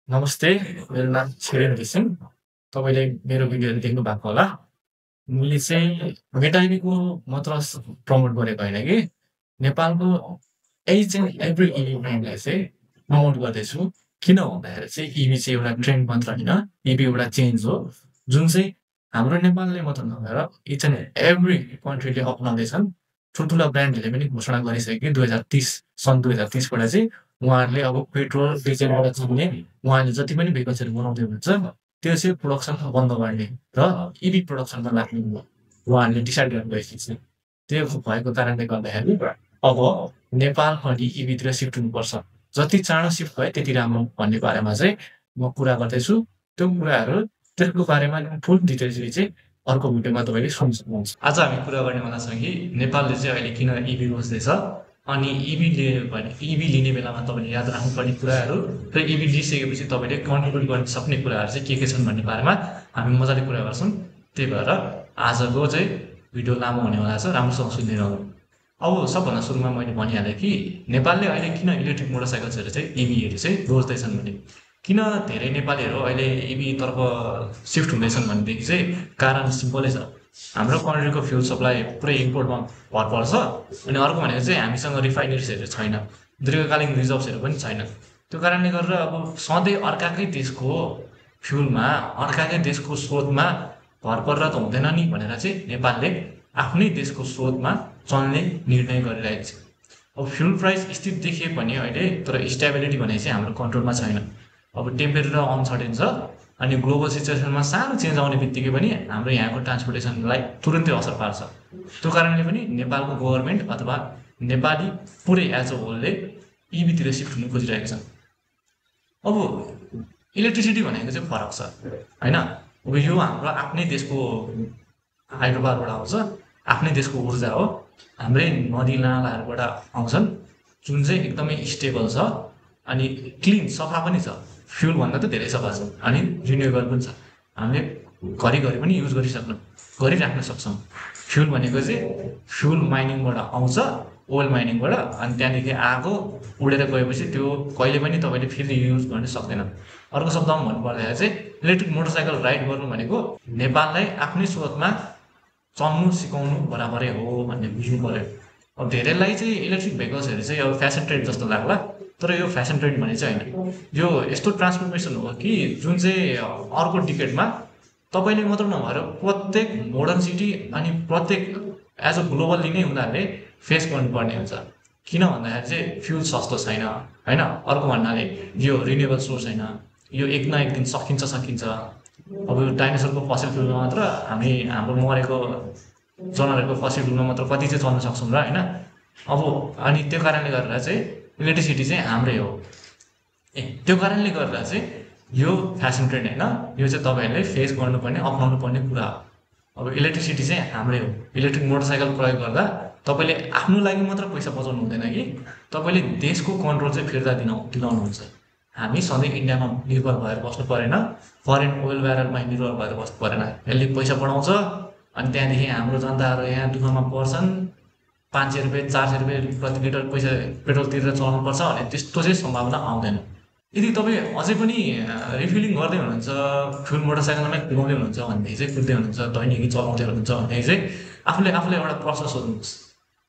नमस्ते, मेरो नाम छिरेन घिसिङ। तपाईँले मेरो भिडियोहरू देख्नु भएको होला। मैले चाहिँ मेटाइमीको मात्र प्रमोट गरेको होइन कि नेपालको एच एन्ड एभ्री इभी ब्रान्डलाई चाहिँ प्रमोट गर्दैछु। किन भन्दाखेरि चाहिँ इभी चाहिँ एउटा ट्रेन्ड मात्र होइन, इभी एउटा चेन्ज हो, जुन चाहिँ हाम्रो नेपालले मात्र नभएर इच एन्ड एभ्री कन्ट्रीले अपनाउँदैछन्। ठुल्ठुला ब्रान्डहरूले पनि घोषणा गरिसक्यो कि 2030 सन् 2030बाट चाहिँ उहाँहरूले अब पेट्रोल, डिजेलबाट चल्ने उहाँले जति पनि भेहिकल्सहरू बनाउँदै हुनुहुन्छ, त्यो चाहिँ प्रोडक्सन बन्द गर्ने र इभी प्रोडक्सनमा लाग्ने उहाँहरूले डिसाइड गर्नुभएको छ। त्यो भएको कारणले गर्दाखेरि अब नेपाल पनि इभीतिर सिफ्ट हुनुपर्छ। जति चाँडो सिफ्ट भयो त्यति राम्रो भन्ने बारेमा चाहिँ म कुरा गर्दैछु। त्यो कुराहरू त्यसको बारेमा फुल डिटेल्सले चाहिँ अर्को भिडियोमा तपाईँले सुन्न सक्नुहुन्छ। आज हामी कुरा गर्नेवाला छौँ कि नेपालले चाहिँ अहिले किन इभी खोज्दैछ अनि इभी लिने बेलामा तपाईँले याद राख्नुपर्ने कुराहरू र इभी लिइसकेपछि तपाईँले कन्ट्रिब्युट गर्न सक्ने कुराहरू चाहिँ के छन् भन्ने बारेमा हामी मजाले कुरा गर्छौँ। त्यही भएर आजको चाहिँ भिडियो लामो हुनेवाला छ, राम्रोसँग सुन्दै रहनु। अब सबभन्दा सुरुमा मैले भनिहालेँ कि नेपालले अहिले किन इलेक्ट्रिक मोटरसाइकल्सहरू चाहिँ इभीहरू चाहिँ रोज्दैछन् भने किन धेरै नेपालीहरू अहिले इभीतर्फ सिफ्ट हुँदैछन् भनेदेखि चाहिँ कारण सिम्पलै छ। हाम्रो कन्ट्रीको फ्युल सप्लाई पुरै इम्पोर्टमा भर पर्छ अनि अर्को भनेको चाहिँ हामीसँग रिफाइनेरिजहरू छैन, दीर्घकालीन रिजर्भ्सहरू पनि छैन। त्यो कारणले गर्दा अब सधैँ अर्काकै देशको फ्युलमा अर्काकै देशको स्रोतमा भर परेर त हुँदैन नि भनेर चाहिँ नेपालले आफ्नै देशको स्रोतमा चल्ने निर्णय गरिरहेको छ। अब फ्युल प्राइस स्थिर देखिए पनि अहिले तर स्टेबिलिटी भने चाहिँ हाम्रो कन्ट्रोलमा छैन। अब टेम्परेचर अनसर्टेन छ अनि ग्लोबल सिचुएसनमा सानो चेन्ज आउने बित्तिकै पनि हाम्रो यहाँको ट्रान्सपोर्टेसनलाई तुरुन्तै असर पार्छ। त्यो कारणले पनि नेपालको गभर्मेन्ट अथवा नेपाली पुरै एज अ होलले इभीतिर सिफ्ट हुनु खोजिरहेको छ। अब इलेक्ट्रिसिटी भनेको चाहिँ फरक छ होइन। अब यो हाम्रो आफ्नै देशको हाइड्रो पावरबाट आउँछ, आफ्नै देशको ऊर्जा हो, हाम्रै नदी नालाहरूबाट आउँछन् जुन चाहिँ एकदमै स्टेबल छ अनि क्लिन सफा पनि छ। फ्युलभन्दा त धेरै सफा छ अनि रिन्युएबल पनि छ। हामीले घरिघरि पनि युज गरिराख्न सक्छौँ। फ्युल भनेको चाहिँ फ्युल माइनिङबाट आउँछ, ओइल माइनिङबाट, अनि त्यहाँदेखि आगो उडेर गएपछि त्यो कहिले पनि तपाईँले फेरि युज गर्न सक्दैन। अर्को शब्दमा भन्नुपर्दाखेरि चाहिँ इलेक्ट्रिक मोटरसाइकल राइड गर्नु भनेको नेपाललाई आफ्नै स्रोतमा चल्नु सिकाउनु बराबरै हो भन्ने बुझ्नु पऱ्यो। अब धेरैलाई चाहिँ इलेक्ट्रिक भेहिकल्सहरू चाहिँ अब फेसन ट्रेन्ड जस्तो लाग्ला, तर यो फेसन ट्रेन्ड भने चाहिँ होइन। यो यस्तो ट्रान्सफर्मेसन हो कि जुन चाहिँ अर्को डिकेडमा तपाईँले मात्र नभएर प्रत्येक मोडर्न सिटी अनि प्रत्येक एज अ ग्लोबल्ली नै उनीहरूले फेस गर्नुपर्ने हुन्छ। किन भन्दाखेरि चाहिँ फ्युल सस्तो छैन होइन। अर्को भन्नाले यो रिन्युएबल सोर्स छैन, यो एक न एक दिन सकिन्छ। अब यो डाइनोसरको फसिल फ्युलमा मात्र हाम्रो मरेको जनावरको फसिल फ्युलमा मात्र कति चाहिँ चल्न सक्छौँ र होइन। अब अनि त्यो कारणले गर्दा चाहिँ इलेक्ट्रिसिटी चाहिँ हाम्रै हो। त्यो कारणले गर्दा चाहिँ यो फेसन ट्रेन्ड होइन, यो चाहिँ तपाईँहरूले फेस गर्नुपर्ने अप्नाउनु पर्ने कुरा हो। अब इलेक्ट्रिसिटी चाहिँ हाम्रै हो। इलेक्ट्रिक मोटरसाइकल प्रयोग गर्दा तपाईँले आफ्नो लागि मात्र पैसा बचाउनु हुँदैन कि तपाईँले देशको कन्ट्रोल चाहिँ फिर्ता दिलाउनुहुन्छ। हामी सधैँ इन्डियामा निर्भर भएर बस्नु परेन, फरेन ओइल ब्यारलमा निर्भर भएर बस्नु परेन। यसले पैसा बढाउँछ अनि त्यहाँदेखि हाम्रो जनताहरू यहाँ दुःखमा पर्छन्। 500 रुपियाँ 400 रुपियाँ प्रति लिटर पैसा पेट्रोल तिरेर चलाउनुपर्छ भने त्यस्तो चाहिँ सम्भावना आउँदैन। यदि तपाईँ अझै पनि रिफिलिङ गर्दै हुनुहुन्छ, फ्युल मोटरसाइकलमै कुदाउँदै हुनुहुन्छ भनेदेखि चाहिँ कुद्दै हुनुहुन्छ, दैनिकी चलाउँदै हुनुहुन्छ भनेदेखि चाहिँ आफूले एउटा प्रश्न सोध्नुहोस्।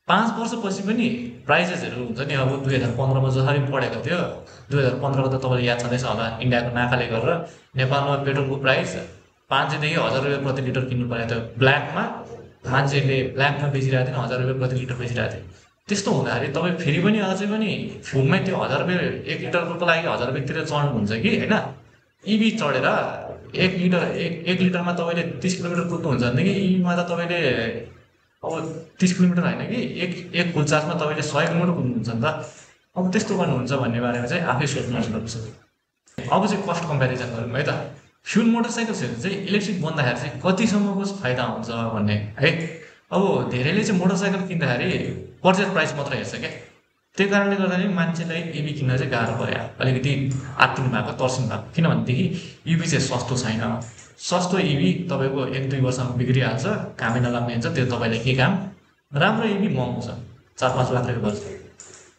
5 वर्षपछि पनि प्राइजेसहरू हुन्छ नि। अब 2015मा जसरी बढेको थियो, 2015को त तपाईँले याद छँदैछ होला, इन्डियाको नाकाले गरेर नेपालमा पेट्रोलको प्राइस 500 देखि 1000 रुपियाँ प्रति लिटर किन्नु परेको थियो। ब्ल्याकमा मान्छेले ब्ल्याकमा बेचिरहेको थियो, 1000 रुपियाँ प्रति लिटर बेचिरहेको थियो। त्यस्तो हुँदाखेरि तपाईँ फेरि पनि अझै पनि फ्युलमै त्यो 1000 रुपियाँ 1 लिटरको लागि 1000 रुपियाँ तिरेर चढ्नुहुन्छ कि होइन। इभी चढेर 1 लिटरमा तपाईँले 30 किलोमिटर कुद्नुहुन्छ भनेदेखि इभीमा त तपाईँले अब 30 किलोमिटर होइन कि एक फुल चार्जमा तपाईँले 100 किलोमिटर कुद्नुहुन्छ नि त। अब त्यस्तो गर्नुहुन्छ भन्ने बारेमा चाहिँ आफै सोच्नुपर्छ। अब चाहिँ कस्ट कम्पेरिजन गरौँ है त। फ्युल मोटरसाइकल्सहरू चाहिँ इलेक्ट्रिक बन्दाखेरि चाहिँ कतिसम्मको फाइदा हुन्छ भन्ने है। अब धेरैले चाहिँ मोटरसाइकल किन्दाखेरि पर्चेज प्राइस मात्र हेर्छ क्या। त्यो कारणले गर्दाखेरि मान्छेलाई इभी किन्न चाहिँ गाह्रो पऱ्यो, अलिकति आत्तिनु भएको, तर्सिनु भएको। किनभनेदेखि इभी चाहिँ सस्तो छैन। सस्तो इभी तपाईँको 1-2 वर्षमा बिग्रिहाल्छ, कामै नलाग्ने हुन्छ। त्यो तपाईँलाई के काम। राम्रो इभी महँगो छ, 4-5 लाख रुपियाँ पर्छ।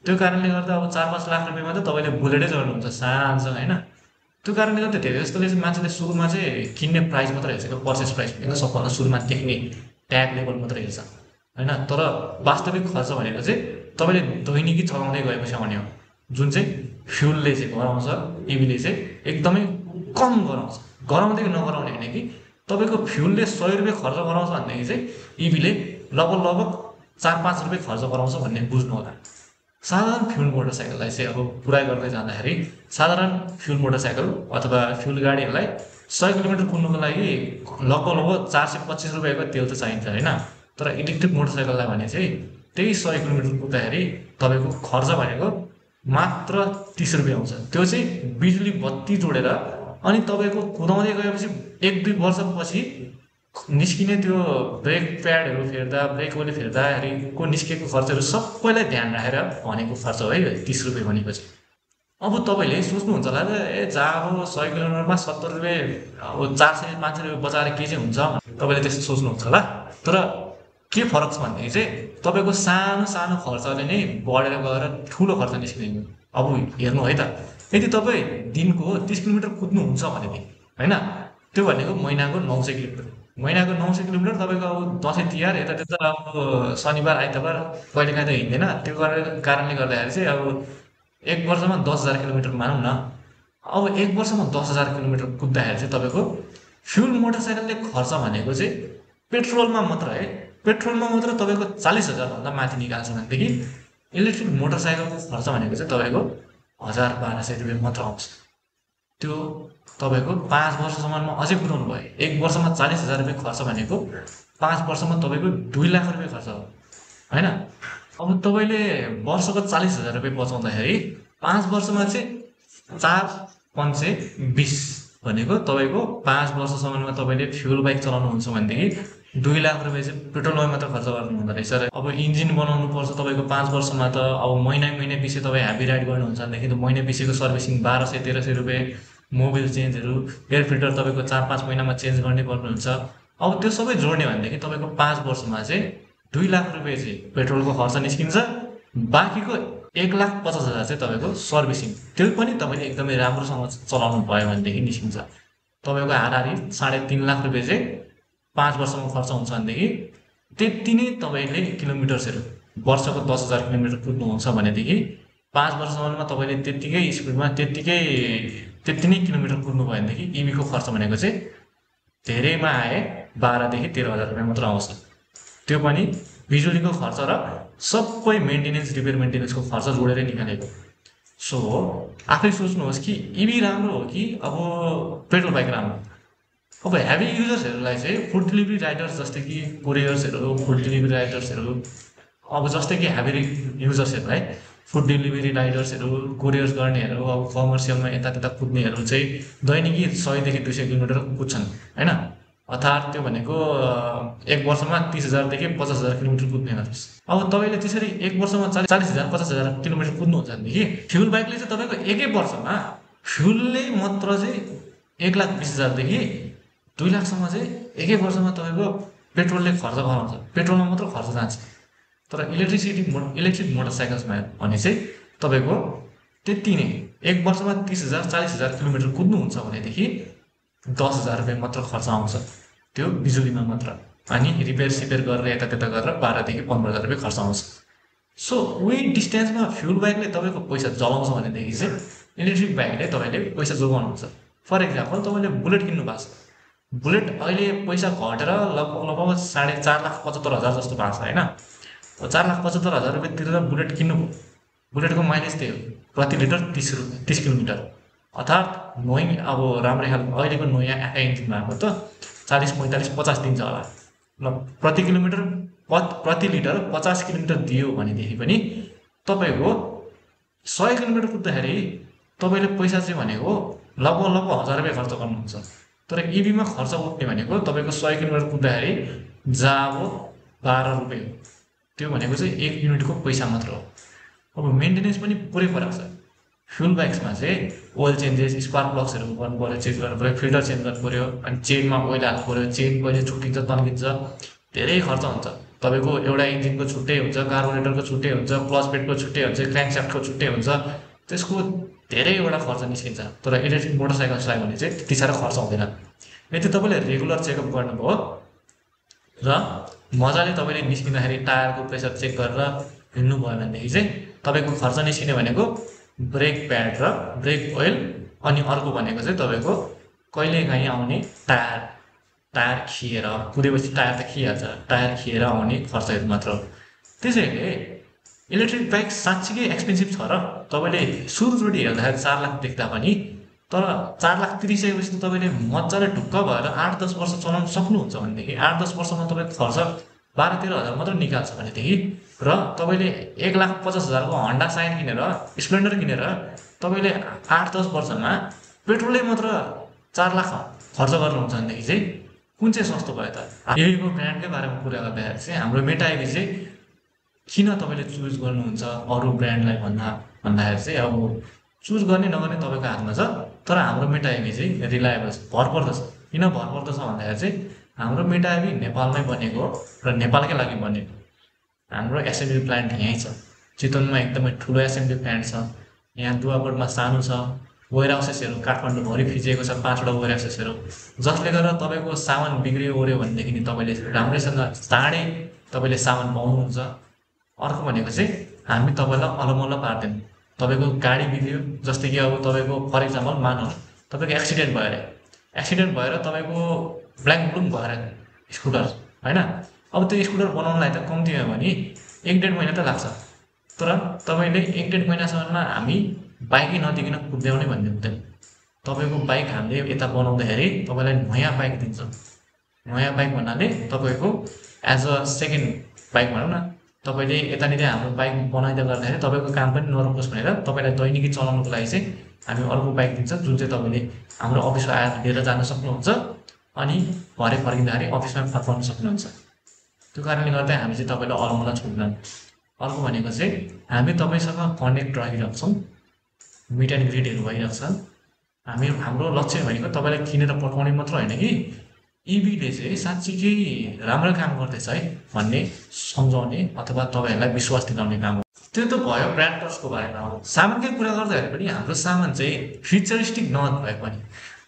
त्यो कारणले गर्दा अब 4-5 लाख रुपियाँमा त तपाईँले बुलेटै चढ्नुहुन्छ सानसँग होइन। त्यो कारणले गर्दा धेरै जस्तोले चाहिँ मान्छेले सुरुमा चाहिँ किन्ने प्राइस मात्रै हेर्छ, पर्चेस प्राइस भनेको सबभन्दा सुरुमा देख्ने ट्याग लेभल मात्रै हेर्छ होइन। तर वास्तविक खर्च भनेको चाहिँ तपाईँले दैनिकी चलाउँदै गएपछि आउने हो, जुन चाहिँ फ्युलले चाहिँ गराउँछ, इभीले चाहिँ एकदमै कम गराउँछ। गराउँदै नगराउने होइन कि तपाईँको फ्युलले 100 रुपियाँ खर्च गराउँछ भनेदेखि चाहिँ इभीले लगभग 4-5 रुपियाँ खर्च गराउँछ भन्ने बुझ्नु होला। साधारण फ्युल मोटरसाइकललाई चाहिँ अब पुरा गर्दै जाँदाखेरि साधारण फ्युल मोटरसाइकल अथवा फ्युल गाडीहरूलाई 100 किलोमिटर कुद्नुको लागि लगभग 425 रुपियाँको तेल त चाहिन्छ होइन। तर इलेक्ट्रिक मोटरसाइकललाई भने चाहिँ त्यही 100 किलोमिटर कुद्दाखेरि तपाईँको खर्च भनेको मात्र 30 रुपियाँ आउँछ। त्यो चाहिँ बिजुली बत्ती जोडेर अनि तपाईँको कुदाउँदै गएपछि 1-2 वर्षपछि निस्किने त्यो ब्रेक प्याडहरू फेर्दा, ब्रेक ओइल फेर्दाखेरिको निस्केको खर्चहरू सबैलाई ध्यान राखेर भनेको खर्च हो है 30 रुपियाँ भनेपछि। अब तपाईँले सोच्नुहुन्छ होला ए जहाँ अब 100 किलोमिटरमा 70 रुपियाँ अब 400-500 रुपियाँ बचाएर के चाहिँ हुन्छ, तपाईँले त्यस्तो सोच्नुहुन्छ होला। तर के फरक छ भनेदेखि चाहिँ तपाईँको सानो सानो खर्चले नै बढेर गएर ठुलो खर्च निस्किँदैन। अब हेर्नु है त, यदि तपाईँ दिनको 30 किलोमिटर कुद्नुहुन्छ भनेदेखि होइन, त्यो भनेको महिनाको 900 किलोमिटर। महिनाको 900 किलोमिटर तपाईँको अब दसैँ तिहार यता त्यता अब शनिबार आइतबार कहिलेकाहीँ त हिँड्दैन। त्यो कारणले गर्दाखेरि चाहिँ अब 1 वर्षमा 10,000 किलोमिटर मानौँ न। अब 1 वर्षमा 10,000 किलोमिटर कुद्दाखेरि चाहिँ तपाईँको फ्युल मोटरसाइकलले खर्च भनेको चाहिँ पेट्रोलमा मात्र है, पेट्रोलमा मात्र तपाईँको 40,000 भन्दा माथि निकाल्छ भनेदेखि इलेक्ट्रिक मोटरसाइकलको खर्च भनेको चाहिँ तपाईँको 1,200 रुपियाँ मात्र आउँछ। त्यो तपाईँको 5 वर्षसम्ममा अझै पुऱ्याउनु भयो। 1 वर्षमा 40,000 रुपियाँ खर्च भनेको 5 वर्षमा तपाईँको 2 लाख रुपियाँ खर्च हो होइन। अब तपाईँले वर्षको 40,000 रुपियाँ बचाउँदाखेरि 5 वर्षमा चाहिँ 4,520 भनेको तपाईँको 5 वर्षसम्ममा तपाईँले फ्युल बाइक चलाउनुहुन्छ भनेदेखि 2 लाख रुपियाँ चाहिँ पेट्रोलमा मात्र खर्च गर्नु हुँदो रहेछ। अब इन्जिन बनाउनु पर्छ तपाईँको 5 वर्षमा त अब महिना पछि तपाईँ ह्याप्पी राइड गर्नुहुन्छ भनेदेखि त महिना पछिको सर्भिसिङ 1,200-1,300 रुपियाँ, मोबिल चेन्जहरू, एयर फिल्टर तपाईँको 4-5 महिनामा चेन्ज गर्ने पर्नुहुन्छ। अब त्यो सबै जोड्ने भनेदेखि तपाईँको 5 वर्षमा चाहिँ 2 लाख रुपियाँ चाहिँ पेट्रोलको खर्च निस्किन्छ। बाँकीको 1,50,000 चाहिँ तपाईँको सर्भिसिङ, त्यो पनि तपाईँले एकदमै राम्रोसँग चलाउनु भयो भनेदेखि निस्किन्छ। तपाईँको हाराहारी 3.5 लाख रुपियाँ चाहिँ 5 वर्षमा खर्च हुन्छ भनेदेखि त्यति नै तपाईँले किलोमिटर्सहरू वर्षको 10,000 किलोमिटर कुद्नुहुन्छ भनेदेखि 5 वर्षसम्ममा तपाईँले त्यत्तिकै स्पिडमा त्यति नै किलोमिटर कुद्नु भयो भनेदेखि इभीको खर्च भनेको चाहिँ धेरैमा आए 12,000 देखि 13,000 रुपियाँ मात्र आउँछ। त्यो पनि बिजुलीको खर्च र सबै मेन्टेनेन्स, रिपेयर मेन्टेनेन्सको खर्च जोडेरै निकालेको। सो आफै सोच्नुहोस् कि इभी राम्रो हो कि अब पेट्रोल बाइक राम्रो। अब हेभी युजर्सहरूलाई चाहिँ फुड डेलिभरी राइडर्स जस्तै कि कोरियर्सहरू, फुड डेलिभरी राइडर्सहरू, अब जस्तै कि हेभी युजर्सहरूलाई फुड डेलिभरी राइडर्सहरू, कोरियर्स गर्नेहरू, अब कमर्सियलमा यता त्यता कुद्नेहरू चाहिँ दैनिकी 100 देखि 200 किलोमिटर कुद्छन् होइन। अर्थात् त्यो भनेको 1 वर्षमा 30,000 देखि 50,000 किलोमिटर कुद्ने गर्छ। अब तपाईँले त्यसरी 1 वर्षमा 40,000-50,000 किलोमिटर कुद्नुहुन्छ भनेदेखि फ्युल बाइकले चाहिँ तपाईँको 1 वर्षमा फ्युलले मात्र चाहिँ 1,20,000 देखि 2 लाखसम्म चाहिँ 1 वर्षमा तपाईँको पेट्रोलले खर्च गराउँछ, पेट्रोलमा मात्र खर्च जान्छ। तर इलेक्ट्रिक मोटरसाइकल्समा भने चाहिँ तपाईँको त्यति नै 1 वर्षमा 30,000-40,000 किलोमिटर कुद्नुहुन्छ भनेदेखि 10,000 रुपियाँ मात्र खर्च आउँछ, त्यो बिजुलीमा मात्र। अनि रिपेयर सिपेयर गरेर यता त्यता गरेर 12,000 देखि 15,000 रुपियाँ खर्च आउँछ। सो उही डिस्टेन्समा फ्युल बाइकले तपाईँको पैसा जलाउँछ भनेदेखि चाहिँ इलेक्ट्रिक बाइकले तपाईँले पैसा जोगाउनुहुन्छ। फर इक्जाम्पल तपाईँले बुलेट किन्नु भएको छ, बुलेट अहिले पैसा घटेर लगभग 4,75,000 जस्तो भएको छ होइन। 4,75,000 रुपियाँ तिरेर बुलेट किन्नु, बुलेटको माइलेज त्यही हो, प्रति लिटर 30 किलोमिटर। अर्थात् नोइङ अब राम्रै खालको अहिलेको नयाँ एका इन्जिनमा आएको त 40, 45, 50 दिन्छ होला। ल प्रति लिटर 50 किलोमिटर दियो भनेदेखि पनि तपाईँको 100 किलोमिटर कुद्दाखेरि तपाईँले पैसा चाहिँ भनेको लगभग 1,000 रुपियाँ खर्च गर्नुहुन्छ। तर इभीमा खर्च उठ्ने भनेको तपाईँको 100 किलोमिटर कुद्दाखेरि जाब 12 रुपियाँ हो। त्यो भनेको चाहिँ 1 युनिटको पैसा मात्र हो। अब मेन्टेनेन्स पनि पुरै फरक छ। फ्युल बाइक्समा चाहिँ ओइल चेन्जेस, स्पार्क प्लग्सहरू गर्नु पऱ्यो, चेन्ज गर्नु पऱ्यो, फिल्टर चेन्ज गर्नु पऱ्यो, अनि चेनमा ओइल हाल्नु पऱ्यो, चेन कहिले छुट्टिन्छ तन्किन्छ, धेरै खर्च हुन्छ। तपाईँको एउटा इन्जिनको छुट्टै हुन्छ, कार्बोरेटरको छुट्टै हुन्छ, क्लच पेडको छुट्टै हुन्छ, क्र्याङ्कशाफ्टको छुट्टै हुन्छ, त्यसको धेरैवटा खर्च निस्किन्छ। तर इलेक्ट्रिक मोटरसाइकल चलायो भने चाहिँ त्यति साह्रो खर्च हुँदैन। यदि तपाईँले रेगुलर चेकअप गर्नुभयो र मजाले तपाईँले निस्किँदाखेरि टायरको प्रेसर चेक गरेर हिँड्नुभयो भनेदेखि चाहिँ तपाईँको खर्च निस्किने भनेको ब्रेक प्याड र ब्रेक ओइल, अनि अर्को भनेको चाहिँ तपाईँको कहिलेकाहीँ आउने टायर खिएर, कुदेपछि टायर त खिहाल्छ, टायर खिएर आउने खर्चहरू मात्र हो। त्यसैले इलेक्ट्रिक बाइक साँच्चीकै एक्सपेन्सिभ छ र तपाईँले सुरुचोटि हेर्दाखेरि 4 लाख देख्दा पनि, तर 4 लाख तिरिसकेपछि तपाईँले मजाले ढुक्क भएर 8-10 वर्ष चलाउन सक्नुहुन्छ भनेदेखि 8-10 वर्षमा तपाईँको खर्च 12-13 हजार मात्र निकाल्छ भनेदेखि, र तपाईँले 1,50,000 को हन्डा साइन किनेर स्प्लेन्डर किनेर तपाईँले 8-10 वर्षमा पेट्रोलै मात्र 4 लाख खर्च गर्नुहुन्छ भनेदेखि चाहिँ कुन चाहिँ सस्तो भयो त? यहीको ब्रान्डकै बारेमा कुरा गर्दाखेरि चाहिँ हाम्रो मेटा आइभी चाहिँ किन तपाईँले चुज गर्नुहुन्छ अरू ब्रान्डलाई भन्दाखेरि चाहिँ अब चुज गर्ने नगर्ने तपाईँको हातमा छ, तर हाम्रो मेटा आइभी चाहिँ रिलायबल छ, भरपर्दो छ। किन भरपर्दो छ भन्दाखेरि चाहिँ हाम्रो मेटा आइभी नेपालमै बनेको र नेपालकै लागि बनेको। हाम्रो एसेम्बली प्लान्ट यहीँ छ, चितवनमा एकदमै ठुलो एसेम्बली प्लान्ट छ, यहाँ दुवाकोटमा सानो छ, वेयर हाउसेसहरू काठमाडौँभरि फिजिएको छ 5वटा वेयर हाउसेसहरू, जसले गर्दा तपाईँको सामान बिग्रियो ओऱ्यो भनेदेखि नि तपाईँले राम्रैसँग चाँडै तपाईँले सामान पाउनुहुन्छ। अर्को भनेको चाहिँ हामी तपाईँलाई अलमल्ल पार्दैन। तपाईँको गाडी बिग्रियो, जस्तै कि अब तपाईँको फर इक्जाम्पल मानौँ तपाईँको एक्सिडेन्ट भएर तपाईँको ब्ल्याङ्क ब्लुङ भएर स्कुटर होइन, अब त्यो स्कुटर बनाउनलाई त कम्तीमा भने 1-1.5 महिना त लाग्छ, तर तपाईँले 1-1.5 महिनासम्ममा हामी बाइकै नदिकन कुद्याउने भन्ने हुँदैन। तपाईँको बाइक हामीले यता बनाउँदाखेरि तपाईँलाई नयाँ बाइक दिन्छ। नयाँ बाइक भन्नाले तपाईँको एज अ सेकेन्ड बाइक भनौँ न, तपाईँले यतानिर हाम्रो बाइक बनाइदिँदा गर्दाखेरि तपाईँको काम पनि नरोकोस् भनेर तपाईँलाई दैनिकी चलाउनुको लागि चाहिँ हामी अर्को बाइक दिन्छ, जुन चाहिँ तपाईँले हाम्रो अफिसमा आएर लिएर जान सक्नुहुन्छ अनि भरे फर्किँदाखेरि अफिसमा फर्काउन सक्नुहुन्छ। त्यो कारणले गर्दा हामी चाहिँ तपाईँलाई अलमल्ल छोड्दैनौँ। अर्को भनेको चाहिँ हामी तपाईँसँग कनेक्ट रहिरहेको छौँ, मिट एन्ड ग्रिडहरू भइरहेको छ। हाम्रो लक्ष्य भनेको तपाईँलाई किनेर पठाउने मात्र होइन कि इभीले चाहिँ साँच्चीकै राम्रो काम गर्दैछ है भन्ने सम्झाउने अथवा तपाईँहरूलाई विश्वास दिलाउने काम हो। त्यो त भयो ब्रान्डर्सको बारेमा। हो सामानकै कुरा गर्दाखेरि पनि हाम्रो सामान चाहिँ फ्युचरिस्टिक नभए पनि,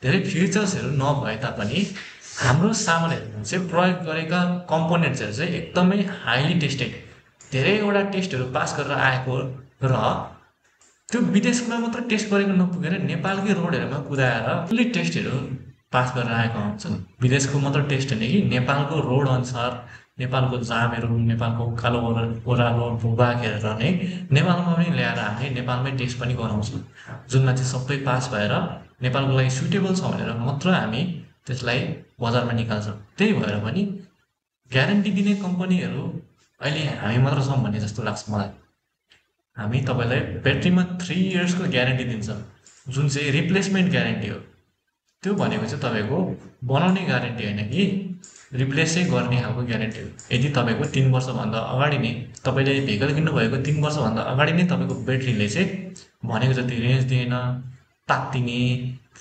धेरै फिचर्सहरू नभए तापनि हाम्रो सामानहरू चाहिँ प्रयोग गरेका कम्पोनेन्ट्सहरू चाहिँ एकदमै हाइली टेस्टेड, धेरैवटा टेस्टहरू पास गरेर आएको, र त्यो विदेशमा मात्र टेस्ट गरेको नपुगेर नेपालकै रोडहरूमा कुदाएर फुल्ली टेस्टहरू पास गरेर आएको हुन्छन्। विदेशको मात्र टेस्ट होइन कि नेपालको रोड अनुसार, नेपालको जामहरू, नेपालको उकालो ओह्रालो भूभाग हेरेर नै नेपालमा पनि ल्याएर हामी नेपालमै टेस्ट पनि गराउँछौँ, जुनमा चाहिँ सबै पास भएर नेपालको लागि सुटेबल छ भनेर मात्र हामी त्यसलाई बजारमा निकाल्छौँ। त्यही भएर पनि ग्यारेन्टी दिने कम्पनीहरू अहिले हामी मात्र छौँ भन्ने जस्तो लाग्छ मलाई। हामी तपाईँलाई ब्याट्रीमा 3 इयर्सको ग्यारेन्टी दिन्छ, जुन चाहिँ रिप्लेसमेन्ट ग्यारेन्टी हो। त्यो भनेको चाहिँ तपाईँको बनाउने ग्यारेन्टी होइन कि रिप्लेसै गर्ने खालको ग्यारेन्टी हो। यदि तपाईँको 3 वर्षभन्दा अगाडि नै तपाईँले भेहिकल किन्नुभएको 3 वर्षभन्दा अगाडि नै तपाईँको ब्याट्रीले चाहिँ भनेको जति रेन्ज दिएन, तात्तिने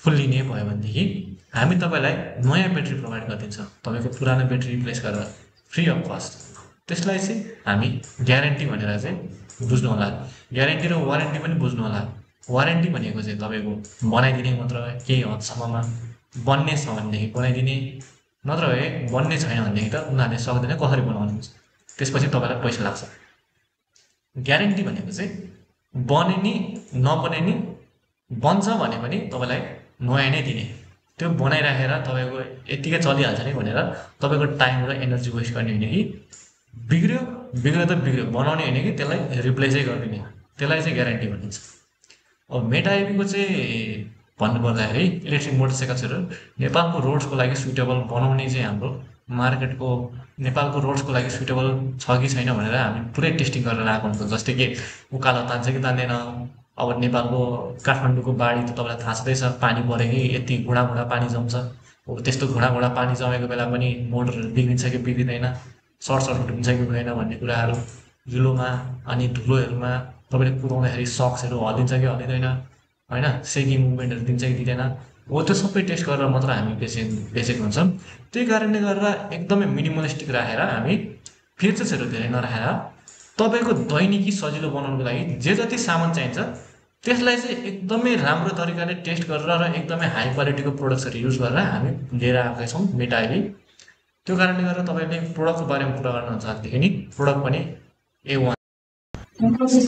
फुल्लिने भयो भनेदेखि हामी तपाईँलाई नयाँ ब्याट्री प्रोभाइड गरिदिन्छौँ, तपाईँको पुरानो ब्याट्री रिप्लेस गरेर फ्री अफ कस्ट। त्यसलाई चाहिँ हामी ग्यारेन्टी भनेर चाहिँ बुझ्नु होला। ग्यारेन्टी र वारेन्टी पनि बुझ्नु होला। वारेन्टी भनेको चाहिँ तपाईँको बनाइदिने मात्र, केही हदसम्ममा बन्ने छ भनेदेखि बनाइदिने, नत्र भए बन्ने छैन भनेदेखि त उनीहरूले सक्दैन, कसरी बनाउनु हुन्छ, त्यसपछि तपाईँलाई पैसा लाग्छ। ग्यारेन्टी भनेको चाहिँ बने नि नबने नि, बन्छ भने पनि तपाईँलाई नयाँ नै दिने। त्यो बनाइराखेर तपाईँको यत्तिकै चलिहाल्छ नि भनेर तपाईँको टाइम र एनर्जी वेस्ट गर्ने होइन कि बिग्रियो त बिग्रियो, बनाउने होइन कि त्यसलाई रिप्लेसै गरिदिने, त्यसलाई चाहिँ ग्यारेन्टी भनिन्छ। अब मेटा आइभीको चाहिँ भन्नुपर्दाखेरि इलेक्ट्रिक मोटरसाइकल्सहरू नेपालको रोड्सको लागि सुइटेबल बनाउने चाहिँ हाम्रो मार्केटको नेपालको रोड्सको लागि सुइटेबल छ कि छैन भनेर हामी पुरै टेस्टिङ गरेर आएको हुन्छ। जस्तै कि उकालो तान्छ कि तान्दैन। अब नेपालको काठमाडौँको बाढी त तपाईँलाई थाहा छँदैछ, पानी पऱ्यो कि यति घुँडा पानी जम्छ। अब त्यस्तो घुँडा पानी जमेको बेला पनि मोटरहरू बिग्रिन्छ कि बिग्रिँदैन, सर्ट सर्किट हुन्छ कि हुँदैन भन्ने कुराहरू, हिलोमा अनि धुलोहरूमा तपाईँले कुदाउँदाखेरि सक्सहरू हल्लिन्छ कि हल्लिँदैन, होइन, सेकी मुभमेन्टहरू दिन्छ कि दिँदैन, हो त्यो सबै टेस्ट गरेर मात्र हामी बेचेको हुन्छौँ। त्यही कारणले गर्दा एकदमै मिनिमलिस्टिक राखेर हामी फिचर्सहरू धेरै नराखेर तपाईँको दैनिकी सजिलो बनाउनुको लागि जे जति सामान चाहिन्छ त्यसलाई चाहिँ एकदमै राम्रो तरिकाले टेस्ट गरेर र एकदमै हाई क्वालिटीको प्रोडक्ट्सहरू युज गरेर हामी लिएर आएका छौँ मेटा अहिले। त्यो कारणले गर्दा तपाईँले प्रोडक्टको बारेमा कुरा गर्न चाहँदाखेरि नि प्रोडक्ट पनि A1।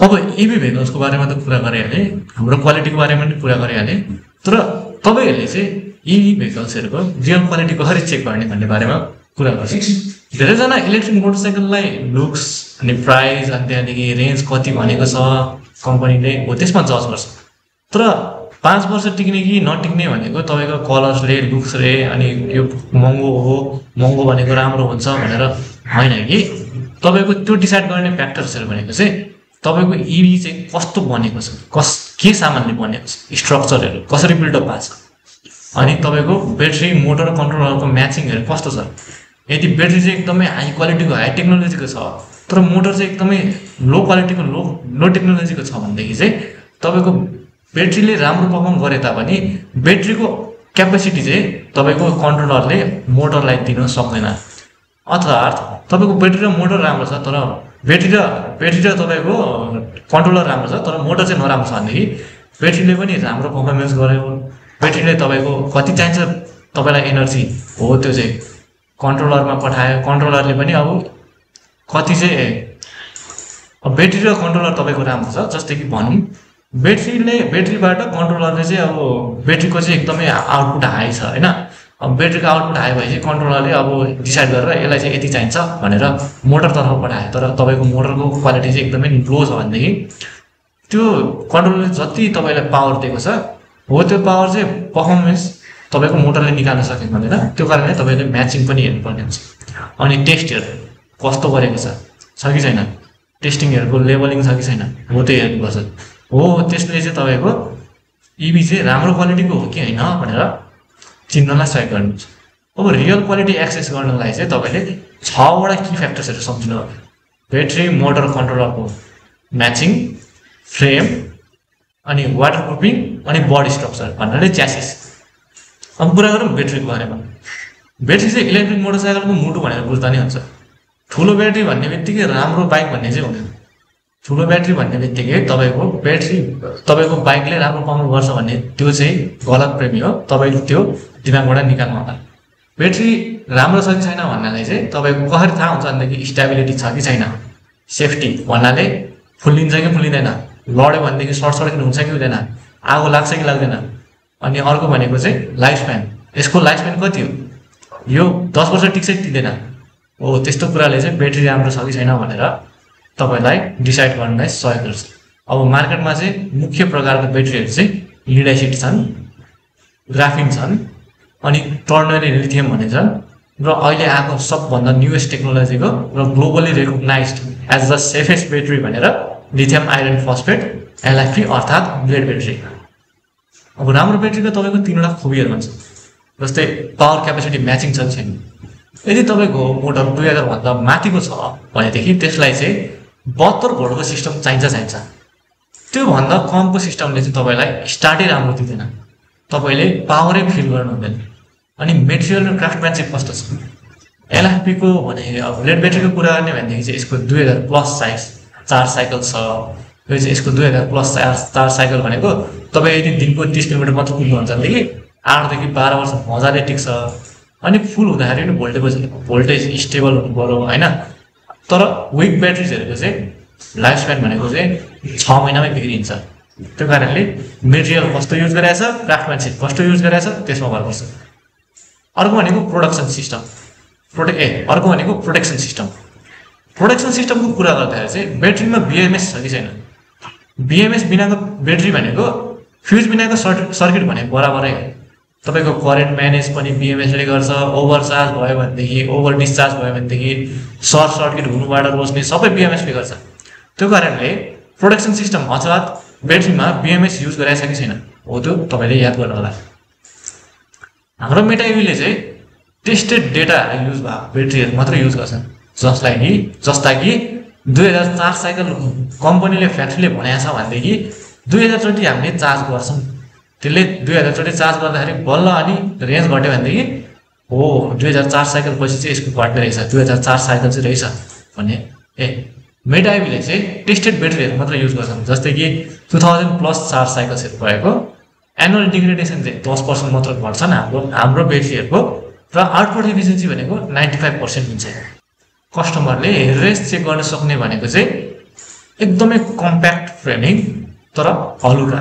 अब EV भेहिकल्सको बारेमा त कुरा गरिहालेँ, हाम्रो क्वालिटीको बारेमा पनि कुरा गरिहालेँ, तर तपाईँहरूले चाहिँ EV भेहिकल्सहरूको रियल क्वालिटी कसरी चेक गर्ने भन्ने बारेमा कुरा गर्छ। धेरैजना इलेक्ट्रिक मोटरसाइकललाई लुक्स अनि प्राइस अनि त्यहाँदेखि रेन्ज कति भनेको छ कम्पनीले हो त्यसमा जज गर्छ। तर 5 वर्ष टिक्ने कि नटिक्ने भनेको तपाईँको कलर्सले लुक्सले अनि यो महँगो हो महँगो भनेको राम्रो हुन्छ भनेर होइन कि तपाईँको त्यो डिसाइड गर्ने फ्याक्टर्सहरू भनेको चाहिँ तपाईँको EV चाहिँ कस्तो बनेको छ, के सामानले बनेको छ, स्ट्रक्चरहरू कसरी बिल्डअप भएको छ, अनि तपाईँको ब्याट्री मोटर कन्ट्रोलरको म्याचिङहरू कस्तो छ। यदि ब्याट्री चाहिँ एकदमै हाई क्वालिटीको हाई टेक्नोलोजीको छ तर मोटर चाहिँ एकदमै लो क्वालिटीको लो टेक्नोलोजीको छ भनेदेखि चाहिँ तपाईँको ब्याट्रीले राम्रो पर्फर्म गरे तापनि ब्याट्रीको क्यापेसिटी चाहिँ तपाईँको कन्ट्रोलरले मोटरलाई दिन सक्दैन। अर्थात् तपाईँको ब्याट्री र मोटर राम्रो छ तर ब्याट्री र तपाईँको कन्ट्रोलर राम्रो छ तर मोटर चाहिँ नराम्रो छ भनेदेखि ब्याट्रीले पनि राम्रो पर्फर्मेन्स गर्यो, ब्याट्रीले तपाईँको कति चाहिन्छ तपाईँलाई एनर्जी हो त्यो चाहिँ कन्ट्रोलरमा पठायो, कन्ट्रोलरले पनि अब कति चाहिँ ब्याट्री र कन्ट्रोलर तपाईँको राम्रो छ। जस्तै कि भनौँ ब्याट्रीबाट कन्ट्रोलरले चाहिँ अब ब्याट्रीको चाहिँ एकदमै आउटपुट हाई छ होइन, अब ब्याट्रीको आउटपुट हाई भएपछि कन्ट्रोलरले अब डिसाइड गरेर यसलाई चाहिँ यति चाहिन्छ भनेर मोटरतर्फ पठायो। तर तपाईँको मोटरको क्वालिटी चाहिँ एकदमै लो छ भनेदेखि त्यो कन्ट्रोलरले जति तपाईँलाई पावर दिएको छ हो त्यो पावर चाहिँ पर्फर्मेन्स तपाईँको मोटरले निकाल्न सकेको हुँदैन। त्यो कारणले तपाईँले म्याचिङ पनि हेर्नुपर्ने हुन्छ। अनि टेस्टहरू कस्तो गरेको छ कि छैन, टेस्टिङहरूको लेभलिङ छ कि छैन हो त्यो हेर्नुपर्छ। हो त्यसले चाहिँ तपाईँको EV चाहिँ राम्रो क्वालिटीको हो कि होइन भनेर चिन्नलाई सहयोग गर्नुहुन्छ। अब रियल क्वालिटी एक्सेस गर्नलाई चाहिँ तपाईँले 6वटा की फ्याक्टर्सहरू सम्झिनु हो। ब्याट्री मोटर कन्ट्रोलरको म्याचिङ, फ्रेम, अनि वाटर प्रुफिङ अनि बडी स्ट्रक्चर भन्नाले च्यासिस। अब कुरा गरौँ ब्याट्रीको बारेमा। ब्याट्री चाहिँ इलेक्ट्रिक मोटरसाइकलको मुटु भनेर बुझ्दा नै हुन्छ। ठुलो ब्याट्री भन्ने बित्तिकै राम्रो बाइक भन्ने चाहिँ हुँदैन। ठुलो ब्याट्री भन्ने बित्तिकै तपाईँको बाइकले राम्रो पाउनु गर्छ भन्ने त्यो चाहिँ गलत प्रेमी हो। तपाईँले त्यो दिमागबाट निकाल्नु होला। ब्याट्री राम्रो छ कि छैन भन्नाले चाहिँ तपाईँको कसरी थाहा हुन्छ भनेदेखि स्टेबिलिटी छ कि छैन, सेफ्टी भन्नाले फुल्लिन्छ कि फुल्लिँदैन, लड्यो भनेदेखि सर्ट सर्किट हुन्छ कि हुँदैन, आगो लाग्छ कि लाग्दैन। अनि अर्को भनेको चाहिँ लाइफ स्प्यान, यसको लाइफ स्प्यान कति हो, यो 10 वर्ष टिक्छ कि टिक्दैन हो। त्यस्तो कुराले चाहिँ ब्याट्री राम्रो छ कि छैन भनेर तपाईँलाई डिसाइड गर्नलाई सहयोग गर्छ। अब मार्केटमा चाहिँ मुख्य प्रकारको ब्याट्रीहरू चाहिँ लिड एसिड छन्, ग्राफिन छन् अनि टर्नरी लिथियम भन्ने छन् र अहिले आएको सबभन्दा न्युएस्ट टेक्नोलोजीको र globally recognised as the safest battery भनेर लिथियम आइरन फस्फेट LFP अर्थात् ब्लेड ब्याट्री। अब राम्रो ब्याट्रीको तपाईँको 3वटा खुबीहरू हुन्छ। जस्तै पावर क्यापेसिटी म्याचिङ छ कि छैन। यदि तपाईँको मोटर 2000 भन्दा माथिको छ भनेदेखि त्यसलाई चाहिँ 72 भोल्टको सिस्टम चाहिन्छ। त्योभन्दा कमको सिस्टमले चाहिँ तपाईँलाई स्टार्टै राम्रो दिँदैन, तपाईँले पावरै फिल गर्नु हुँदैन। अनि मेटेरियल र क्राफ्टम्यानसिप कस्तो छ। LFP को भने अब ब्लेड ब्याट्रीको कुरा गर्ने भनेदेखि चाहिँ यसको 2000 प्लस साइज 4 साइकल छ। यो चाहिँ यसको 2000 प्लस 4 साइकल भनेको तपाईँ यदि दिनको 30 किलोमिटर मात्र कुद्नुहुन्छ भनेदेखि 8 देखि 12 वर्ष मजाले टिक्छ। अनि फुल हुँदाखेरि पनि भोल्टेज स्टेबल हुनु पर्यो होइन। तर विक ब्याट्रिजहरूको चाहिँ लाइफ स्प्यान भनेको चाहिँ 6 महिनामै बिग्रिन्छ। त्यो कारणले मेटेरियल कस्तो युज गरेछ, क्राफ्टम्यानसिप कस्तो युज गरेछ त्यसमा भर पर्छ। अर्को भनेको प्रोडक्सन सिस्टम, अर्को भनेको प्रोटेक्सन सिस्टम। प्रोटेक्सन सिस्टमको कुरा गर्दाखेरि चाहिँ ब्याट्रीमा BMS छ कि छैन। BMS बिनाको ब्याट्री भनेको फ्युज बिनाको सर्किट भनेको बराबरै हो। तपाईँको करेन्ट म्यानेज पनि BMSले गर्छ। ओभरचार्ज भयो भनेदेखि, ओभर डिस्चार्ज भयो भनेदेखि, सर्ट सर्किट हुनुबाट रोक्ने सबै BMSले गर्छ। त्यो कारणले प्रोटेक्सन सिस्टम अर्थात् ब्याट्रीमा BMS युज गरेछ कि छैन हो त्यो तपाईँले याद गर्नु होला। हाम्रो मेटा EVले चाहिँ टेस्टेड डेटा युज भएको ब्याट्रीहरू मात्र युज गर्छ। जस्ता कि 2004 साइकल कम्पनीले फ्याक्ट्रीले भनेको छ भनेदेखि 2020 हामीले चार्ज गर्छौँ। त्यसले 2020 चार्ज गर्दाखेरि बल्ल अनि रेन्ज घट्यो भनेदेखि हो 2004 साइकल पछि चाहिँ यसको घट्ने रहेछ, 2004 साइकल चाहिँ रहेछ भन्ने मेटाइबीले चाहिँ टेस्टेड ब्याट्रीहरू मात्र युज गर्छन्, जस्तै कि 2000+ चार्ज साइकल्सहरू भएको एनुअल डिग्रेडेसन चाहिँ 10% मात्र घट्छन् हाम्रो ब्याट्रीहरूको, र आउटपुट एफिसियन्सी भनेको 95% हुन्छ। कस्टमरले रेस चेक गर्न सक्ने भनेको चाहिँ एकदमै कम्प्याक्ट फ्रेमिङ तर हलुका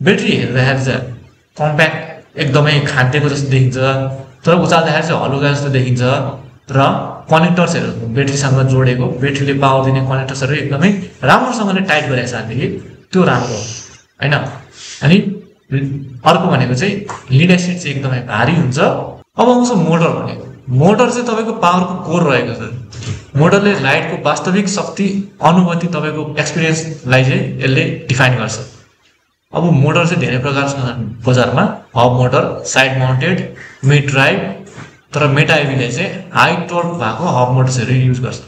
ब्याट्री हेर्दाखेरि चाहिँ कम्प्याक्ट एकदमै खाँदेको जस्तो देखिन्छ, तर उचाल्दाखेरि चाहिँ हलुका जस्तो देखिन्छ, र कनेक्टर्सहरू ब्याट्रीसँग जोडेको ब्याट्रीले पावर दिने कनेक्टर्सहरू एकदमै राम्रोसँगले टाइट गरेको छ भनेदेखि त्यो राम्रो होइन। अनि अर्को भनेको चाहिँ लिड एसिड चाहिँ एकदमै भारी हुन्छ। अब आउँछ मोटर भनेको, मोटर चाहिँ तपाईँको पावरको कोर रहेको छ। मोटरले लाइटको वास्तविक शक्ति अनुभूति तपाईँको एक्सपिरियन्सलाई चाहिँ यसले डिफाइन गर्छ। अब मोटर चाहिँ धेरै प्रकार छन् बजारमा, hub motor, side mounted, mid drive, तर मेटाइबीले चाहिँ हाई टोर्क भएको हब मोटर्सहरू युज गर्छ।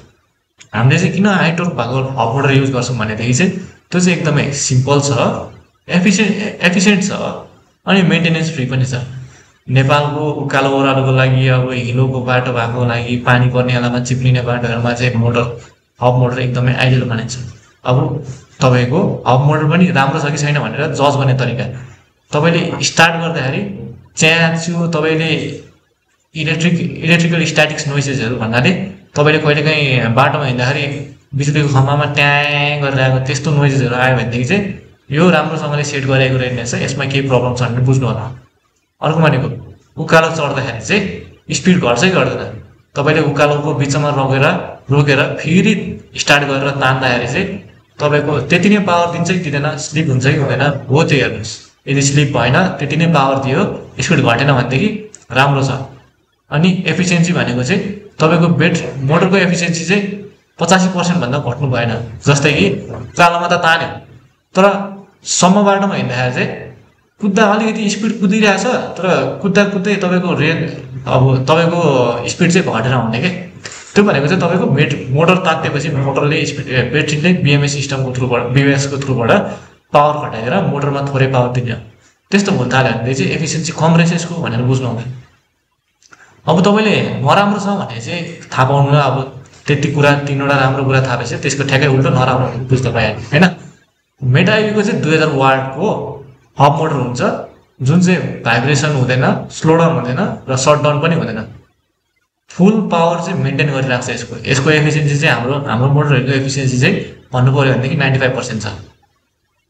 हामीले चाहिँ किन हाई टोर्क भएको हब मोटर युज गर्छौँ भनेदेखि चाहिँ त्यो चाहिँ एकदमै सिम्पल छ, एफिसियन्ट छ, अनि मेन्टेनेन्स फ्री पनि छ। नेपालको उकालो ओह्रालोको लागि, अब हिलोको बाटो भएको लागि, पानी पर्ने बेलामा चिप्लिने बाटोहरूमा चाहिँ हब मोटर एकदमै आइडियल मानिन्छ। अब तपाईँको हब मोटर पनि राम्रो छ कि छैन भनेर जज गर्ने तरिका, तपाईँले स्टार्ट गर्दाखेरि च्याच्यो तपाईँले इलेक्ट्रिकल स्ट्याटिक्स नोइसेसहरू भन्नाले तपाईँले कहिलेकाहीँ बाटोमा हिँड्दाखेरि बिजुलीको खम्बामा ट्याङ गरेर आएको त्यस्तो नोइसेसहरू आयो भनेदेखि चाहिँ यो राम्रोसँगले सेट गरेको रहेछ, यसमा केही प्रब्लम छ भने बुझ्नु होला। अर्को भनेको उकालो चढ्दाखेरि चाहिँ स्पिड घट्छ कि घट्दैन, तपाईँले उकालोको बिचमा रोकेर फेरि स्टार्ट गरेर तान्दाखेरि चाहिँ तपाईँको त्यति नै पावर दिन्छ कि दिँदैन, स्लिप हुन्छ कि हुँदैन, हो त्यो हेर्नुहोस्। यदि स्लिप भएन, त्यति नै पावर दियो, स्पिड घटेन भनेदेखि राम्रो छ। अनि एफिसियन्सी भनेको चाहिँ तपाईँको मोटरको एफिसियन्सी चाहिँ 85% भन्दा घट्नु भएन। जस्तै कि उकालोमा त तान्यो, तर सम्म बाटोमा हिँड्दाखेरि चाहिँ कुद्दा अलिकति स्पिड कुदिरहेछ, तर कुद्दै तपाईँको तपाईँको स्पिड चाहिँ घटेर आउने के। त्यो भनेको चाहिँ तपाईँको मोटर तातेपछि मोटरले ब्याट्रीले बीएमएसको थ्रुबाट पावर घटाएर मोटरमा थोरै पावर दिन्छ। त्यस्तो हुन थाल्यो भने चाहिँ एफिसियन्सी कम रहेछ यसको भनेर बुझ्नु आउँदैन। अब तपाईँले नराम्रो छ भने चाहिँ थाहा पाउनु, अब त्यति कुरा 3वटा राम्रो कुरा थाहा भएपछि त्यसको ठ्याक्कै उल्टो नराम्रो बुझ्न पाइहाल्यो होइन। मेटाइबीको चाहिँ 2000 वाटको हब मोटर हुन्छ, जुन चाहिँ भाइब्रेसन हुँदैन, स्लो डाउन हुँदैन र सर्ट डाउन पनि हुँदैन, फुल पावर चाहिँ मेन्टेन गरिराख्छ। यसको एफिसियन्सी चाहिँ हाम्रो मोटरहरूको एफिसियन्सी चाहिँ भन्नु पऱ्यो भनेदेखि 95% छ।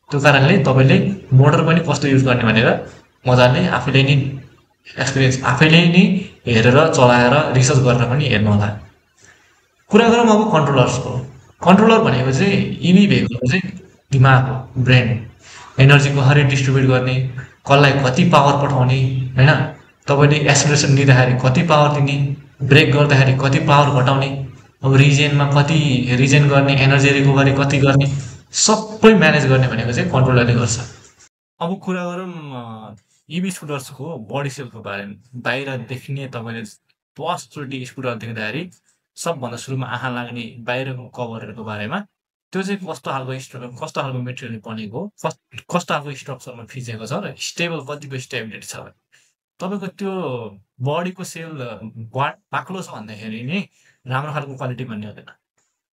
त्यो कारणले तपाईँले मोटर पनि कस्तो युज गर्ने भनेर मजाले आफैले नै हेरेर चलाएर रिसर्च गरेर पनि हेर्नु होला। कुरा गरौँ अब कन्ट्रोलर्सको। कन्ट्रोलर भनेको चाहिँ इभी भेहिकलको चाहिँ दिमाग हो, ब्रेन, एनर्जी कसरी डिस्ट्रिब्युट गर्ने, कसलाई कति पावर पठाउने होइन, तपाईँले एक्सलेरेसन लिँदाखेरि कति पावर दिने, ब्रेक गर्दाखेरि कति पावर घटाउने, अब रिजनमा कति रिजन गर्ने, एनर्जी रिकभरी कति गर्ने, सबै म्यानेज गर्ने भनेको चाहिँ कन्ट्रोलरले गर्छ। अब कुरा गरौँ इभी स्कुटर्सको बडी सेलको बारेमा। बाहिर देखिने तपाईँले फर्स्टचोटि स्कुटर देख्दाखेरि सबभन्दा सुरुमा आँखा लाग्ने बाहिरको कभरहरूको बारेमा, त्यो चाहिँ कस्तो खालको मेटेरियलले बनेको, कस्तो खालको स्ट्रक्चरमा फिचेको छ र कतिको स्टेबिलिटी छ भने तपाईँको त्यो बडीको सेल बाक्लो छ भन्दाखेरि नै राम्रो खालको क्वालिटी भन्ने हुँदैन।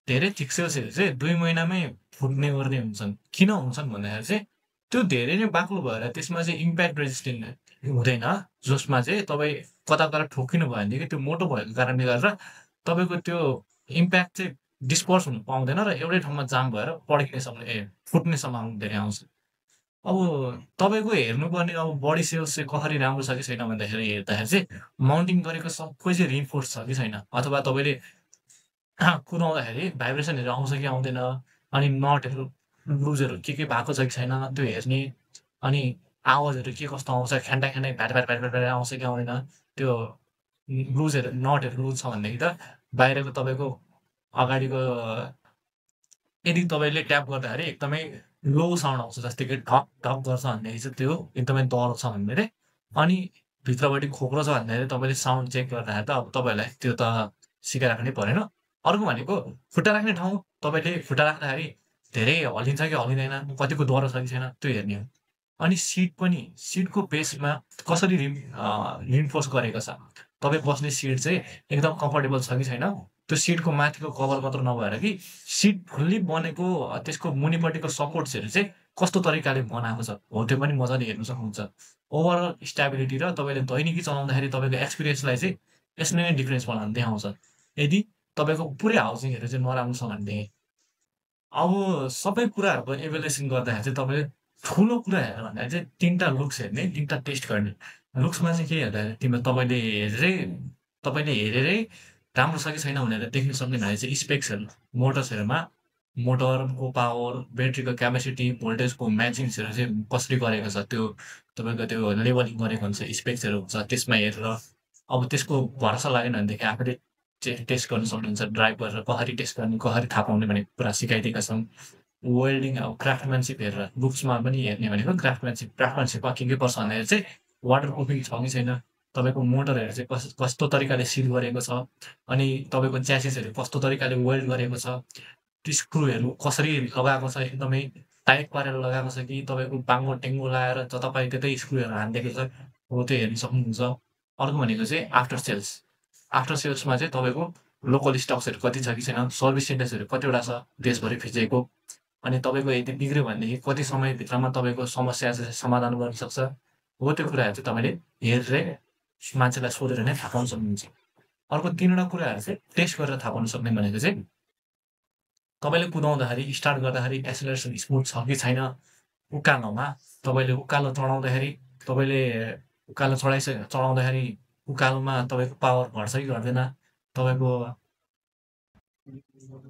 धेरै थिक सेल्सहरू चाहिँ 2 महिनामै फुट्ने गर्ने हुन्छन्। किन हुन्छन् भन्दाखेरि चाहिँ त्यो धेरै नै बाक्लो भएर त्यसमा चाहिँ इम्प्याक्ट रेजिस्टेन्ट हुँदैन, जसमा चाहिँ तपाईँ कता ठोकिनु भयो भनेदेखि त्यो मोटो भएको कारणले गर्दा तपाईँको त्यो इम्प्याक्ट चाहिँ डिस्पर्स हुनु पाउँदैन र एउटै ठाउँमा जाम भएर फुट्ने सम्भावना धेरै आउँछ। अब तपाईँको हेर्नुपर्ने अब बडी सेल्स चाहिँ कसरी राम्रो छ कि छैन भन्दाखेरि हेर्दाखेरि चाहिँ माउन्टिङ गरेको सबै चाहिँ रिइन्फोर्स छ कि छैन, अथवा तपाईँले कुदाउँदाखेरि भाइब्रेसनहरू आउँछ कि आउँदैन, अनि नटहरू लुजहरू के भएको छ कि छैन त्यो हेर्ने, अनि आवाजहरू के कस्तो आउँछ, ख्यान्डा भ्याट आउँछ कि आउँदैन, त्यो नटहरू लुज छ भनेदेखि त बाहिरको तपाईँको अगाडिको यदि तपाईँले ट्याप गर्दाखेरि एकदमै लो साउन्ड आउँछ, जस्तै कि ढक ढक गर्छ भनेदेखि चाहिँ त्यो एकदमै डर छ भन्दाखेरि, अनि भित्रपट्टि खोक्रो छ भन्दाखेरि तपाईँले साउन्ड चेक गर्दाखेरि त अब तपाईँहरूलाई त्यो त सिकाइराख्नै परेन। अर्को भनेको खुट्टा राख्ने ठाउँ, तपाईँले खुट्टा राख्दाखेरि धेरै हल्लिन्छ कि हल्लिँदैन, कतिको डर छ कि छैन त्यो हेर्ने हो। अनि सिटको बेसमा कसरी रिइन्फोर्स गरेको छ, तपाईँ बस्ने सिट चाहिँ एकदम कम्फर्टेबल छ कि छैन त्यो सिटको माथिको कभर मात्र नभएर कि सिट फुल्ली बनेको त्यसको मुनिपट्टिको सपोर्ट्सहरू चाहिँ कस्तो तरिकाले बनाएको छ हो त्यो पनि मजाले हेर्न सक्नुहुन्छ। ओभरअल स्टेबिलिटी र तपाईँले दैनिकी चलाउँदाखेरि तपाईँको एक्सपिरियन्सलाई चाहिँ यसले नै डिफरेन्स बनाएर देखाउँछ। यदि तपाईँको पुरै हाउसिङहरू चाहिँ नराम्रो छ भनेदेखि। अब सबै कुराहरूको इभ्यालुएसन गर्दाखेरि चाहिँ तपाईँले ठुलो कुरा हेर्नु भन्दाखेरि चाहिँ 3टा लुक्स हेर्ने, 3टा टेस्ट गर्ने। लुक्समा चाहिँ के हेर्दाखेरि तपाईँले हेरेरै राम्रो छ कि छैन भनेर देख्न सक्ने भने चाहिँ स्पेक्सहरू, मोटर्सहरूमा मोटरको पावर, ब्याट्रीको क्यापेसिटी, भोल्टेजको म्याचिङ्सहरू चाहिँ कसरी गरेको छ त्यो तपाईँको त्यो लेबलिङ गरेको हुन्छ, स्पेक्सहरू हुन्छ त्यसमा हेरेर अब त्यसको भरोसा लागेन भनेदेखि आफूले टेस्ट गर्न सक्नुहुन्छ ड्राइभ गरेर कसरी टेस्ट गर्ने, कसरी थाहा पाउने भन्ने कुरा सिकाइदिएका छौँ। वेल्डिङ अब क्राफ्टम्यानसिप हेरेर बुक्समा पनि हेर्ने भनेको क्राफ्टम्यानसिपमा के पर्छ भन्दाखेरि चाहिँ वाटर प्रुफिङ छ कि छैन, तपाईँको मोटरहरू चाहिँ कस्तो तरिकाले सिल गरेको छ, अनि तपाईँको च्यासिसहरू कस्तो तरिकाले वेल्ड गरेको छ, स्क्रुहरू कसरी लगाएको छ, एकदमै टाइट पारेर लगाएको छ कि तपाईँको बाङ्गो टेङ्गो लगाएर जतापायो स्क्रुहरू हानिदिएको छ हो त्यो हेर्न सक्नुहुन्छ। अर्को भनेको चाहिँ आफ्टर सेल्समा चाहिँ तपाईँको लोकल स्टक्सहरू कति छ कि छैन, सर्भिस सेन्टर्सहरू कतिवटा छ देशभरि फिजिएको, अनि तपाईँको यदि बिग्रियो भनेदेखि कति समयभित्रमा तपाईँको समस्या चाहिँ समाधान गर्न सक्छ हो त्यो कुराहरू चाहिँ तपाईँले हेरेर मान्छेलाई सोधेर नै थाहा पाउन सक्नुहुन्छ। अर्को 3वटा कुराहरू चाहिँ टेस्ट गरेर थाहा पाउन सक्ने भनेको चाहिँ तपाईँले कुदाउँदाखेरि स्टार्ट गर्दाखेरि एक्सेलरेसन स्मुथ छ कि छैन, उकालोमा तपाईँले उकालो चढाउँदाखेरि उकालोमा तपाईँको पावर घट्छ कि घट्दैन, तपाईँको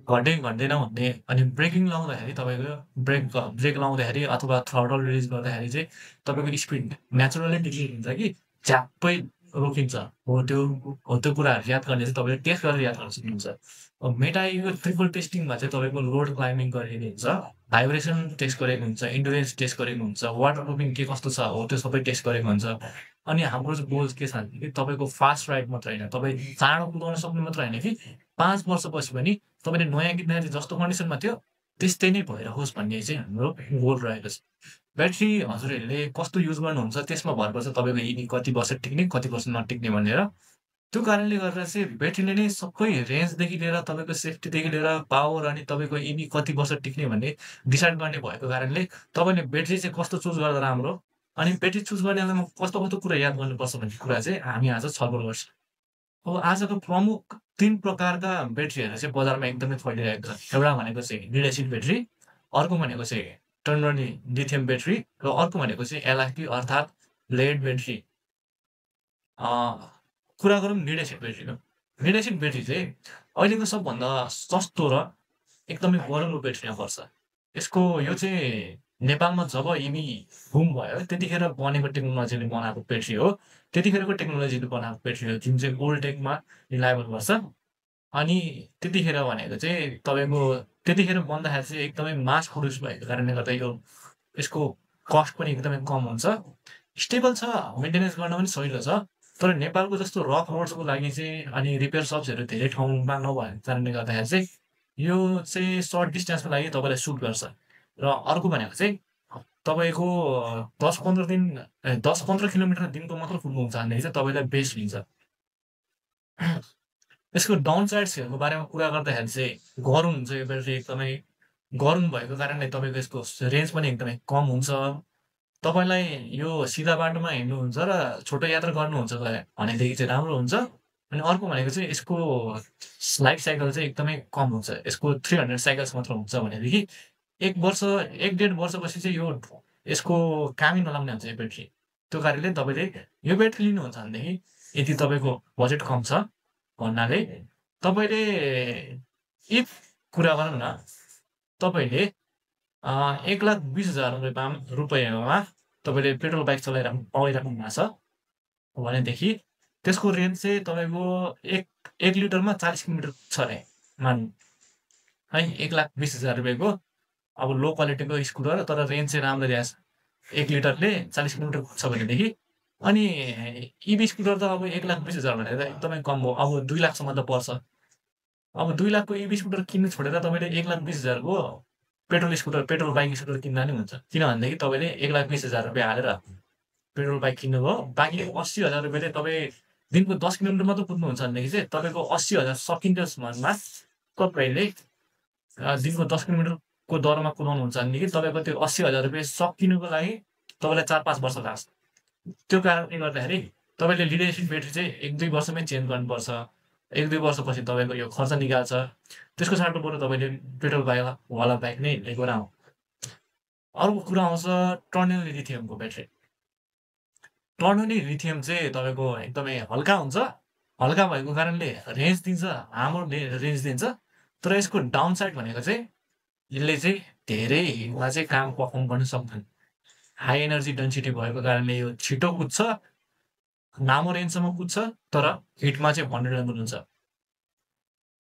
घट्दैन भन्ने, अनि ब्रेकिङ लाउँदाखेरि तपाईँको ब्रेक लाउँदाखेरि अथवा थ्रटल रिलिज गर्दाखेरि चाहिँ तपाईँको स्पिड नेचुरली डिक्लिन हुन्छ कि झ्याप्पै रोकिन्छ हो त्यो कुराहरू याद गर्ने चाहिँ तपाईँले टेस्ट गरेर याद गर्न सक्नुहुन्छ। अब मेटाइको ट्रिपल टेस्टिङमा चाहिँ तपाईँको लोड क्लाइम्बिङ गरेको हुन्छ, भाइब्रेसन टेस्ट गरेको हुन्छ, इन्डुरेन्स टेस्ट गरेको हुन्छ, वाटर प्रुफिङ के कस्तो छ हो त्यो सबै टेस्ट गरेको हुन्छ। अनि हाम्रो चाहिँ गोल्स के छ भनेदेखि तपाईँको फास्ट राइड मात्र होइन, तपाईँ चाँडो कुदाउन सक्ने मात्र होइन कि 5 वर्षपछि पनि तपाईँले नयाँ किन्दाखेरि जस्तो कन्डिसनमा थियो त्यस्तै नै भएर होस् भन्ने चाहिँ हाम्रो गोल रहेको छ। ब्याट्री हजुरहरूले कस्तो युज गर्नुहुन्छ त्यसमा भर पर्छ तपाईँको इभी कति वर्ष टिक्ने कति वर्ष नटिक्ने भनेर। त्यो कारणले गर्दा चाहिँ ब्याट्रीले नै सबै रेन्जदेखि लिएर तपाईँको सेफ्टीदेखि लिएर पावर अनि तपाईँको इभी कति वर्ष टिक्ने भन्ने डिसाइड गर्ने भएको कारणले तपाईँले ब्याट्री चाहिँ कस्तो चुज गर्दा राम्रो, अनि ब्याट्री चुज गर्ने बेलामा कस्तो कुरा याद गर्नुपर्छ भन्ने कुरा चाहिँ हामी आज छलफल गर्छौँ। अब आजको प्रमुख 3 प्रकारका ब्याट्रीहरू चाहिँ बजारमा एकदमै फैलिरहेको छ। एउटा भनेको चाहिँ लिड एसिड ब्याट्री, अर्को भनेको चाहिँ टर्नरी लिथियम ब्याट्री, र अर्को भनेको चाहिँ एलआइपी अर्थात् लेड ब्याट्री। कुरा गरौँ लिड एसिड ब्याट्रीको। लिड एसिड ब्याट्री चाहिँ अहिलेको सबभन्दा सस्तो र एकदमै गरौँलो ब्याट्रीमा पर्छ। यो चाहिँ नेपालमा जब इभी बुम भयो त्यतिखेर बनेको टेक्नोलोजीले बनाएको ब्याट्री हो, त्यतिखेरको टेक्नोलोजीले बनाएको ब्याट्री हो जुन चाहिँ ओल्ड टेकमा रिलायबल गर्छ। अनि त्यतिखेर भनेको चाहिँ तपाईँको त्यतिखेर बन्दाखेरि चाहिँ एकदमै मास प्रोड्युस भएको कारणले गर्दा यसको कस्ट पनि एकदमै कम हुन्छ, स्टेबल छ, मेन्टेनेन्स गर्न पनि सजिलो छ। तर नेपालको जस्तो रफ रोड्सको लागि चाहिँ अनि रिपेयर सप्सहरू धेरै ठाउँमा नभएको कारणले गर्दाखेरि चाहिँ यो चाहिँ सर्ट डिस्टेन्सको लागि तपाईँलाई सुट गर्छ। र अर्को भनेको चाहिँ तपाईँको 10-15 किलोमिटर दिनको मात्र कुद्नुहुन्छ भनेदेखि चाहिँ तपाईँलाई बेस्ट हुन्छ। यसको डाउन साइड्सहरूको बारेमा कुरा गर्दाखेरि चाहिँ गह्रौँ हुन्छ, यो ब्याट्री एकदमै गह्रौँ भएको कारणले तपाईँको यसको रेन्ज पनि एकदमै कम हुन्छ। तपाईँलाई यो सिधा बाटोमा हिँड्नुहुन्छ र छोटो यात्रा गर्नुहुन्छ भनेदेखि चाहिँ राम्रो हुन्छ। अनि अर्को भनेको चाहिँ यसको लाइफ साइकल चाहिँ एकदमै कम हुन्छ, यसको 300 साइकल्स मात्र हुन्छ भनेदेखि 1.5 वर्षपछि चाहिँ यसको कामै नलाग्ने हुन्छ यो ब्याट्री। त्यो कारणले तपाईँले यो ब्याट्री लिनुहुन्छ भनेदेखि यदि तपाईँको बजेट कम छ भन्नाले तपाईँले इफ कुरा गरौँ न तपाईँले 1,20,000 रुपियाँमा तपाईँले पेट्रोल बाइक पाइराख्नु भएको छ भनेदेखि त्यसको रेन्ज चाहिँ तपाईँको 1 लिटरमा 40 किलोमिटर छ अरे मान्नु है। 1,20,000 रुपियाँको अब लो क्वालिटीको स्कुटर तर रेन्ज चाहिँ राम्रो दिएको छ, 1 लिटरले 40 किलोमिटर छ भनेदेखि। अनि इभी स्कुटर त अब 1,20,000 भनेर एकदमै कम हो, अब 2 लाखसम्म त पर्छ। अब 2 लाखको इभी स्कुटर किन्नु छोडेर तपाईँले 1,20,000 को पेट्रोल बाइक स्कुटर किन्दा नि हुन्छ, किनभनेदेखि तपाईँले 1,20,000 रुपियाँ हालेर पेट्रोल बाइक किन्नुभयो, बाँकी 80,000 रुपियाँले तपाईँ दिनको 10 किलोमिटर मात्र कुद्नुहुन्छ भनेदेखि चाहिँ तपाईँको 80,000 सकिन्जेलसम्ममा तपाईँले दिनको 10 किलोमिटरको दरमा कुदाउनुहुन्छ भनेदेखि तपाईँको त्यो 80,000 रुपियाँ सकिनुको लागि तपाईँलाई 4-5 वर्ष लाग्छ। त्यो कारणले गर्दाखेरि तपाईँले लिड एसिड ब्याट्री चाहिँ 1-2 वर्षमै चेन्ज गर्नुपर्छ। 1-2 वर्षपछि तपाईँको यो खर्च निकाल्छ। त्यसको साटो बरु तपाईँले पेट्रोल वाला बाइक नै लिएको राम्रो। अर्को कुरा आउँछ टर्नेली लिथियमको ब्याट्री। टर्नेली लिथियम चाहिँ तपाईँको एकदमै हल्का हुन्छ। हल्का भएको कारणले रेन्ज दिन्छ, राम्रो रेन्ज दिन्छ। तर यसको डाउन साइड भनेको चाहिँ यसले चाहिँ धेरै हिटमा चाहिँ काम पर्फर्म गर्न सक्दैन। हाई एनर्जी डेन्सिटी भएको कारणले यो छिटो कुद्छ, लामो रेन्जसम्म कुद्छ, तर हिटमा चाहिँ भनरेबल हुन्छ।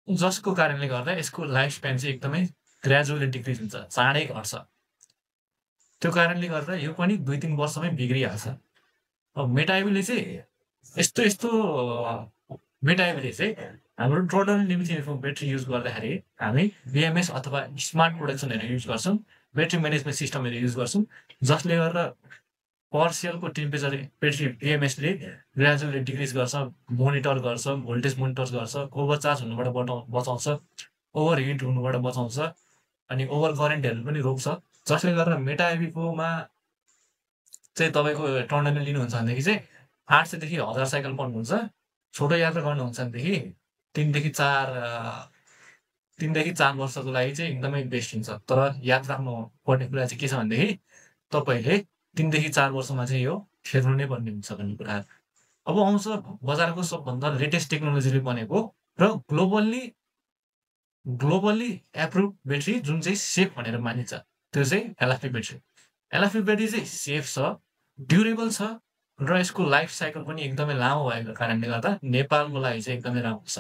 जसको कारणले गर्दा यसको लाइफ स्प्यान चाहिँ एकदमै ग्रेजुअली डिक्रिज हुन्छ, चाँडै घट्छ। त्यो कारणले गर्दा यो पनि 2-3 वर्षमै बिग्रिहाल्छ। अब मेटाइबीले चाहिँ यस्तो मेटाइबीले चाहिँ हाम्रो टर्नेली लिथियमको ब्याट्री युज गर्दाखेरि हामी बीएमएस अथवा स्मार्ट प्रोडक्सनहरू युज गर्छौँ, ब्याट्री म्यानेजमेन्ट सिस्टमहरू युज गर्छौँ, जसले गर्दा पर सेलको टेम्परेचर ब्याट्री बीएमएसले ग्रेजुअली डिक्रिज गर्छ, मोनिटर गर्छ, भोल्टेज मोनिटर गर्छ, ओभरचार्ज हुनुबाट बचाउँछ, ओभर हिट हुनुबाट बचाउँछ, अनि ओभर करेन्टहरू पनि रोक्छ। जसले गर्दा मेटाइबीकोमा चाहिँ तपाईँको टर्नेली लिनुहुन्छ भनेदेखि चाहिँ 800 देखि 1000 साइकल पर्नुहुन्छ। छोटो यात्रा गर्नुहुन्छ भनेदेखि 3 देखि 4 वर्षको लागि चाहिँ एकदमै बेस्ट हुन्छ। तर याद राख्नुपर्ने कुरा चाहिँ के छ भनेदेखि तपाईँले 3 देखि 4 वर्षमा चाहिँ यो फेर्नु नै पर्ने हुन्छ भन्ने कुरा। अब आउँछ बजारको सबभन्दा लेटेस्ट टेक्नोलोजीले बनेको र ग्लोबल्ली एप्रुभ ब्याट्री जुन चाहिँ सेफ भनेर मानिन्छ, त्यो चाहिँ एलएफपी ब्याट्री। एलएफपी ब्याट्री चाहिँ सेफ छ, ड्युरेबल छ र यसको लाइफ साइकल पनि एकदमै लामो भएको कारणले गर्दा नेपालको लागि चाहिँ एकदमै राम्रो छ।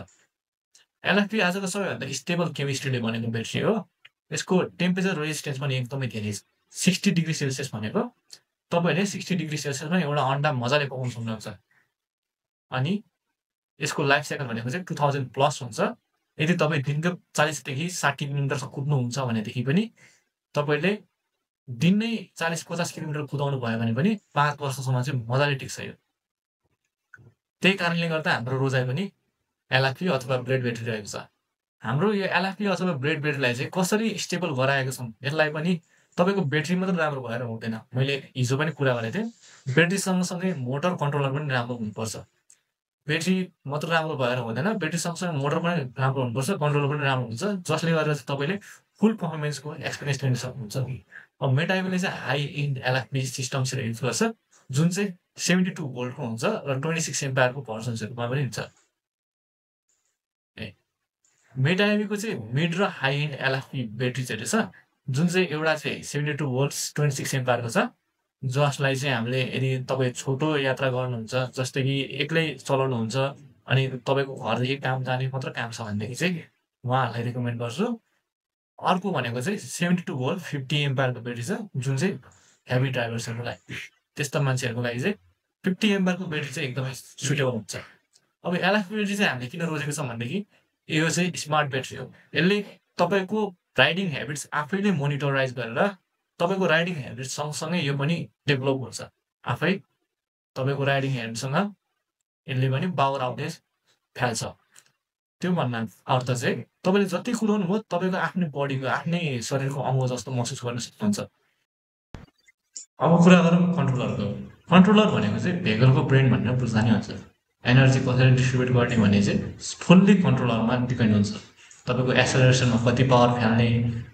एलएफपी आजको सबैभन्दा स्टेबल केमिस्ट्रीले बनेको ब्याट्री हो। यसको टेम्परेचर रेजिस्टेन्स पनि एकदमै धेरै छ। 60 डिग्री सेल्सियस भनेको तपाईँले 60 डिग्री सेल्सियसमा एउटा अन्डा मजाले पकाउन सक्नुहुन्छ। अनि यसको लाइफ साइकल भनेको चाहिँ 2000+ हुन्छ। यदि तपाईँ दिनको 40 देखि 60 किलोमिटरसम्म कुद्नुहुन्छ भनेदेखि पनि तपाईँले दिनै 40-50 किलोमिटर कुदाउनु भयो भने पनि 5 वर्षसम्म चाहिँ मजाले टिक्छ यो। त्यही कारणले गर्दा हाम्रो रोजाइ पनि एलएफपी अथवा ब्रेड ब्याट्री रहेको छ। हाम्रो यो एलएफपी अथवा ब्रेड ब्याट्रीलाई चाहिँ कसरी स्टेबल गराएको छौँ, यसलाई पनि तपाईँको ब्याट्री मात्र राम्रो भएर हुँदैन। मैले हिजो पनि कुरा गरेको थिएँ, ब्याट्री सँगसँगै मोटर कन्ट्रोलर पनि राम्रो हुनुपर्छ। ब्याट्री मात्र राम्रो भएर हुँदैन, ब्याट्री सँगसँगै मोटर पनि राम्रो हुनुपर्छ, कन्ट्रोलर पनि राम्रो हुन्छ, जसले गर्दा चाहिँ तपाईँले फुल पर्फर्मेन्सको एक्सपिरियन्स लिन सक्नुहुन्छ। अब मेटाइबीले चाहिँ हाई इन्ड एलएफपी सिस्टम्सहरू युज गर्छ, जुन चाहिँ 72 भोल्टको हुन्छ र 26 एम्पियरको भर्सन्सहरूमा पनि हुन्छ। मेटाइबीको चाहिँ मिड र हाई इन्ड एलएफपी ब्याट्रिजहरू छ, जुन चाहिँ एउटा चाहिँ 72 भोल्ट्स 26 एम्पियरको छ, जसलाई चाहिँ हामीले यदि तपाईँ छोटो यात्रा गर्नुहुन्छ, जस्तै कि एक्लै चलाउनुहुन्छ अनि तपाईँको घरदेखि काम जाने मात्र काम छ भनेदेखि चाहिँ उहाँहरूलाई रिकमेन्ड गर्छु। अर्को भनेको चाहिँ 72 भोल्ट 50 एम्पियरको ब्याट्री छ, जुन चाहिँ हेभी ड्राइभर्सहरूको लागि, त्यस्ता मान्छेहरूको लागि चाहिँ 50 एम्पियरको ब्याट्री चाहिँ एकदमै सुटेबल हुन्छ। अब एलएफपी ब्याट्री चाहिँ हामीले किन रोजेको छ भनेदेखि यो चाहिँ स्मार्ट ब्याट्री हो। यसले तपाईँको राइडिङ हेबिट्स आफैले मोनिटराइज गरेर तपाईँको राइडिङ हेबिट सँगसँगै यो पनि डेभलप हुन्छ। आफै तपाईँको राइडिङ हेबिटसँग यसले पनि पावर आउटेज फ्याल्छ। त्यो भन्ना अर्थ चाहिँ तपाईँले जति कुदाउनु भयो तपाईँको आफ्नै बडीको आफ्नै शरीरको अङ्ग जस्तो महसुस गर्न सक्नुहुन्छ। अब कुरा गरौँ कन्ट्रोलरको। कन्ट्रोलर भनेको चाहिँ भेहिकलको ब्रेन भनेर बुझ्दा नै हुन्छ। एनर्जी कसरी डिस्ट्रिब्युट गर्ने भन्ने चाहिँ फुल्ली कन्ट्रोलरमा डिपेन्ड हुन्छ। तपाईँको एक्सेलरेसनमा कति पावर फ्याल्ने,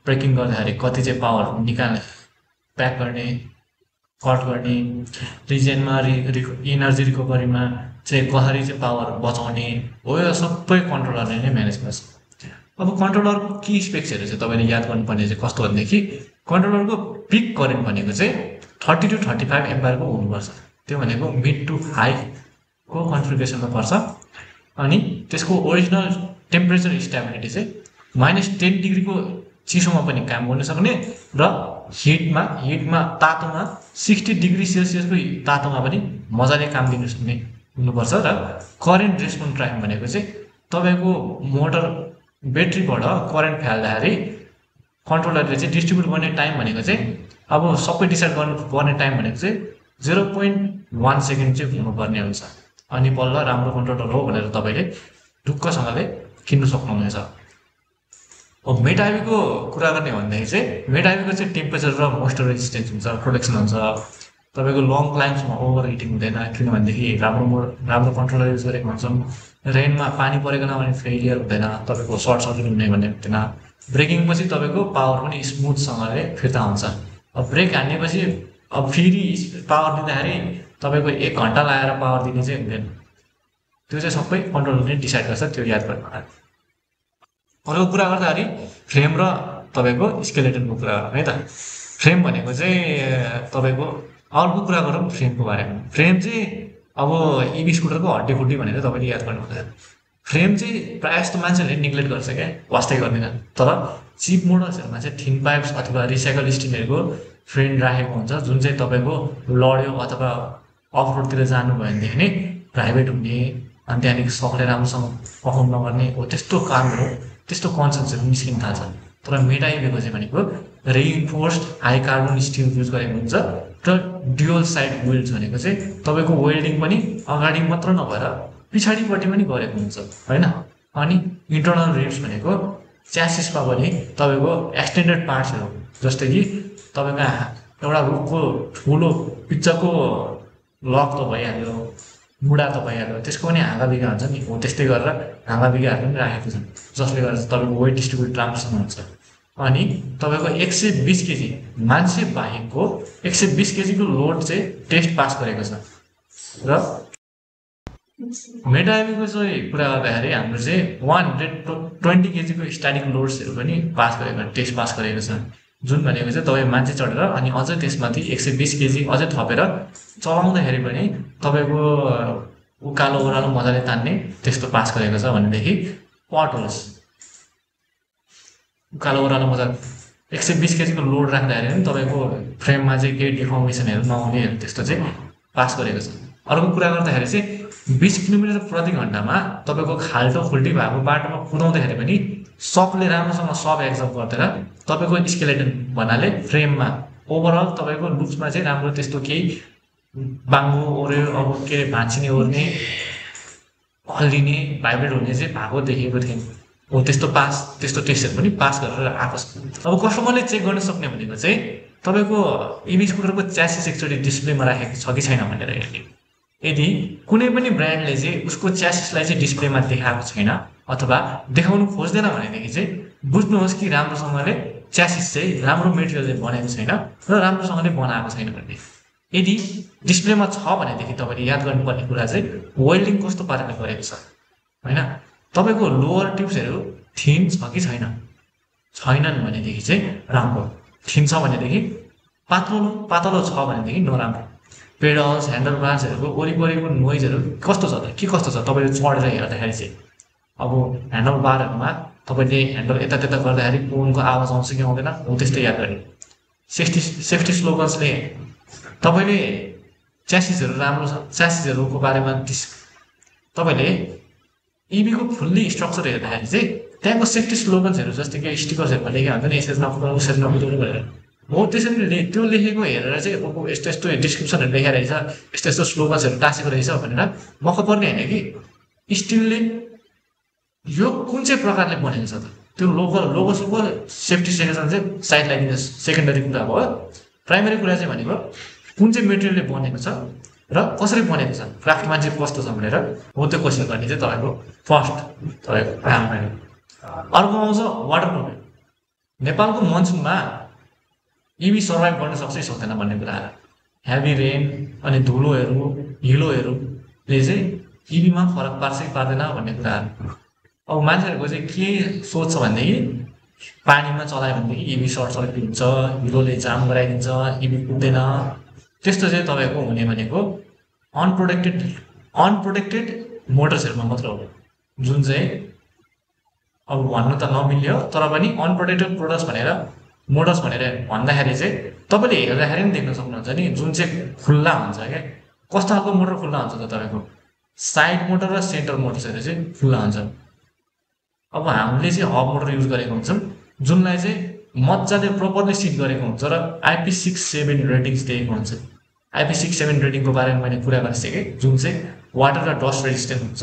ब्रेकिङ गर्दाखेरि कति चाहिँ पावर निकाल्ने, प्याक गर्ने, कट गर्ने, रिजनमा इनर्जी रिकभरीमा चाहिँ कसरी चाहिँ पावर बचाउने हो, यो सबै कन्ट्रोलरले नै म्यानेज गर्छ। अब कन्ट्रोलरको की स्पेक्सहरू चाहिँ तपाईँले याद गर्नुपर्ने चाहिँ कस्तो भनेदेखि कन्ट्रोलरको पिक करेन्ट भनेको चाहिँ 30 to 35 एम्पियरको हुनुपर्छ। त्यो भनेको मिड टु हाईको कन्फिगरेसनमा पर्छ। अनि त्यसको ओरिजिनल टेम्परेचर स्टेबिलिटी चाहिँ -10 डिग्रीको चिसोमा पनि काम गर्न सक्ने र हिटमा तातोमा 60 डिग्री सेल्सियसको तातोमा पनि मजाले काम दिन सक्ने हुनुपर्छ। र करेन्ट रेस्पोन्स टाइम भनेको चाहिँ तपाईँको मोटर ब्याट्रीबाट करेन्ट फ्याल्दाखेरि कन्ट्रोलरले चाहिँ डिस्ट्रिब्युट गर्ने टाइम भनेको चाहिँ अब सबै डिसाइड गर्नुपर्ने टाइम भनेको चाहिँ 0.1 सेकेन्ड चाहिँ हुनुपर्ने हुन्छ। अनि बल्ल राम्रो कन्ट्रोलर हो भनेर तपाईँले ढुक्कसँगले किन्न सक्नुहुनेछ। अब मेटाइबीको कुरा गर्ने भन्दाखेरि चाहिँ मेटाइबीको चाहिँ टेम्परेचर र मोइस्चर रेजिस्टेन्स हुन्छ, प्रोटेक्सन हुन्छ। तपाईँको लङ क्लाइम्समा ओभर हिटिङ हुँदैन, किनभनेदेखि राम्रो कन्ट्रोलर युज गरेको हुन्छौँ। रेनमा पानी परेको भने फेलियर हुँदैन, तपाईँको सर्ट सर्किट हुने भन्ने हुँदैन। ब्रेकिङ पछि तपाईँको पावर पनि स्मुथसँगले फिर्ता हुन्छ। अब ब्रेक हान्नेपछि अब फेरि पावर दिँदाखेरि तपाईँको 1 घन्टा लगाएर पावर दिने चाहिँ हुँदैन। त्यो चाहिँ सबै कन्ट्रोलरले डिसाइड गर्छ, त्यो याद गर्नु होला। अर्को कुरा गर्दाखेरि फ्रेम र तपाईँको स्केलेटनको कुरा गरौँ है त। फ्रेम भनेको चाहिँ तपाईँको अर्को कुरा गरौँ फ्रेमको बारेमा। फ्रेम चाहिँ अब इभी स्कुटरको हड्डीखुड्डी भनेर तपाईँले याद गर्नु हुँदैन। फ्रेम चाहिँ प्रायः जस्तो मान्छेहरूले नेग्लेक्ट गर्छ क्या, वास्तै गर्दैन। तर चिप मोडल्सहरूमा चाहिँ थिन पाइप्स अथवा रिसाइकल स्टिलहरूको फ्रेम राखेको हुन्छ, जुन चाहिँ तपाईँको लड्यो अथवा अफ रोडतिर जानुभयो भनेदेखि नै प्राइभेट हुने, अनि त्यहाँदेखि सकले राम्रोसँग पर्फर्म नगर्ने हो, त्यस्तो कामहरू, त्यस्तो कन्सेप्टहरू निस्किन थाल्छ। तर मेटाइबीको चाहिँ भनेको reinforced high carbon still use गरेको हुन्छ र ड्युअल साइड वेल्ड्स भनेको चाहिँ तपाईँको वेल्डिङ पनि अगाडि मात्र नभएर पछाडिपट्टि पनि गरेको हुन्छ होइन। अनि इन्टर्नल रिब्स भनेको च्यासिसमा पनि तपाईँको एक्सटेन्डेड पार्ट्सहरू, जस्तै कि तपाईँको एउटा रुखको ठुलो पिच्चाको लक त भइहाल्यो, मुढा त भइहाल्यो, त्यसको पनि हाँगा बिगा हुन्छ नि, हो त्यस्तै गरेर हाँगा बिगाहरू पनि राखेको छन्, जसले गर्दा तपाईँको वेट डिस्ट्रिब्युट राम्रोसँग हुन्छ। अनि तपाईँको 120 केजी मान्छे बाहेकको 120 केजीको लोड चाहिँ टेस्ट पास गरेको छ। र मेटाइबीको चाहिँ कुरा गर्दाखेरि हाम्रो चाहिँ 120 केजीको स्टार्टिङ लोड्सहरू पनि पास गरेको, टेस्ट पास गरेको छ, जुन भनेको चाहिँ तपाईँ मान्छे चढेर अनि अझै त्यसमाथि 120 केजी अझै थपेर चलाउँदाखेरि पनि तपाईँको उकालो ओह्रालो मजाले तान्ने त्यस्तो पास गरेको छ। भनेदेखि पट होल्स उकालो ओह्रालो मजा 120 केजीको लोड राख्दाखेरि पनि तपाईँको फ्रेममा चाहिँ केही डिफर्मेसनहरू नहुने त्यस्तो चाहिँ पास गरेको छ। अर्को कुरा गर्दाखेरि चाहिँ 20 किलोमिटर प्रति घन्टामा तपाईँको खाल्टो खुल्टी भएको बाटोमा कुदाउँदाखेरि पनि सकले राम्रोसँग सब एक्जर्भ गर्दैन, तपाईँको स्केलेटन भन्नाले फ्रेममा ओभरअल तपाईँको लुक्समा चाहिँ राम्रो त्यस्तो केही बाङ्गो ओर्यो, अब के अरे भाँचिने ओर्ने हल्लिने भाइब्रेट हुने चाहिँ भएको देखेको थिएन। हो त्यस्तो टेस्टहरू पनि पास गरेर आएको छ। अब कस्टमरले चेक गर्न सक्ने भनेको चाहिँ तपाईँको इभी स्कुटरको च्यासिस एकचोटि डिस्प्लेमा राखेको छ कि छैन भनेर हेर्ने। यदि कुनै पनि ब्रान्डले चाहिँ उसको च्यासिसलाई चाहिँ डिस्प्लेमा देखाएको छैन अथवा देखाउनु खोज्दैन भनेदेखि चाहिँ बुझ्नुहोस् कि राम्रोसँगले च्यासिस चाहिँ राम्रो मेटेरियलले बनाएको छैन र राम्रोसँगले बनाएको छैन भन्ने। यदि डिस्प्लेमा छ भनेदेखि तपाईँले याद गर्नुपर्ने कुरा चाहिँ वेल्डिङ कस्तो पाराले गरेको छ होइन। तपाईँको लोवर ट्युब्सहरू थिन छ कि छैनन् भनेदेखि चाहिँ राम्रो, थिन छ भनेदेखि पातलो छ भनेदेखि नराम्रो। पेडल्स ह्यान्डल बार्सहरूको वरिपरिको नोइजहरू कस्तो छ त, के कस्तो छ तपाईँले चढेर हेर्दाखेरि चाहिँ। अब ह्यान्डल बारहरूमा तपाईँले ह्यान्डल यता त्यता गर्दाखेरि कोनको आवाज आउँछ कि आउँदैन, हो त्यस्तै याद गर्ने। सेफ्टी स्लोगन्सले तपाईँले च्यासिसहरू राम्रो छ, च्यासिसहरूको बारेमा तपाईँले इभीको फुल्ली स्ट्रक्चर हेर्दाखेरि चाहिँ त्यहाँको सेफ्टी स्लोगन्सहरू जस्तै कि स्टिकर्सहरूमा लेखेको हुन्छ नि, यसरी नकुदाउनु उसरी नकुदाउनु भनेर, हो त्यसरी त्यो लेखेको हेरेर चाहिँ यस्तो यस्तो डिस्क्रिप्सनहरू लेखेर रहेछ, यस्तो यस्तो स्लोगन्सहरू टाँसेको रहेछ भनेर मक्क पर्ने होइन कि स्टिलले यो कुन चाहिँ प्रकारले बनेको छ त, त्यो लोगो सेफ्टी सेक्सन चाहिँ साइड लाइदिन्छ, सेकेन्डरी कुरा भयो। प्राइमेरी कुरा चाहिँ भनेको कुन चाहिँ मेटेरियलले बनेको छ र कसरी बनेको छ, क्राफ्टमा चाहिँ कस्तो छ भनेर हो त्यो क्वेसन गर्ने चाहिँ तपाईँको फर्स्ट तपाईँको काम भयो। अर्को आउँछ वाटरप्रुफ। नेपालको मनसुनमा इभी सर्भाइभ गर्न सक्छ कि सक्दैन भन्ने कुरा। हेभी रेन अनि धुलोहरू हिलोहरूले चाहिँ इभीमा फरक पार्छ कि पार्दैन भन्ने कुराहरू। अब मान्छेहरूको चाहिँ के सोच छ भनेदेखि पानीमा चलायो भनेदेखि इभी सर्ट सर्किट हुन्छ, हिलोले जाम गराइदिन्छ, इभी कुद्दैन, त्यस्तो चाहिँ तपाईँको हुने भनेको अनप्रोटेक्टेड मोटर्सहरूमा मात्र हो, जुन चाहिँ अब भन्नु त नमिल्यो तर पनि अनप्रोटेक्टेड मोटर्स भनेर भन्दाखेरि चाहिँ तपाईँले हेर्दाखेरि पनि देख्न सक्नुहुन्छ नि, जुन चाहिँ खुल्ला हुन्छ क्या। कस्तो खालको मोटर खुल्ला हुन्छ त तपाईँको साइड मोटर र सेन्टर मोटर्सहरू चाहिँ खुल्ला हुन्छ। अब हामीले चाहिँ हब मोटर युज गरेको हुन्छौँ, जुनलाई चाहिँ मजाले प्रपरली सिट गरेको हुन्छ र IP67 रेटिङ्स दिएको हुन्छ। IP67 रेटिङको बारेमा मैले कुरा गरिसकेँ, जुन चाहिँ वाटर र डस्ट रेजिस्टेन्ट हुन्छ।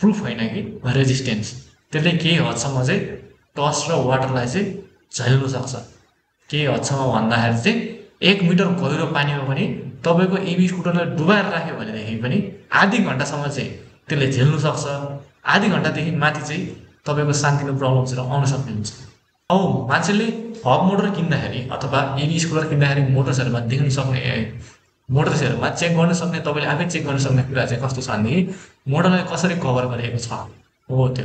प्रुफ होइन कि रेजिस्टेन्स। त्यसले केही हदसम्म चाहिँ डस्ट र वाटरलाई चाहिँ झेल्नु सक्छ। केही हदसम्म भन्दाखेरि चाहिँ 1 मिटर गहिरो पानीमा पनि तपाईँको इभी स्कुटरलाई डुबाएर राख्यो भनेदेखि पनि आधी घन्टासम्म चाहिँ त्यसले झेल्नु सक्छ। आधी घन्टादेखि माथि चाहिँ तपाईँको सानोतिनो प्रब्लम्सहरू आउन सक्ने हुन्छ। अब मान्छेले हब मोटर किन्दाखेरि अथवा इभी स्कुटर किन्दाखेरि मोटर्सहरूमा देख्न सक्ने मोटर्सहरूमा चेक गर्न सक्ने, तपाईँले आफै चेक गर्न सक्ने कुरा चाहिँ कस्तो छ भनेदेखि मोटरलाई कसरी कभर गरिएको छ हो। त्यो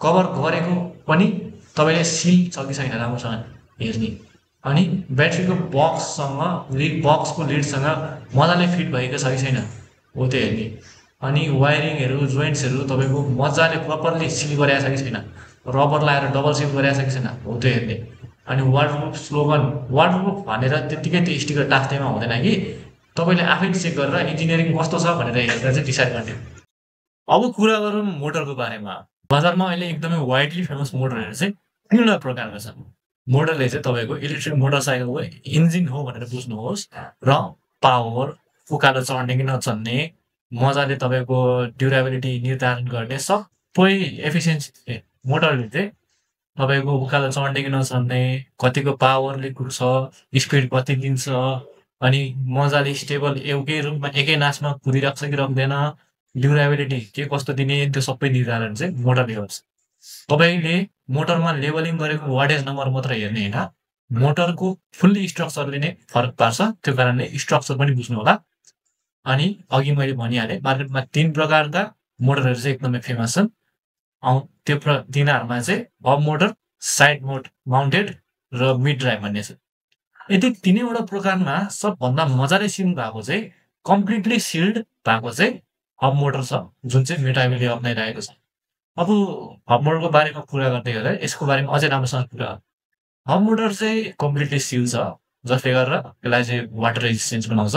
कभर गरेको पनि तपाईँले सिल छ कि छैन राम्रोसँग हेर्ने, अनि ब्याट्रीको बक्ससँग बक्सको लिडसँग मजाले फिट भएको छ कि छैन हो त्यो हेर्ने, अनि वायरिङहरू जोइन्ट्सहरू तपाईँको मजाले प्रपरली सिल गरेको छ कि छैन, रबर लगाएर डबल सिल गरेको छ कि छैन हो त्यो हेर्ने। अनि वाटरप्रुफ स्लोगन वाटरप्रुफ भनेर त्यत्तिकै त्यो स्टिकर टाँच्दैमा हुँदैन कि तपाईँले आफै चेक गरेर इन्जिनियरिङ कस्तो छ भनेर हेरेर चाहिँ डिसाइड गर्ने। अब कुरा गरौँ मोटरको बारेमा। बजारमा अहिले एकदमै वाइडली फेमस मोटरहरू चाहिँ 3वटा प्रकारका छन्। मोटरले चाहिँ तपाईँको इलेक्ट्रिक मोटरसाइकलको इन्जिन हो भनेर बुझ्नुहोस्, र पावर, उकालो चढ्ने कि नचढ्ने, मजाले तपाईँको ड्युरेबिलिटी निर्धारण गर्ने सबै एफिसियन्सी मोटरले चाहिँ तपाईँको उकालो चढ्ने कि नचढ्ने, कतिको पावरले कुद्छ, स्पिड कति दिन्छ, अनि मजाले स्टेबल एउटै रुममा एकै नाचमा कुदिराख्छ कि राख्दैन, ड्युरेबिलिटी के कस्तो दिने, त्यो सबै निर्धारण चाहिँ मोटरले गर्छ। तपाईँले मोटरमा लेबलिङ गरेको वाटेज नम्बर मात्र हेर्ने होइन, मोटरको फुल्ली स्ट्रक्चरले नै फरक पार्छ। त्यो कारणले स्ट्रक्चर पनि बुझ्नु होला। अनि अघि मैले भनिहालेँ, मार्केटमा 3 प्रकारका मोटरहरू चाहिँ एकदमै फेमस छन्। त्यो तिनीहरूमा चाहिँ हब मोटर, साइड माउन्टेड र मिड ड्राइभ भन्ने छ। यदि 3वटा प्रकारमा सबभन्दा मजाले सिल्ड भएको चाहिँ कम्प्लिटली सिल्ड भएको चाहिँ हब मोटर छ, जुन चाहिँ मेटाइबीले अप्नाइरहेको छ। अब हब मोटरको बारेमा कुरा गर्दै गर्दा यसको बारेमा अझै राम्रोसँग कुरा। हब मोटर चाहिँ कम्प्लिटली सिल्ड छ, जसले गर्दा यसलाई चाहिँ वाटर रेजिस्टेन्स बनाउँछ।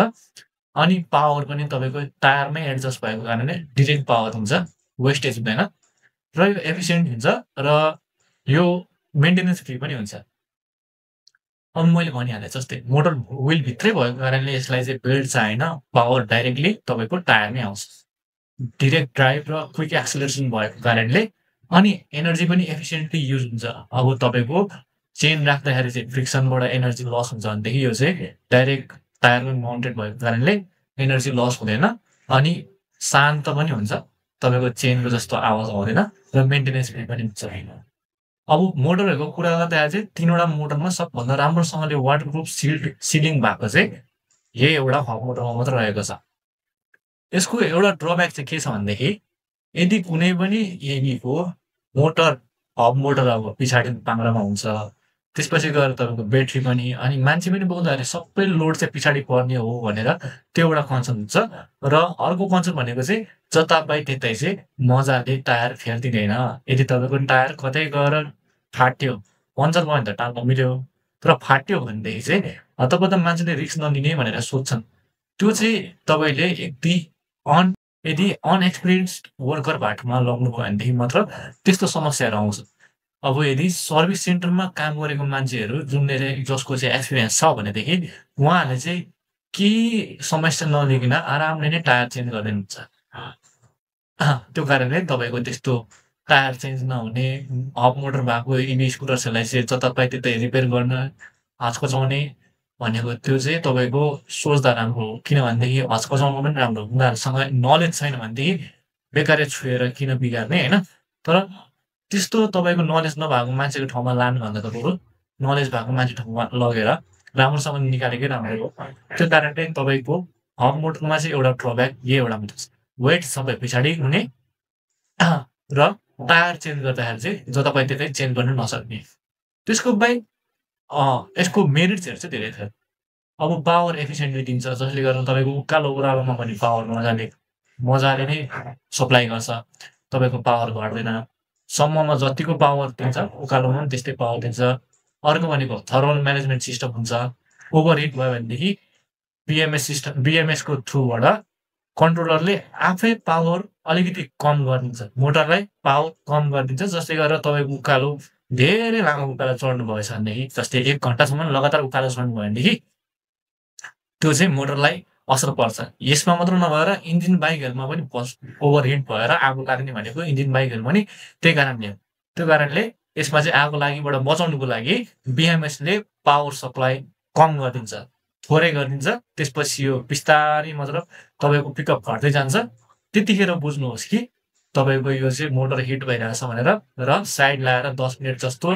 अनि पावर पनि तपाईँको टायरमै एडजस्ट भएको कारणले डिरेक्ट पावर हुन्छ, वेस्टेज हुँदैन, र यो एफिसियन्ट हुन्छ, र यो मेन्टेनेन्स फ्री पनि हुन्छ। अब मैले भनिहालेँ जस्तै मोटर व्हिलभित्रै भएको कारणले यसलाई चाहिँ बेल्ट चाहिएन, पावर डाइरेक्टली तपाईँको टायरमै आउँछ। डिरेक्ट ड्राइभ र क्विक एक्सेलरेसन भएको कारणले अनि एनर्जी पनि एफिसियन्टली युज हुन्छ। अब तपाईँको चेन राख्दाखेरि चाहिँ फ्रिक्सनबाट एनर्जी लस हुन्छ भनेदेखि यो चाहिँ डाइरेक्ट टायरमा माउन्टेड भएको कारणले एनर्जी लस हुँदैन, अनि शान्त पनि हुन्छ, तपाईँको चेनको जस्तो आवाज आउँदैन, र मेन्टेनेन्स फ्री पनि हुन्छ। अब मोटरहरूको कुरा गर्दाखेरि चाहिँ 3वटा मोटरमा सबभन्दा राम्रोसँगले वाटरप्रुफ सिलिङ भएको चाहिँ यही एउटा हब मोटरमा मात्र रहेको छ। यसको एउटा ड्रब्याक चाहिँ के छ भनेदेखि, यदि कुनै पनि एभीको मोटर हब मोटर अब पछाडि पाङ्ग्रामा हुन्छ, त्यसपछि गएर तपाईँको ब्याट्री पनि, अनि मान्छे पनि बोक्दाखेरि सबै लोड चाहिँ पछाडि पर्ने हो भनेर त्यो एउटा कन्सर्न हुन्छ। र अर्को कन्सर्न भनेको चाहिँ जतापाइ त्यतै चाहिँ मजाले टायर फेरिदिँदैन। यदि तपाईँको टायर कतै गएर फाट्यो, पङ्चर भयो भने त टाल्न मिल्यो, तर फाट्यो भनेदेखि चाहिँ तपाईँ त मान्छेले रिस्क नलिने भनेर सोध्छन्। त्यो चाहिँ तपाईँले यदि अनएक्सपिरियन्स्ड वर्कर भाटमा लग्नुभयो भनेदेखि मात्र त्यस्तो समस्याहरू आउँछ। अब यदि सर्भिस सेन्टरमा काम गरेको मान्छेहरू जसको चाहिँ एक्सपिरियन्स छ भनेदेखि उहाँहरूले चाहिँ केही समस्या नलिकन आरामले नै टायर चेन्ज गरिदिनुहुन्छ। त्यो कारणले तपाईँको त्यस्तो टायर चेन्ज नहुने, हब मोटर भएको इभी स्कुटर्सहरूलाई चाहिँ जतापाइ त्यतै रिपेयर गर्न हचकचाउने भनेको त्यो चाहिँ तपाईँको सोच्दा राम्रो हो। किनभनेदेखि हचकचाउनु पनि राम्रो, उनीहरूसँग नलेज छैन भनेदेखि बेकारै छुएर किन बिगार्ने होइन। तर त्यस्तो तपाईँको नलेज नभएको मान्छेको ठाउँमा लानुभन्दा त बरु नलेज भएको मान्छे ठाउँमा लगेर राम्रोसँग निकालेकै राम्रो हो। त्यो कारणले तपाईँको हब मोटरमा चाहिँ एउटा ड्रब्याक यही एउटा मात्र छ, वेट सबै पछाडि हुने, र टायर चेन्ज गर्दाखेरि चाहिँ जतापाइ त्यतै चेन्ज गर्न नसक्ने। त्यसको बाहेक यसको मेरिट्सहरू चाहिँ धेरै छ। अब पावर एफिसियन्टली दिन्छ, जसले गर्दा तपाईँको उकालो ओह्रालोमा पनि पावर मजाले नै सप्लाई गर्छ, तपाईँको पावर घट्दैन। सम्ममा जतिको पावर दिन्छ उकालोमा पनि त्यस्तै पावर दिन्छ। अर्को भनेको थर्मल म्यानेजमेन्ट सिस्टम हुन्छ। ओभरहिट भयो भनेदेखि बिएमएसको थ्रुबाट कन्ट्रोलरले आफै पावर अलिकति कम गरिदिन्छ, मोटरलाई पावर कम गरिदिन्छ, जसले गर्दा तपाईँको उकालो धेरै लामो उकालो चढ्नु भएछ भनेदेखि, जस्तै 1 घन्टासम्म लगातार उकालो चढ्नु भयो भनेदेखि त्यो चाहिँ मोटरलाई असर पर्छ। यसमा मात्र नभएर इन्जिन बाइकहरूमा पनि ओभरहिट भएर आगो लाग्ने भनेको इन्जिन बाइकहरू पनि त्यही कारणले हो। त्यो कारणले यसमा चाहिँ आगो लागिबाट बचाउनुको लागि BMSले पावर सप्लाई कम गरिदिन्छ, थोरै गरिदिन्छ। त्यसपछि यो बिस्तारै मतलब तपाईँको पिकअप घट्दै जान्छ। त्यतिखेर बुझ्नुहोस् कि तपाईँको यो चाहिँ मोटर हिट भइरहेछ भनेर र साइड लाएर 10 मिनट जस्तो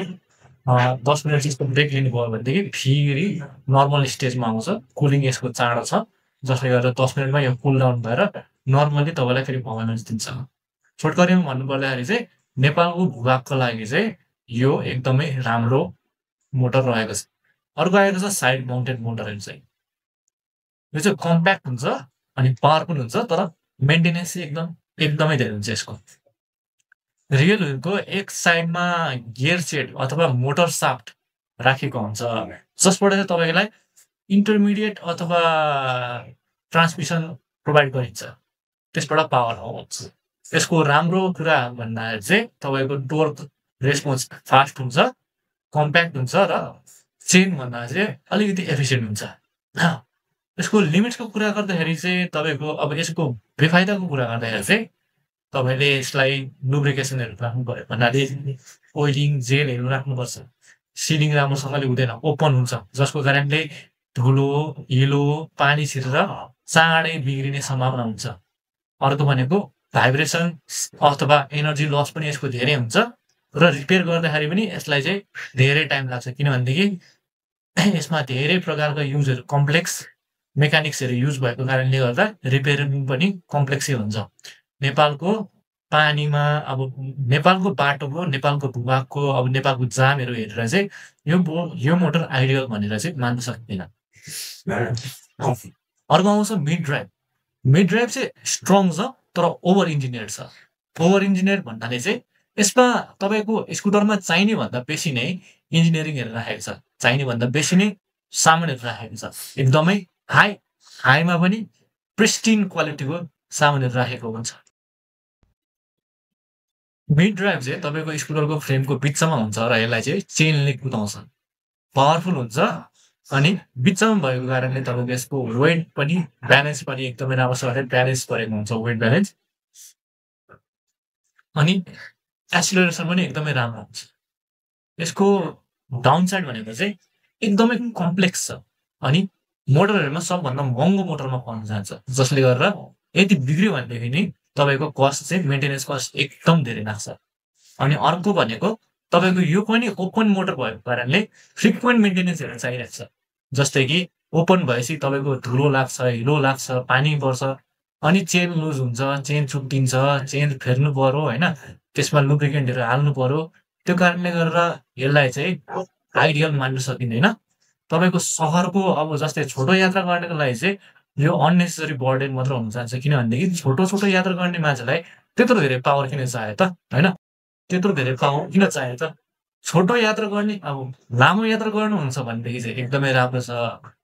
10 मिनट जस्तो ब्रेक लिनुभयो भनेदेखि फेरि नर्मल स्टेजमा आउँछ। कुलिङ यसको चाँडो छ, जसले गर्दा 10 मिनटमा यो कुल डाउन भएर नर्मली तपाईँलाई फेरि पर्फर्मेन्स दिन्छ। छोटकरीमा भन्नुपर्दाखेरि चाहिँ नेपालको भूभागको लागि चाहिँ यो एकदमै राम्रो मोटर रहेको छ। अर्को आएको छ साइड माउन्टेड मोटरहरू चाहिँ। यो चाहिँ कम्प्याक्ट हुन्छ अनि पावरफुल हुन्छ, तर मेन्टेनेन्स चाहिँ एकदमै धेरै हुन्छ यसको। रियल व्हीलको एक साइडमा गियर सेट अथवा मोटर साफ्ट राखेको हुन्छ, जसबाट चाहिँ तपाईँलाई इन्टरमिडिएट अथवा ट्रान्समिसन प्रोभाइड गरिन्छ। त्यसबाट पावर आउँछ। यसको राम्रो कुरा भन्दाखेरि चाहिँ तपाईँको टोर्क रेस्पोन्स फास्ट हुन्छ, कम्प्याक्ट हुन्छ र चेन भन्दा चाहिँ अलिकति एफिसिएन्ट हुन्छ। यसको लिमिट्सको कुरा गर्दाखेरि चाहिँ तपाईँको अब यसको बेफाइदाको कुरा गर्दाखेरि चाहिँ तपाईँले यसलाई लुब्रिकेसनहरू राख्नु पर्यो भन्नाले ओइलिङ जेलहरू राख्नुपर्छ। सिलिङ राम्रोसँगले हुँदैन, ओपन हुन्छ, जसको कारणले धुलो हिलो पानी छिरेर चाँडै बिग्रिने सम्भावना हुन्छ। अर्को भनेको भाइब्रेसन अथवा एनर्जी लस पनि यसको धेरै हुन्छ र रिपेयर गर्दाखेरि पनि यसलाई चाहिँ धेरै टाइम लाग्छ, किनभनेदेखि यसमा धेरै प्रकारका युजहरू कम्प्लेक्स मेकानिक्सहरू युज भएको कारणले गर्दा रिपेयरिङ पनि कम्प्लेक्सै हुन्छ। नेपालको पानीमा अब नेपालको बाटोको नेपालको भूभागको अब नेपालको जामहरू हेरेर चाहिँ यो मोटर आइडियल भनेर चाहिँ मान्न सकिँदैन। अर्को आउँछ मिड ड्राइभ। मिड ड्राइभ चाहिँ स्ट्रङ छ तर ओभर इन्जिनियर छ। ओभर इन्जिनियर भन्नाले चाहिँ यसमा तपाईँको स्कुटरमा चाहिने भन्दा बेसी नै इन्जिनियरिङहरू राखेको छ, चाहिने भन्दा बेसी नै सामानहरू राखेको छ। एकदमै हाईमा पनि प्रिस्टिन क्वालिटीको सामानहरू राखेको हुन्छ। मिड ड्राइभ चाहिँ तपाईँको स्कुटरको फ्रेमको बिचमा हुन्छ र यसलाई चाहिँ चेनले कुदाउँछ, पावरफुल हुन्छ अनि बिचमा भएको कारणले तपाईँको यसको वेट पनि ब्यालेन्स पनि एकदमै राम्रोसँग ब्यालेन्स गरेको हुन्छ, वेट ब्यालेन्स। अनि एक्सिलरेसन पनि एकदमै राम्रो हुन्छ। यसको डाउन साइड भनेको चाहिँ एकदमै कम्प्लेक्स छ अनि मोटरहरूमा सबभन्दा महँगो मोटरमा पर्न जान्छ, जसले गर्दा यदि बिग्रियो भनेदेखि नि तपाईँको कस्ट चाहिँ मेन्टेनेन्स कस्ट एकदम धेरै लाग्छ। अनि अर्को भनेको तपाईँको यो पनि ओपन मोटर भएको कारणले फ्रिक्वेन्ट मेन्टेनेन्सहरू चाहिरहेको छ। जस्तै कि ओपन भएपछि तपाईँको धुलो लाग्छ, हिलो लाग्छ, पानी पर्छ अनि चेन लुज हुन्छ, चेन छुट्टिन्छ, चेन फेर्नु पर्यो होइन, त्यसमा लुब्रिकेन्टहरू हाल्नु पर्यो। त्यो कारणले गर्दा यसलाई चाहिँ आइडियल मान्न सकिँदैन। तपाईँको सहरको अब जस्तै छोटो यात्रा गर्नको लागि चाहिँ यो अननेसेसरी बर्डन मात्र हुन जान्छ, किनभनेदेखि छोटो यात्रा गर्ने मान्छेलाई त्यत्रो धेरै पावर किन चाहियो त होइन, त्यत्रो धेरै पावर किन चाहियो त। छोटो यात्रा गर्ने अब लामो यात्रा गर्नुहुन्छ भनेदेखि चाहिँ एकदमै राम्रो छ।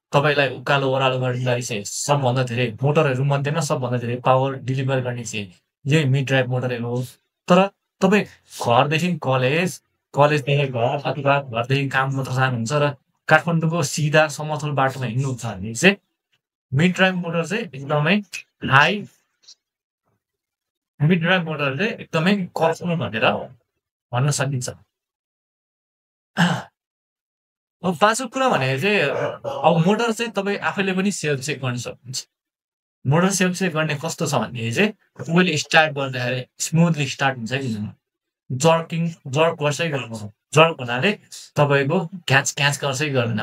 तपाईँलाई उकालो ओह्रालो गर्नको लागि चाहिँ सबभन्दा धेरै मोटरहरू मध्येमा सबभन्दा धेरै पावर डेलिभर गर्ने चाहिँ यही मिड ड्राइभ मोटरहरू हो। तर तपाईँ घरदेखि कलेजदेखि घर अथवा घरदेखि काम मात्र जानुहुन्छ र काठमाडौँको सिधा समतल बाटोमा हिँड्नुहुन्छ भने चाहिँ मिड ड्राइभ मोटर चाहिँ एकदमै मिड ड्राइभ मोटर चाहिँ एकदमै कस्टली भनेर भन्न सकिन्छ। अब पाँचौँ कुरा भनेको चाहिँ अब मोटर चाहिँ तपाईँ आफैले पनि सेल्फ चेक गर्न सक्नुहुन्छ। मोटर सेल्फ चेक गर्ने कस्तो छ भनेदेखि चाहिँ तपाईँले स्टार्ट गर्दाखेरि स्मुथली स्टार्ट हुन्छ कि हुँदैन, जर्क गर्छै गर्नुपर्छ। जर्क भन्नाले तपाईँको क्याच गर्छै गर्दैन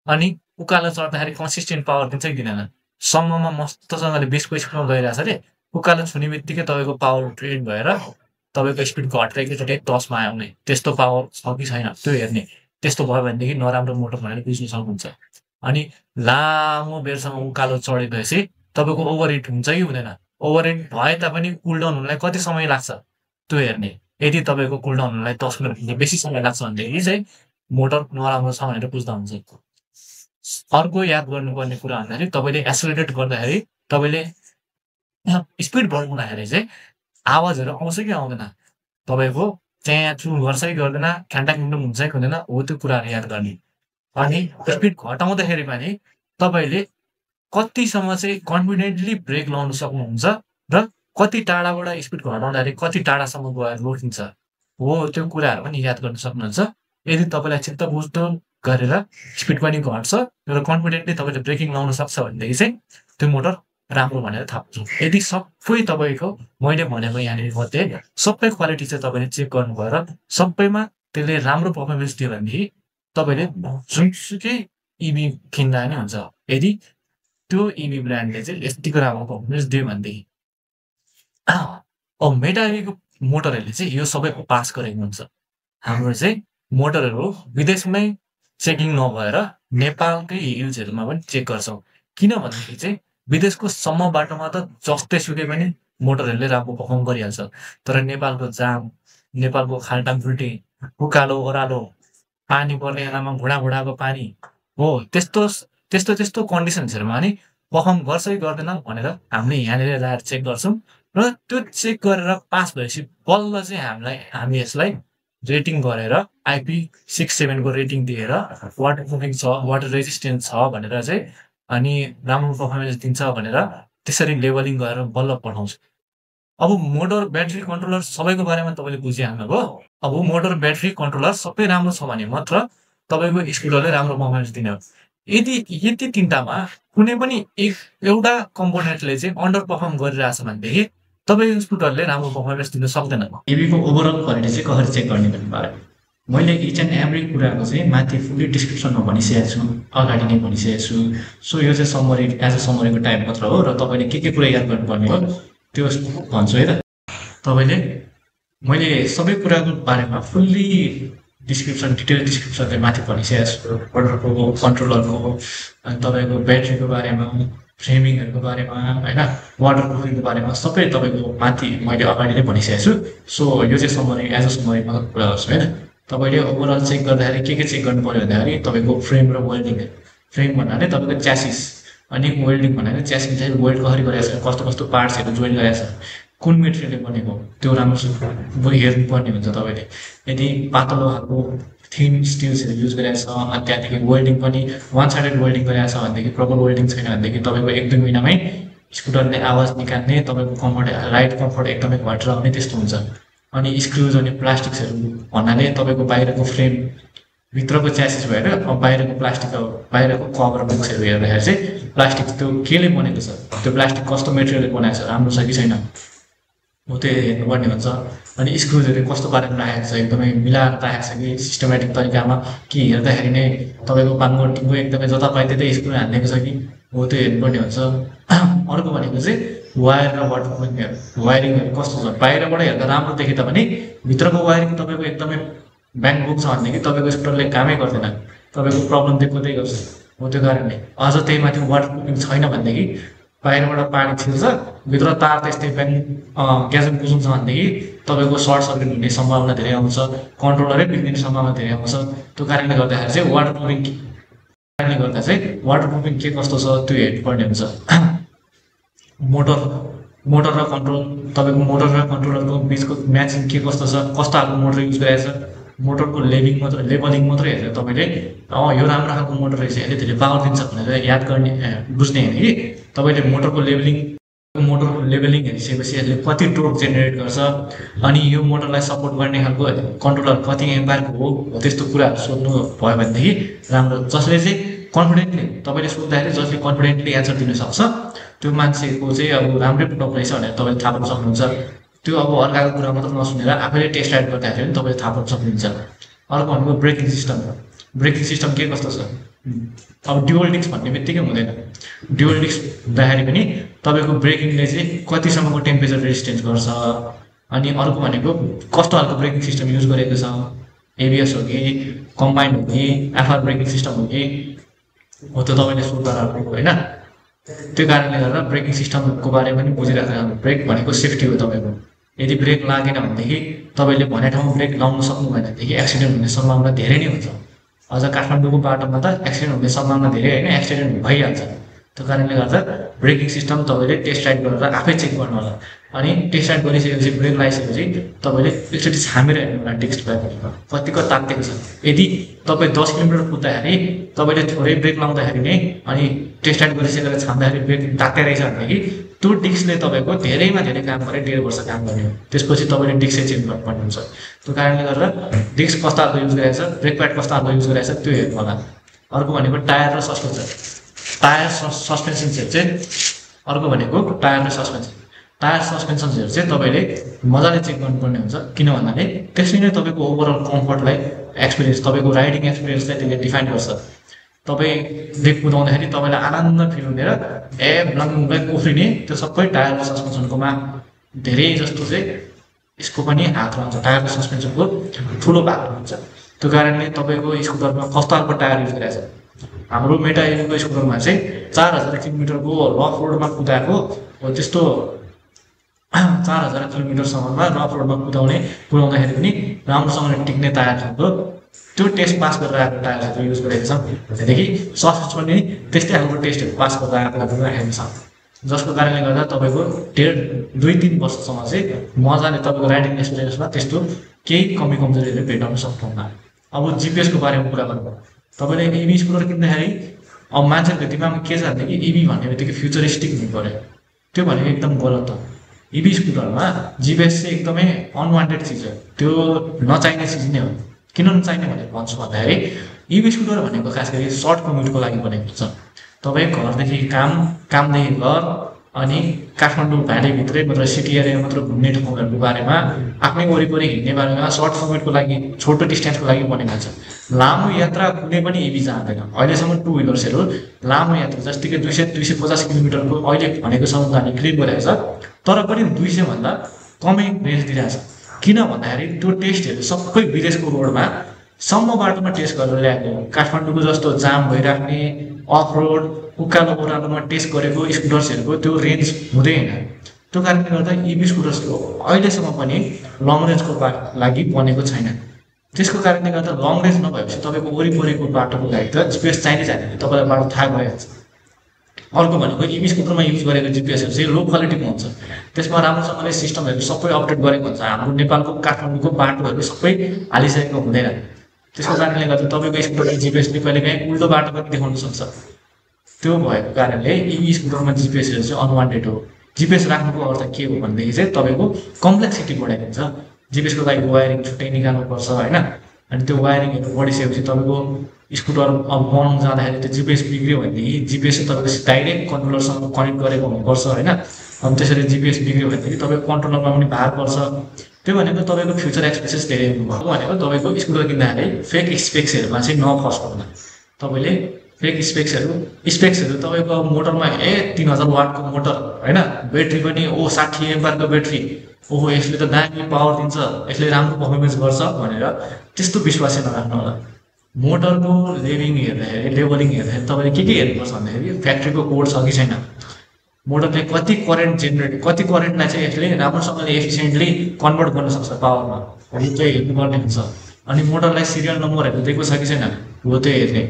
अनि उकालो चढ्दाखेरि कन्सिस्टेन्ट पावर दिन्छ कि दिँदैन। सम्ममा मस्तसँगले 20को स्पिडमा गइरहेछ अरे उकालो छुने बित्तिकै तपाईँको पावर ड्रेन भएर तपाईँको स्पिड घटेर एकचोटि 10मा आउने, त्यस्तो पावर छ कि छैन त्यो हेर्ने। त्यस्तो भयो भनेदेखि नराम्रो मोटर भनेर बुझ्न सक्नुहुन्छ। अनि लामो बेरसम्म उकालो चढेपछि तपाईँको ओभरहिट हुन्छ कि हुँदैन, ओभरहिट भए तापनि कुलडाउन हुनलाई कति समय लाग्छ त्यो हेर्ने। यदि तपाईँको कुलडाउन हुनलाई 10 मिनटभन्दा बेसी समय लाग्छ भनेदेखि चाहिँ मोटर नराम्रो छ भनेर बुझ्दा हुन्छ। अर्को याद गर्नुपर्ने कुरा भन्दाखेरि तपाईँले एक्सेलरेट गर्दाखेरि तपाईँले स्पिड बढाउँदाखेरि चाहिँ आवाजहरू आउँछ कि आउँदैन, तपाईँको च्याचु गर्छ कि गर्दैन, ख्यान्टाख्यान्टुम हुन्छ कि हुँदैन, हो त्यो कुराहरू याद गर्ने। अनि स्पिड घटाउँदाखेरि पनि तपाईँले कतिसम्म चाहिँ कन्फिडेन्टली ब्रेक लाउन सक्नुहुन्छ र कति टाढाबाट स्पिड घटाउँदाखेरि कति टाढासम्म गएर रोकिन्छ हो त्यो कुराहरू पनि याद गर्न सक्नुहुन्छ। यदि तपाईँलाई चित्त बुझ्दो गरेर स्पिड पनि घट्छ र कन्फिडेन्टली तपाईँले ब्रेकिङ लाउन सक्छ भनेदेखि चाहिँ त्यो मोटर राम्रो भनेर थाहा पाउँछ। यदि सबै तपाईँको मैले भनेको यहाँनिर मध्ये सबै क्वालिटी चाहिँ तपाईँले चेक गर्नुभयो र सबैमा त्यसले राम्रो पर्फर्मेन्स दियो भनेदेखि तपाईँले जुनसुकै इभी किन्दा नि हुन्छ। यदि त्यो इभी ब्रान्डले चाहिँ यतिको राम्रो पर्फर्मेन्स दियो भनेदेखि अब मेटाइभीको मोटरहरूले चाहिँ यो सबै पास गरेको हुन्छ। हाम्रो चाहिँ मोटरहरू विदेशमै चेकिङ नभएर नेपालकै युजहरूमा पनि चेक गर्छौँ। किन भनेदेखि चाहिँ विदेशको सम्म बाटोमा त जस्तै सुकै पनि मोटरहरूले राम्रो पर्फर्म गरिहाल्छ, तर नेपालको जाम, नेपालको खाल्टाखुल्टी, उकालो ओह्रालो, पानी पर्ने बेलामा घुँडाको पानी हो, त्यस्तो कन्डिसन्सहरूमा नि पर्फर्म गर्छ कि गर्दैन भनेर हामीले यहाँनिर ल्याएर चेक गर्छौँ र त्यो चेक गरेर पास भएपछि बल्ल चाहिँ हामी यसलाई रेटिङ गरेर IP67 को रेटिङ दिएर वाटर प्रुफिङ छ, वाटर रेजिस्टेन्ट छ भनेर चाहिँ अनि राम्रो पर्फर्मेन्स दिन्छ भनेर त्यसरी लेबलिङ गरेर बल्ल पठाउँछ। अब मोटर ब्याट्री कन्ट्रोलर सबैको बारेमा तपाईँले बुझिहाल्नुभयो। अब मोटर ब्याट्री कन्ट्रोलर सबै राम्रो छ भने मात्र तपाईँको स्कुटरले राम्रो पर्फर्मेन्स दिने हो। यति तिनटामा कुनै पनि एउटा कम्पोनेन्टले चाहिँ अन्डर पर्फर्म गरिरहेछ भनेदेखि तपाईँको स्कुटरले राम्रो पर्फर्मेन्स दिन सक्दैन। इभीको ओभरअल क्वालिटी चाहिँ कसरी चेक गर्ने भन्ने बारे मैले इच एन्ड एभ्री कुराको चाहिँ माथि फुल्ली डिस्क्रिप्सनमा भनिसकेको छु, अगाडि नै भनिसकेको छु। सो यो चाहिँ समरी एज अ समरीको टाइप मात्र हो र तपाईँले के कुरा याद गर्नुपर्ने हो त्यो भन्छु है त। तपाईँले मैले सबै कुराको बारेमा फुल्ली डिस्क्रिप्सन, डिटेल डिस्क्रिप्सन चाहिँ माथि भनिसकेको छु। मोटरको, कन्ट्रोलरको, अनि तपाईँको ब्याट्रीको बारेमा, फ्रेमिङहरूको बारेमा होइन, वाटर प्रुफिङको बारेमा सबै तपाईँको माथि मैले अगाडि नै भनिसकेको छु। सो यो चाहिँ समरी एज अ समरीमा कुरा गर्छु होइन। तपाईँले ओभरअल चेक गर्दाखेरि के चेक गर्नु पऱ्यो भन्दाखेरि तपाईँको फ्रेम र वेल्डिङ। फ्रेम भन्नाले तपाईँको च्यासिस, अनि वेल्डिङ भन्नाले च्यासिस चाहिँ वेल्ड कसरी गरेको छ, कस्तो पार्ट्सहरू जोइन गरेको छ, कुन मेटेरियलले बनेको त्यो राम्रोसँग हेर्नुपर्ने हुन्छ। तपाईँले यदि पातलो खालको थिन स्टिल्सहरू युज गरेको छ अनि त्यहाँदेखि वेल्डिङ पनि वान साइडेड वेल्डिङ गरेको छ भनेदेखि, प्रपर वेल्डिङ छैन भनेदेखि तपाईँको 1-2 महिनामै स्कुटरले आवाज निकाल्ने, तपाईँको कम्फर्ट, राइड कम्फर्ट एकदमै घटेर आउने त्यस्तो हुन्छ। अनि स्क्रुज अनि प्लास्टिक्सहरू भन्नाले तपाईँको बाहिरको फ्रेम भित्रको च्यासिस भएर अब बाहिरको प्लास्टिकको बाहिरको कभर बक्सहरू हेर्दाखेरि चाहिँ प्लास्टिक त्यो केले बनेको छ, त्यो प्लास्टिक कस्तो मेटेरियलले बनाएको छ, राम्रो छ कि छैन हो त्यो हेर्नुपर्ने हुन्छ। अनि स्क्रुजहरू कस्तो पाराले राखेको छ, एकदमै मिलाएर राखेको छ कि सिस्टमेटिक तरिकामा, कि हेर्दाखेरि नै तपाईँको पाङ्गो टिङ्गो एकदमै जता पाए त्यतै स्क्रू हाल्नेको छ कि हो त्यो हेर्नुपर्ने हुन्छ। अर्को भनेको चाहिँ वायर र वाटर वायरिङहरू कस्तो छ। बाहिरबाट हेर्दा राम्रो देखिए तापनि भित्रको वायरिङ तपाईँको एकदमै ब्याङ बुक छ भनेदेखि तपाईँको स्कुटरले कामै गर्दैन, तपाईँको प्रब्लम देखाउँदै गर्छ हो। त्यो कारणले अझ त्यही माथि वाटर प्रुफिङ छैन भनेदेखि बाहिरबाट पानी छिर्छ, भित्र तार त्यस्तै ब्याङ ग्याजम बुझुङ छ भनेदेखि तपाईँको सर्ट सर्किट हुने सम्भावना धेरै आउँछ, कन्ट्रोलरै बिग्रिने सम्भावना धेरै आउँछ। त्यो कारणले गर्दाखेरि चाहिँ वाटर प्रुफिङ के कस्तो छ त्यो हेर्नुपर्ने हुन्छ। मोटर र कन्ट्रोल, तपाईँको मोटर र कन्ट्रोलरको बिचको म्याचिङ के कस्तो छ, कस्तो खालको मोटर युज गरेको छ, मोटरको लेबलिङ मात्रै हेरेर तपाईँले यो राम्रो खालको मोटर रहेछ, यसले धेरै पावर दिन्छ भनेर याद गर्ने बुझ्ने होइन कि तपाईँले मोटरको लेबलिङ हेरिसकेपछि यसले कति टोर्क जेनेरेट गर्छ, अनि यो मोटरलाई सपोर्ट गर्ने खालको कन्ट्रोलर कति एम्पायरको हो, त्यस्तो कुराहरू सोध्नु भयो भनेदेखि राम्रो। जसले चाहिँ कन्फिडेन्टली तपाईँले सोद्धाखेरि जसले कन्फिडेन्टली एन्सर दिन सक्छ त्यो मान्छेको चाहिँ अब राम्रै प्रडक्ट रहेछ भनेर तपाईँले थाहा पाउन सक्नुहुन्छ। त्यो अब अर्काको कुरा मात्र नसुनेर आफैले टेस्ट राइड गर्दाखेरि पनि तपाईँले थाहा पाउन सक्नुहुन्छ। अर्को भनेको ब्रेकिङ सिस्टम के कस्तो छ। अब ड्युअल डिस्क भन्ने बित्तिकै हुँदैन। ड्युअल डिस्क हुँदाखेरि पनि तपाईँको ब्रेकिङले चाहिँ कतिसम्मको टेम्परेचर रेजिस्टेन्स गर्छ, अनि अर्को भनेको कस्तो खालको ब्रेकिङ सिस्टम युज गरेको छ, एबिएस हो कि कम्बाइन हो कि एफआर ब्रेकिङ सिस्टम हो कि हो त्यो तपाईँले सोध्दा राम्रो होइन। त्यो कारणले गर्दा ब्रेकिङ सिस्टमको बारेमा पनि बुझिराख्नु। ब्रेक भनेको सेफ्टी हो तपाईँको। यदि ब्रेक लागेन भनेदेखि तपाईँले भने ठाउँमा ब्रेक लाउन सक्नु भएन भनेदेखि एक्सिडेन्ट हुने सम्भावना धेरै नै हुन्छ। अझ काठमाडौँको बाटोमा त एक्सिडेन्ट हुने सम्भावना धेरै होइन, एक्सिडेन्ट भइहाल्छ। त्यो कारणले गर्दा ब्रेकिङ सिस्टम तपाईँले टेस्ट राइड गरेर आफै चेक गर्नु होला। अनि टेस्ट राइड गरिसकेपछि ब्रेक लगाइसकेपछि तपाईँले एकचोटि छामेर हेर्नु होला डिस्कलाई कतिको तात्तिएको छ। यदि तपाईँ 10 किलोमिटर कुद्दाखेरि तपाईँले थोरै ब्रेक लाउँदाखेरि नै अनि टेस्ट राइड गरिसकेर छाम्दाखेरि ब्रेक तात्तै रहेछ भनेदेखि त्यो डिस्कले तपाईँको धेरैमा धेरै काम गरे 1.5 वर्ष काम गर्ने हो। त्यसपछि तपाईँले डिस्कै चेन्ज गर्नुपर्ने हुन्छ। त्यो कारणले गर्दा डिस्क कस्तो खालको युज गरेको छ, ब्रेक प्याड कस्तो खालको युज गरेको छ त्यो हेर्नु होला। अर्को भनेको टायर र सस्पेन्सन। टायर सस्पेन्सनहरू चाहिँ अर्को भनेको टायर र सस्पेन्सन। टायर सस्पेन्सन्सहरू चाहिँ तपाईँले मजाले चेक गर्नुपर्ने हुन्छ। किन भन्नाले त्यसले नै तपाईँको ओभरअल कम्फर्टलाई एक्सपिरियन्स तपाईँको राइडिङ एक्सपिरियन्सलाई त्यसले डिफाइन गर्छ। तपाईँ ब्रेक कुदाउँदाखेरि तपाईँलाई आनन्द फिल हुने र ब्लङलाई उफ्रिने त्यो सबै टायर र सस्पेन्सनकोमा धेरै जस्तो चाहिँ यसको पनि हात रहन्छ। टायर र सस्पेन्सनको ठुलो भाग हुन्छ। त्यो कारणले तपाईँको स्कुटरमा कस्तो खालको टायर युज गरेको छ। हाम्रो मेटा एभीको स्कुटरमा चाहिँ 4000 किलोमिटरको रफ रोडमा कुदाएको हो। त्यस्तो 4000 किलोमिटरसम्ममा रफ रोडमा कुदाउँदाखेरि पनि राम्रोसँगले टिक्ने टायर खालको त्यो टेस्ट पास गरेर आएको टायरहरू युज गरेको छ। त्यहाँदेखि सस्पेन्स पनि त्यस्तै खालको टेस्टहरू पास गरेर आएको राखेको छ, जसको कारणले गर्दा तपाईँको 2-3 वर्षसम्म चाहिँ मजाले तपाईँको राइडिङ एक्सपिरियन्समा त्यस्तो केही कमी कमजोरीहरू भेटाउन सक्नुहुन्न। अब जिपिएसको बारेमा कुरा गर्नु, तपाईँले इभी स्कुटर किन्दाखेरि अब मान्छेहरूको दिमागमा के छ भनेदेखि इभी भन्ने बित्तिकै फ्युचरिस्टिक हुनु पऱ्यो। त्यो भनेको एकदम गलत हो। इभी स्कुटरमा जिपिएस चाहिँ एकदमै अनवान्टेड चिज हो, त्यो नचाहिने चिज नै हो। किन नचाहिने भनेर भन्छु भन्दाखेरि इभी स्कुटर भनेको खास गरी सर्ट कम्युटको लागि बनेको हुन्छ। तपाईँ घरदेखि कामदेखि घर अनि काठमाडौँ भ्यालीभित्रै मात्र सिटी एरिया मात्र घुम्ने ठाउँहरूको बारेमा आफ्नै वरिपरि हिँड्ने बारेमा सर्ट कम्युटको लागि छोटो डिस्टेन्सको लागि बनेको हुन्छ। लामो यात्रा कुनै पनि इभी जाँदैन। अहिलेसम्म 2 व्हिलर्सहरू लामो यात्रा जस्तै 200-250 किलोमिटरको अहिले भनेको सम्म जाने क्लिप गरेको छ, तर पनि 200 भन्दा कमै रेन्ज दिइरहेको छ। किन भन्दाखेरि त्यो टेस्टहरू सबै विदेशको रोडमा सम्म बाटोमा टेस्ट गरेर ल्याएको। काठमाडौँको जस्तो जाम भइराख्ने अफ रोड उकालो ओह्रालोमा टेस्ट गरेको स्कुटर्सहरूको त्यो रेन्ज हुँदैन। त्यो कारणले गर्दा इभी स्कुटर्सको अहिलेसम्म पनि लङ रेन्जको लागि बनेको छैन। त्यसको कारणले गर्दा लङ रेन्ज नभएपछि तपाईँको वरिपरिको बाटोको लागि त जिपिएस चाहिने चाहिँदैन, तपाईँलाई बाटो थाहा भइहाल्छ। अर्को भनेको इभी स्कुटरमा युज गरेको जिपिएसहरू चाहिँ लो क्वालिटीको हुन्छ। त्यसमा राम्रोसँगले सिस्टमहरू सबै अपडेट गरेको हुन्छ। हाम्रो नेपालको काठमाडौँको बाटोहरू सबै हालिसकेको हुँदैन। त्यसको कारणले गर्दा तपाईँको स्कुटरको जिपिएसले कहिलेकाहीँ उल्टो बाटो पनि देखाउन सक्छ। त्यो भएको कारणले इभी स्कुटरमा जिपिएसहरू चाहिँ अनवान्टेड हो। जिपिएस राख्नुको अर्थ के हो भनेदेखि चाहिँ तपाईँको कम्प्लेक्सिटी बढाइदिन्छ। हुन्छ। जिपिएसको लागि वायरिङ छुट्टै निकाल्नुपर्छ होइन। अनि त्यो वायरिङहरू बढिसकेपछि तपाईँको स्कुटर अब बनाउनु जाँदाखेरि त्यो जिपिएस बिग्रियो भनेदेखि जिपिएस चाहिँ तपाईँको डाइरेक्ट कन्ट्रोलरसँग कनेक्ट गरेको हुनुपर्छ होइन। अनि त्यसरी जिपिएस बिग्रियो भनेदेखि तपाईँको कन्ट्रोलरमा पनि भार पर्छ। त्यो भनेको तपाईँको फ्युचर एक्सपेन्सेस धेरै हुनुभएको भनेको तपाईँको स्कुटर किन्दाखेरि फेक स्पेक्सहरूमा चाहिँ नफस्नु। तपाईँले फेक स्पेक्सहरू तपाईँको अब मोटरमा 3000 वाटको मोटर होइन, ब्याट्री पनि 60 एम्पियरको ब्याट्री, ओहो यसले त दामी पावर दिन्छ, यसले राम्रो पर्फर्मेन्स गर्छ भनेर त्यस्तो विश्वासै नराख्नु होला। मोटरको लेभलिङ हेर्दाखेरि तपाईँले के हेर्नुपर्छ भन्दाखेरि फ्याक्ट्रीको कोड छ कि छैन, मोटरले कति करेन्टलाई चाहिँ यसले राम्रोसँगले एफिसियन्टली कन्भर्ट गर्न सक्छ पावरमा, हो त्यो हेर्नुपर्ने हुन्छ। अनि मोटरलाई सिरियल नम्बरहरू दिएको छ कि छैन हो त्यो हेर्ने।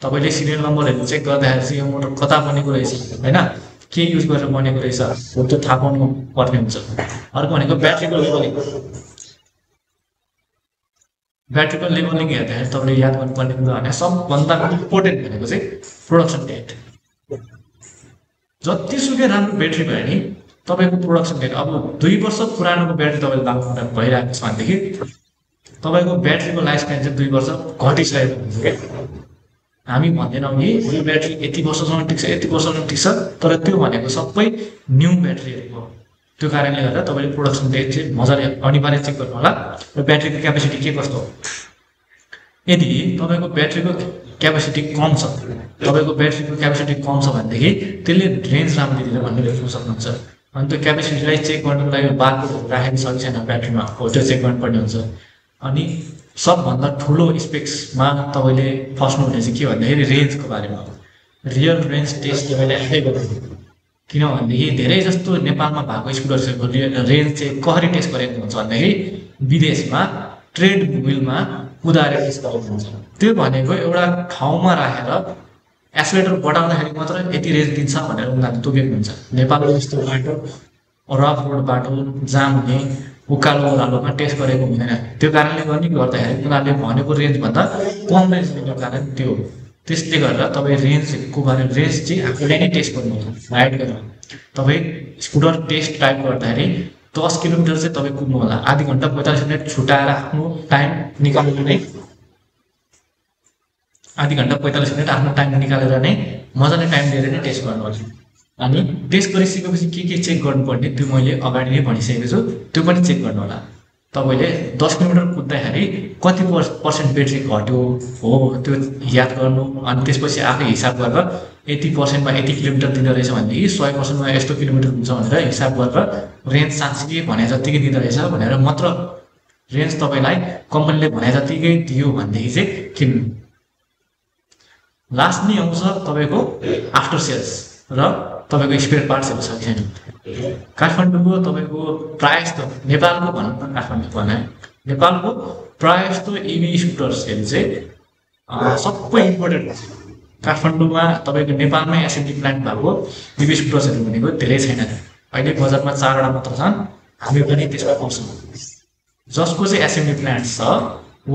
तपाईँले सिरियल नम्बरहरू चेक गर्दाखेरि चाहिँ यो मोटर कता बनेको रहेछ होइन, के युज गरेर बनेको रहेछ हो त्यो थाहा पाउनु पर्ने हुन्छ। अर्को भनेको ब्याट्रीको लेभलिङ हेर्दाखेरि तपाईँले याद गर्नुपर्ने कुरा भने सबभन्दा इम्पोर्टेन्ट भनेको चाहिँ प्रोडक्सन डेट। जतिसुकै राम्रो ब्याट्री भयो नि तपाईँको प्रोडक्सन डेट, अब 2 वर्ष पुरानोको ब्याट्री तपाईँले लाग्नु भइरहेको छ भनेदेखि तपाईँको ब्याट्रीको लाइफ स्प्यान चाहिँ 2 वर्ष घटिसकेको हुन्छ क्या। हामी भन्दैनौँ कि यो ब्याट्री यति वर्षसम्म ठिक छ यति वर्षसम्म ठिक छ, तर त्यो भनेको सबै न्यू ब्याट्रीहरू हो। त्यो कारणले गर्दा तपाईँले प्रोडक्सन डेट चाहिँ मजाले अनिवार्य चेक गर्नु होला र ब्याट्रीको क्यापेसिटी के कस्तो हो। यदि तपाईँको ब्याट्रीको क्यापेसिटी कम छ भनेदेखि त्यसले रेन्ज राम्रो दिँदैन भन्ने लेख्न सक्नुहुन्छ। अनि त्यो क्यापेसिटीलाई चेक गर्नुको लागि बारकोड राखेको छ कि छैन ब्याट्रीमा हो त्यो चेक गर्नुपर्ने हुन्छ। अनि सबभन्दा ठुलो स्पेक्समा तपाईँले फस्नुहुने चाहिँ के भन्दाखेरि रेन्जको बारेमा हो। रियल रेन्ज टेस्ट तपाईँले आफै गर्नु, किनभनेदेखि धेरै जस्तो नेपालमा भएको स्कुटरहरूको रेन्ज चाहिँ कसरी टेस्ट गरेको हुन्छ भन्दाखेरि विदेशमा ट्रेड व्हिलमा कुदाएर टेस्ट गरेको हुन्छ। त्यो भनेको एउटा ठाउँमा राखेर एक्सिलेटर बढाउँदाखेरि मात्र यति रेन्ज दिन्छ भनेर उनीहरूले तोकेको हुन्छ। नेपालको जस्तो बाटो रफ रोड बाटो जाम हुने उकालो ओह्रालोमा टेस्ट गरेको हुँदैन त्यो कारणले गर्दाखेरि उनीहरूले भनेको रेन्जभन्दा कम रेन्ज दिनुको कारण त्यो त्यसले गर्दा तपाईँ रेन्जको बारेमा रेन्ज चाहिँ आफूले नै टेस्ट गर्नुहुन्छ राइड गरेर तपाईँ स्कुटर टेस्ट टाइप गर्दाखेरि 10 किलोमिटर चाहिँ तपाईँ कुद्नु होला आधी घन्टा 45 मिनट छुटाएर आफ्नो टाइम निकाल्नु नै आधी घन्टा 45 मिनट आफ्नो टाइम निकालेर नै मजाले टाइम दिएर नै टेस्ट गर्नुपर्छ अनि टेस्ट गरिसकेपछि के चेक गर्नुपर्ने त्यो मैले अगाडि नै भनिसकेको छु त्यो पनि चेक गर्नु होला तपाईले 10 किलोमिटर कुद्दाखेरि कति पर्सेन्ट ब्याट्री घट्यो हो त्यो याद गर्नु अनि त्यसपछि आफै हिसाब गरेर 80% मा 80 किलोमिटर दिँदै रहेछ भने 100% मा यस्तो किलोमिटर हुन्छ भनेर हिसाब गरेर रेन्ज साँच्चै भने जतिकै दिँदै रहेछ भनेर मात्र रेन्ज तपाईलाई कम्पनीले भने जतिकै दियो भनेदेखि चाहिँ किन्नु लास्ट नै आउँछ तपाईको आफ्टर सेल्स र तपाईको स्पेयर पार्ट्सहरु छ छैन काठमाडौँको तपाईको प्राइस त नेपालको भन्न काठमाडौँ भने नेपालको प्राइस त ईवी स्कुटर सेल चाहिँ सबै इम्पोर्टेड काठमाडौँमा तपाईको नेपालमै एसेम्बली प्लान्ट भएको ईवी स्कुटर्सहरु भनेको धेरै छैन अहिले बजारमा 4 वटा मात्र छन् हामी पनि त्यसमा पाउँछौं जसको चाहिँ एसेम्बली प्लान्ट छ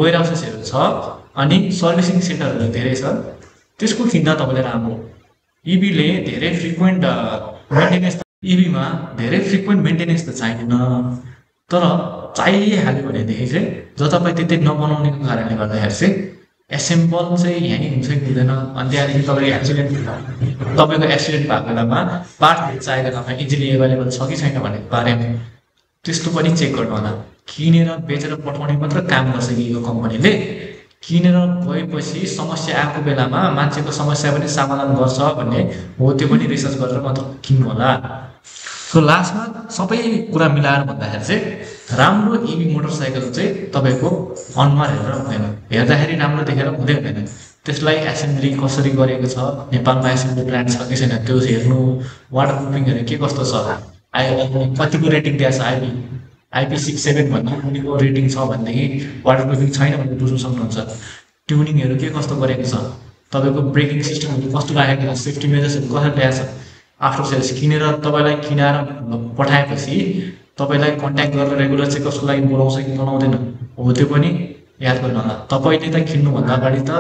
वेयरहाउसेसहरु छ अनि सर्भिसिङ सेन्टरहरु धेरै छ त्यसको किन्दा तपाईलाई राम्रो ईवी ले धेरै फ्रिक्वेन्ट मेन्टेनेन्स ईवी मा धेरै फ्रिक्वेन्ट मेन्टेनेन्स त चाहिदैन तर चाहिहाल्यो भनेदेखि चाहिँ जतापाई त्यतै नबनाउनेको कारणले गर्दाखेरि चाहिँ एसेम्बल चाहिँ यही हुन्छ कि हुँदैन अनि त्यहाँदेखि तपाईको एक्सिडेन्ट भएको बेलामा पार्ट चाहिएको बेलामा इजिली अवेलेबल छ कि छैन भन्ने बारेमा त्यस्तो पनि चेक गर्नु होला किनेर बेचेर पठाउने मात्र काम गर्छ कि यो कम्पनीले किनेर गएपछि समस्या आएको बेलामा मान्छेको समस्या पनि समाधान गर्छ भन्ने हो त्यो पनि रिसर्च गरेर मात्र किन्नु होला सो लास्टमा सबै कुरा मिलाएर भन्दाखेरि चाहिँ राम्रो ईवी मोटरसाइकल चाहिँ तपाईको अनुहार हेरेर हुँदैन हेर्दाखेरि राम्रो देखेर हुँदैन त्यसलाई एसेम्बली कसरी गरेको छ नेपालमा एसेम्बली प्लान्ट छ कि छैन त्यो हेर्नु वाटरप्रुफिङहरु के कस्तो छ कतिको रेटिङ दिएको छ IP67 भन्ने उनीको रेटिङ छ भनेदेखि वाटरप्रुफिङ छैन भने बुझ्न सक्नुहुन्छ ट्युनिङहरु के कस्तो गरेको छ तपाईको ब्रेकिङ सिस्टमहरु कस्तो राखेको छ सेफ्टी मेजर्सहरु कसरी ल्याएको छ आफ्टर सेल्स किनेर तपाईलाई किनाएर पठाएपछि तपाईलाई कन्ट्याक्ट गरेर रेगुलर चेकअपको लागि बोलाउँछ कि बोलाउँदैन हो त्यो पनि याद गर्नु होला तपाईले त किन्नु भन्दा अगाडि त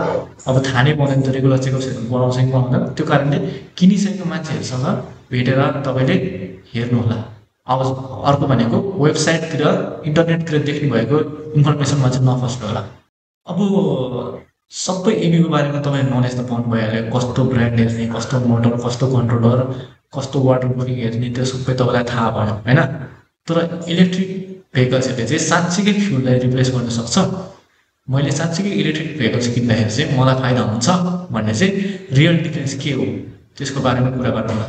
अब थाहा नै पर्दैन त रेगुलर चेकअपहरु बोलाउँछ कि बोलाउँदैन त्यो कारणले किनिसकेको मान्छेहरुसँग भेटेर तपाईले हेर्नु होला अब अर्को भनेको वेबसाइटतिर इन्टरनेटतिर देख्नु भएको इन्फर्मेसनमा चाहिँ नफस्नु होला अब सबै ईवीको बारेमा तपाईले नलेज त पाउनु भइहाल्यो कस्तो ब्रान्ड हेर्ने कस्तो मोटर कस्तो कन्ट्रोलर कस्तो वाटरप्रुफिङ हेर्ने त्यो सबै तपाईलाई थाहा भयो हैन तर इलेक्ट्रिक भेहिकल्सहरुले चाहिँ साच्चै फ्युललाई रिप्लेस गर्न सक्छ मैले साच्चै इलेक्ट्रिक भेहिकल्स किन्दाखेरि चाहिँ मलाई फाइदा हुन्छ भन्ने चाहिँ रियल डिफरेन्स के हो त्यसको बारेमा कुरा गर्नु होला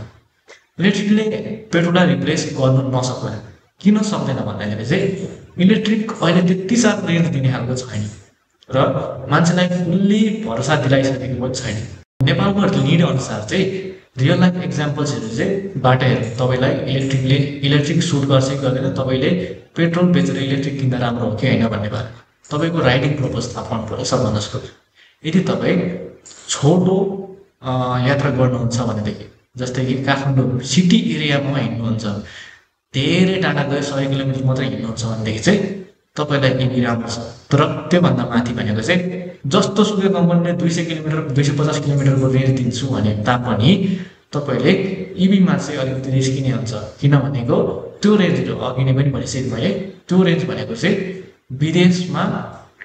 इलेक्ट्रिकले पेट्रोललाई रिप्लेस गर्न नसक्दैन किन सक्दैन भन्दाखेरि चाहिँ इलेक्ट्रिक अहिले त्यति साह्रो रेन्ज दिने खालको छैन र मान्छेलाई फुल्ली भरोसा दिलाइसकेको पनि छैन नेपालको नीड अनुसार चाहिँ रियल लाइफ एक्जाम्पल्सहरु चाहिँ बाटोहरु तपाईलाई इलेक्ट्रिक सुट गर्छ कि गर्दैन तपाईले पेट्रोल बेचेर इलेक्ट्रिक किन्दा राम्रो हो कि हैन भन्ने बारे तपाईको राइडिङ पर्पस थाहा पाउनु पर्छ सबभन्दा सुरु यदि तपाई छोटो यात्रा गर्नुहुन्छ भनेदेखि जस्तै कि काठमाडौँ सिटी एरियामा हिँड्नुहुन्छ धेरै टाढा गए 100 किलोमिटर मात्र हिँड्नुहुन्छ भनेदेखि चाहिँ तपाईलाई ईवी राम्रो छ तर त्यो भन्दा माथि भनेको चाहिँ जस्तो सुकै कम्पनीले 200 किलोमिटर 250 किलोमिटरको रेन्ज दिन्छु भने तापनि तपाईले ईवी मा चाहिँ अलिकति रिस्की नै हुन्छ किन भनेको त्यो रेन्ज अघि नै पनि भनिसकेँ मैले त्यो रेन्ज भनेको चाहिँ विदेशमा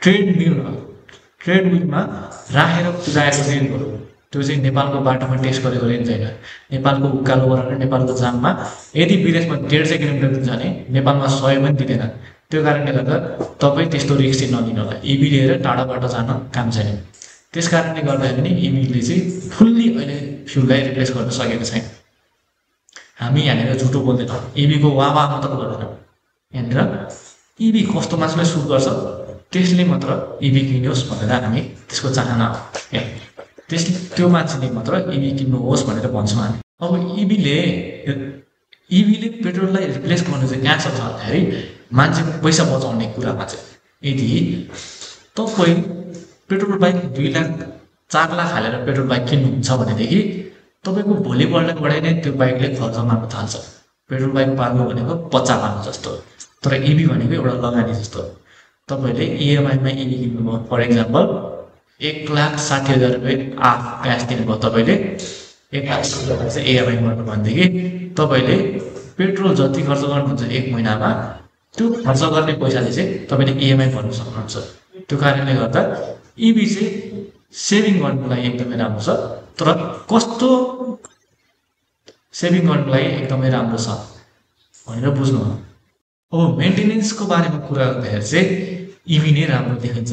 ट्रेडमिलमा राखेर कुदाएको रेन्ज हो त्यो चाहिँ नेपालको बाटोमा टेस्ट गरेको रेन्ज हैन नेपालको उकालो र नेपालको जाममा यदि विदेशमा 150 किलोमिटर दिन्छ भने नेपालमा 100 पनि दिदैन त्यो कारणले गर्दा तपाई त्यस्तो रिस्क नलिनु होला ईवी लिएर टाढा बाटो जान काम छैन त्यसकारणले गर्दाखेरि नि ईवी ले चाहिँ फुल्ली अहिले फ्युललाई रिप्लेस गर्न सकेको छैन हामी यहाँनिर झुटो बोल्दैनौं ईवी को वावा मात्र गर्दैनौं यहाँनिर ईवी कस्तो मान्छेलाई सुट गर्छ त्यसले मात्र ईवी किन्योस् भनेर हामी त्यसको चाहना हो त्यसले त्यो मान्छेले मात्र ईवी किन्नुहोस् भनेर भन्छौं हामी अब ईवी ले पेट्रोललाई रिप्लेस गर्न चाहिँ कहाँ सक्छ भन्दाखेरि मान्छेको पैसा बचाउने कुरामा चाहिँ यदि तपाई पेट्रोल बाइक 2 लाख 4 लाख हालेर पेट्रोल बाइक किन्नुहुन्छ भनेदेखि तपाईको भोलिपल्टबाटै नै त्यो बाइकले खर्च मार्न थाल्छ पेट्रोल बाइक पाल्नु भनेको बच्चा पाल्नु जस्तो, तर इभी भनेको एउटा लगानी जस्तो। तपाईँले इएमआईमा इभी किन्नुभयो, फर इक्जाम्पल 1,60,000 रुपियाँ क्यास दिनुभयो, तपाईँले 1,60,000 चाहिँ इएमआई गर्नु भनेदेखि तपाईँले पेट्रोल जति खर्च गर्नुहुन्छ 1 महिनामा त्यो खर्च गर्ने पैसाले चाहिँ तपाईँले इएमआई भर्न सक्नुहुन्छ। त्यो कारणले गर्दा इभी चाहिँ सेभिङ गर्नुको लागि एकदमै राम्रो छ। तर कस्तो सेभिङ गर्नुको लागि एकदमै राम्रो छ भनेर बुझ्नु हो। अब मेन्टेनेन्सको बारेमा कुरा गर्दाखेरि चाहिँ इभी नै राम्रो देखिन्छ।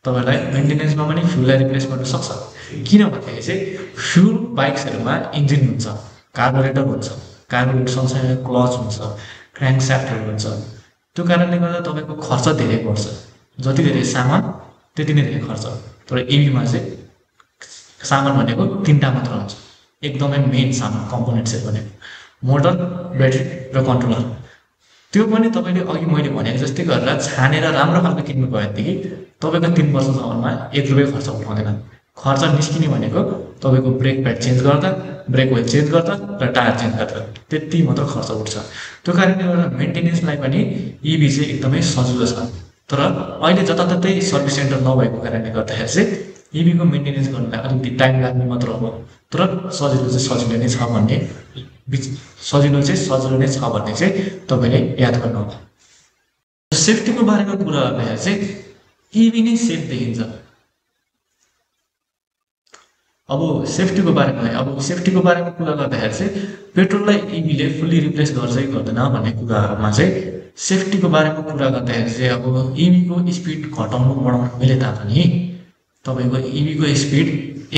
तपाईँलाई मेन्टेनेन्समा पनि फ्युललाई रिप्लेस गर्न सक्छ, किन भन्दाखेरि चाहिँ फ्युल बाइक्सहरूमा इन्जिन हुन्छ, कार्बोरेटर हुन्छ, कार्बोरेटर सँगसँगै क्लच हुन्छ, क्र्याङ्क स्याफ्टहरू हुन्छ। त्यो कारणले गर्दा तपाईँको खर्च धेरै बढ्छ। जति धेरै सामान त्यति नै धेरै खर्च। तर इभीमा चाहिँ सामान भनेको 3टा मात्र हुन्छ, एकदमै मेन सामान कम्पोनेन्ट्सहरू भनेको मोटर, ब्याट्री र कन्ट्रोलर। त्यो पनि तपाईँले अघि मैले भनेको जस्तै गरेर छानेर राम्रो खालको किन्नु भयो भनेदेखि तपाईँको 3 वर्षसम्ममा 1 रुपियाँ खर्च उठाउँदैन। खर्च निस्किने भनेको तपाईँको ब्रेक प्याड चेन्ज गर्दा, ब्रेक ओइल चेन्ज गर्दा र टायर चेन्ज गर्दा त्यति मात्र खर्च उठ्छ। त्यो कारणले गर्दा मेन्टेनेन्सलाई पनि इभी चाहिँ एकदमै सजिलो छ। तर अहिले जताततै सर्भिस सेन्टर नभएको कारणले गर्दाखेरि चाहिँ इभीको मेन्टेनेन्स गर्नलाई अलिकति टाइम लाग्ने मात्र हो। तर सजिलो चाहिँ सजिलो नै छ भन्ने चाहिँ तपाईँले याद गर्नुहोला। सेफ्टीको बारेमा कुरा गर्दाखेरि चाहिँ इभी नै सेफ देखिन्छ। अब सेफ्टीको बारेमा कुरा गर्दाखेरि चाहिँ पेट्रोललाई इभीले फुल्ली रिप्लेस गर्छ कि गर्दैन भन्ने कुराहरूमा चाहिँ सेफ्टीको बारेमा कुरा गर्दाखेरि चाहिँ अब इभीको स्पिड घटाउनु बढाउनु मिले तापनि तपाईँको इभीको स्पिड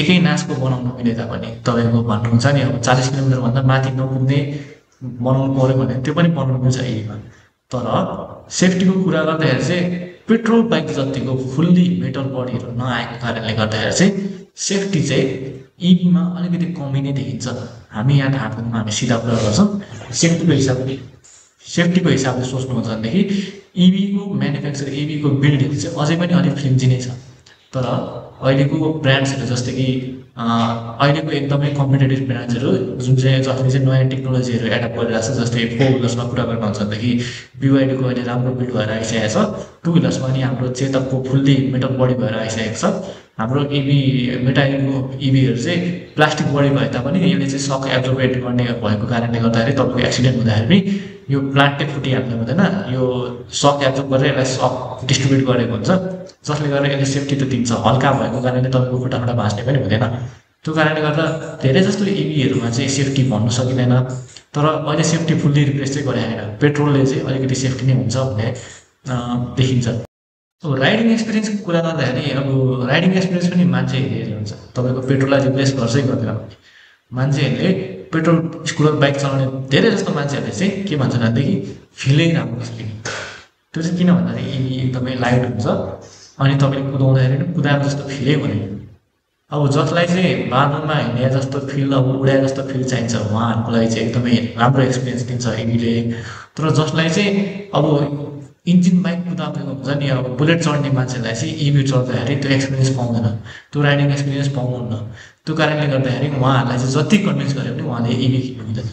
एकै नासको बनाउनु मिले तापनि तपाईँको भन्नुहुन्छ नि अब 40 किलोमिटरभन्दा माथि नपुग्ने बनाउनु पऱ्यो भने त्यो पनि बनाउनु मिल्छ इभीमा। तर सेफ्टीको कुरा गर्दाखेरि चाहिँ पेट्रोल बाइक जतिको फुल्ली मेटल बडीहरू नआएको कारणले गर्दाखेरि चाहिँ सेफ्टी चाहिँ इभीमा अलिकति कमी नै देखिन्छ। हामी यहाँ ढाँटमा हामी सिधा कुरा गर्छौँ। सेफ्टीको हिसाबले सोच्नुहुन्छ भनेदेखि इभीको म्यानुफ्याक्चर, इभीको बिल्डहरू चाहिँ अझै पनि अलिक फ्लिम्जी नै छ। तर अहिलेको ब्रान्ड्सहरू जस्तै कि अहिलेको एकदमै कम्पिटेटिभ ब्रान्ड्सहरू जसले चाहिँ नयाँ टेक्नोलोजीहरू एडप्ट गरिरहेको छ, जस्तै 4 व्हिलर्समा कुरा गर्नुहुन्छ भनेदेखि BYD को अहिले राम्रो बिल्ड भएर आइसकेको छ। 2 व्हिलर्समा पनि हाम्रो चेतकको फुल्ली मेटल बडी भएर आइसकेको छ। हाम्रो मेटालिकको इभीहरू चाहिँ प्लास्टिक बडी भए तापनि यसले चाहिँ सक एब्जर्बेट गर्ने भएको कारणले गर्दाखेरि तपाईँको एक्सिडेन्ट हुँदाखेरि पनि यो प्लान्टै फुटिहाल्नु हुँदैन, यो सक एब्जर्ब गरेर यसलाई सक डिस्ट्रिब्युट गरेको हुन्छ, जसले गर्दा यसले सेफ्टी त दिन्छ। हल्का भएको कारणले तपाईँको खुट्टा भाँच्ने पनि हुँदैन। त्यो कारणले गर्दा धेरै जस्तो इभीहरूमा चाहिँ सेफ्टी भन्नु सकिँदैन। तर अहिले सेफ्टी फुल्ली रिप्लेस चाहिँ गरे होइन, पेट्रोलले चाहिँ अलिकति सेफ्टी नै हुन्छ भन्ने देखिन्छ। अब राइडिङ एक्सपिरियन्सको कुरा गर्दाखेरि अब राइडिङ एक्सपिरियन्स पनि मान्छे हेरेर हुन्छ। तपाईँको पेट्रोललाई रिप्लेस गर्छै गर्दैन भने मान्छेहरूले पेट्रोल स्कुटर बाइक चलाउने धेरै जस्तो मान्छेहरूले चाहिँ के भन्छन् भनेदेखि फिलै राम्रो छ। त्यो चाहिँ किन भन्दाखेरि इभी एकदमै लाइट हुन्छ अनि तपाईँले कुदाउँदाखेरि पनि कुदाएको जस्तो फिलै हुने। अब जसलाई चाहिँ बादलमा हिँडे जस्तो फिल, अब उडाए जस्तो फिल चाहिन्छ उहाँहरूको लागि चाहिँ एकदमै राम्रो एक्सपिरियन्स दिन्छ इभीले। तर जसलाई चाहिँ अब इन्जिन बाइक कुदाएको हुन्छ नि, अब बुलेट चढ्ने मान्छेलाई चाहिँ इभी चढ्दाखेरि त्यो एक्सपिरियन्स पाउँदैन, त्यो राइडिङ एक्सपिरियन्स पाउनुहुन्न। त्यो कारणले गर्दाखेरि उहाँहरूलाई चाहिँ जति कन्भिन्स गरे पनि उहाँले इभी किन्नुहुन्छ।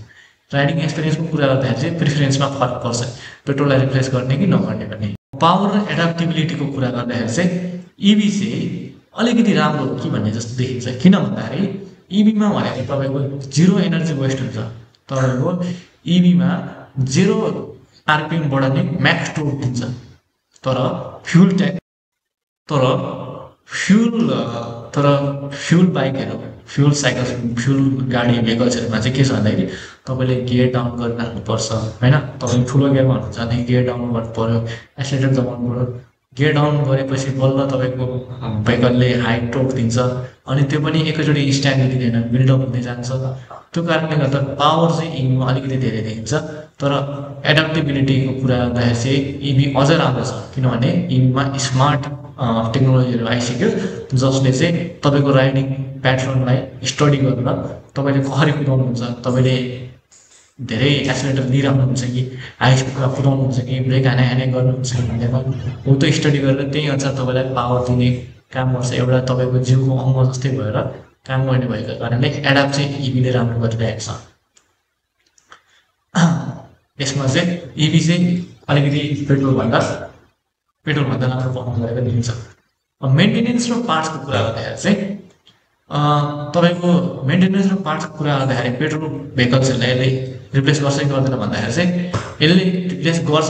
राइडिङ एक्सपिरियन्सको कुरा गर्दाखेरि चाहिँ प्रिफरेन्समा फरक पर्छ, पेट्रोललाई रिप्लेस गर्ने कि नगर्ने भन्ने। पावर र एडाप्टेबिलिटीको कुरा गर्दाखेरि चाहिँ इभी चाहिँ अलिकति राम्रो हो कि भन्ने जस्तो देखिन्छ। किन भन्दाखेरि इभीमा भनेको तपाईँको 0 एनर्जी वेस्ट हुन्छ। तपाईँको इभीमा 0 RPMबाट नै म्याक्स टोर्क दिन्छ। तर फ्युल बाइकहरू, फ्युल साइकल, फ्युल गाडी भेहिकल्सहरूमा चाहिँ के छ भन्दाखेरि तपाईँले गियर डाउन गरिराख्नुपर्छ होइन। तपाईँ ठुलो गियरमा हुनुहुन्छ भने गियर डाउन गर्नु पऱ्यो, एक्सिलेटर दबाउनु पऱ्यो। गियर डाउन गरेपछि बल्ल तपाईँको भेहिकलले हाई टोर्क दिन्छ अनि त्यो पनि एकैचोटि स्ट्यान्ड दिँदैन, बिल्डअप हुँदै जान्छ। त्यो कारणले गर्दा पावर चाहिँ इभीमा अलिकति धेरै देखिन्छ। तर एडाप्टेबिलिटीको कुरा गर्दाखेरि चाहिँ इभी अझ राम्रो छ, किनभने इभीमा स्मार्ट टेक्नोलोजीहरू आइसक्यो जसले चाहिँ तपाईँको राइडिङ प्याटर्नलाई स्टडी गरेर तपाईँले कसरी कुदाउनुहुन्छ, तपाईँले धेरै एक्सिलेटर लिइराख्नुहुन्छ कि हाई स्पिडमा कुदाउनुहुन्छ कि ब्रेक हाने गर्नुहुन्छ कि भन्ने हो त्यो स्टडी गरेर त्यही अनुसार तपाईँलाई पावर दिने काम गर्छ। एउटा तपाईँको जिउको अङ्ग जस्तै भएर काम गर्ने भएको कारणले एडाप्ट चाहिँ इभीले राम्रो गरिरहेको छ। यसमा चाहिँ इभी चाहिँ अलिकति पेट्रोलभन्दा राम्रो पर्फर्म गरेर दिन्छ। मेन्टेनेन्स र पार्ट्सको कुरा गर्दाखेरि चाहिँ तपाईँको मेन्टेनेन्स र पार्ट्सको कुरा गर्दाखेरि पेट्रोल भेहिकल्सहरूलाई यसले रिप्लेस गर्छ कि गर्दैन भन्दाखेरि चाहिँ यसले रिप्लेस गर्छ,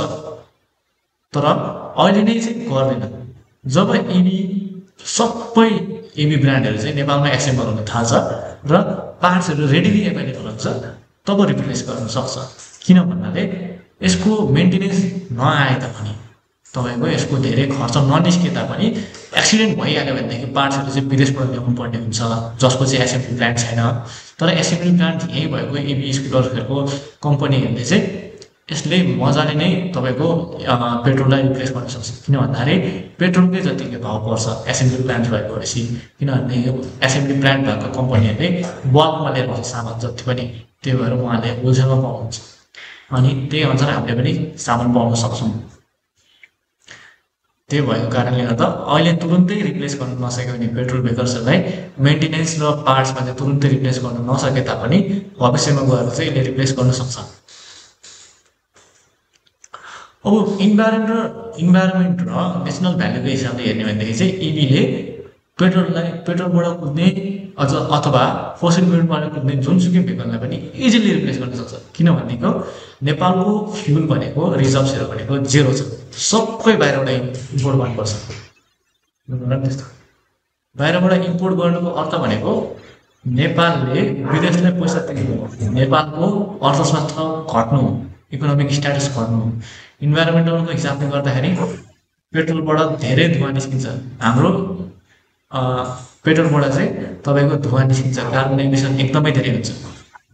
तर अहिले नै चाहिँ गर्दैन। जब इभी सबै इभी ब्रान्डहरू चाहिँ नेपालमा एसेम्बल हुन थाल्छ र पार्ट्सहरू रेडिली एभाइलेबल हुन्छ तब रिप्लेस गर्न सक्छ। किन भन्नाले यसको मेन्टेनेन्स नआए तापनि तपाईँको यसको धेरै खर्च ननिस्के तापनि एक्सिडेन्ट भइहाल्यो भनेदेखि पार्ट्सहरू चाहिँ विदेशबाट ल्याउनु पर्ने हुन्छ, जसको चाहिँ एसेम्बली प्लान्ट छैन। तर एसेम्बली प्लान्ट यहीँ भएको इभी स्कुटरहरूको कम्पनीहरूले चाहिँ यसले मजाले नै तपाईँको पेट्रोललाई रिप्लेस गर्न सक्छ। किन भन्दाखेरि पेट्रोलकै जतिकै भाउ पर्छ एसेम्बली प्लान्ट भएपछि, किनभने एसेम्बली प्लान्ट भएको कम्पनीहरूले बल्कमा लिएर आउँछ सामान जति पनि, त्यही भएर उहाँले होलसेलमा पाउनुहुन्छ अनि त्यही अनुसार हामीले पनि सामान पाउन सक्छौँ। त्यही भएको कारणले गर्दा अहिले तुरुन्तै रिप्लेस गर्न नसके भने पेट्रोल भेहिकल्सहरूलाई मेन्टेनेन्स र पार्ट्समा चाहिँ तुरुन्तै रिप्लेस गर्न नसके तापनि भविष्यमा गएर चाहिँ यसले रिप्लेस गर्न सक्छ। अब इन्भाइरोमेन्ट र नेसनल भ्यालुको हिसाबले हेर्ने भनेदेखि चाहिँ इभीले पेट्रोलबाट कुद्ने अथवा फोसिल फ्युलबाट कुद्ने जुनसुकै भेहिकललाई पनि इजिली रिप्लेस गर्न सक्छ। किन भनेको नेपालको फ्युल भनेको रिजर्भ्सहरू भनेको जेरो छ, सबै बाहिरबाट इम्पोर्ट गर्नुपर्छ। त्यस्तो बाहिरबाट इम्पोर्ट गर्नुको अर्थ भनेको नेपालले विदेशलाई पैसा तिर्नु, नेपालको अर्थशास्त्र घट्नु, इकोनोमिक स्ट्याटस घट्नु। इन्भाइरोमेन्टलको हिसाबले गर्दाखेरि पेट्रोलबाट धेरै धुवा निस्किन्छ। हाम्रो पेट्रोलबाट चाहिँ तपाईँको धुवा निस्किन्छ, कार्बन इमिसन एकदमै धेरै हुन्छ।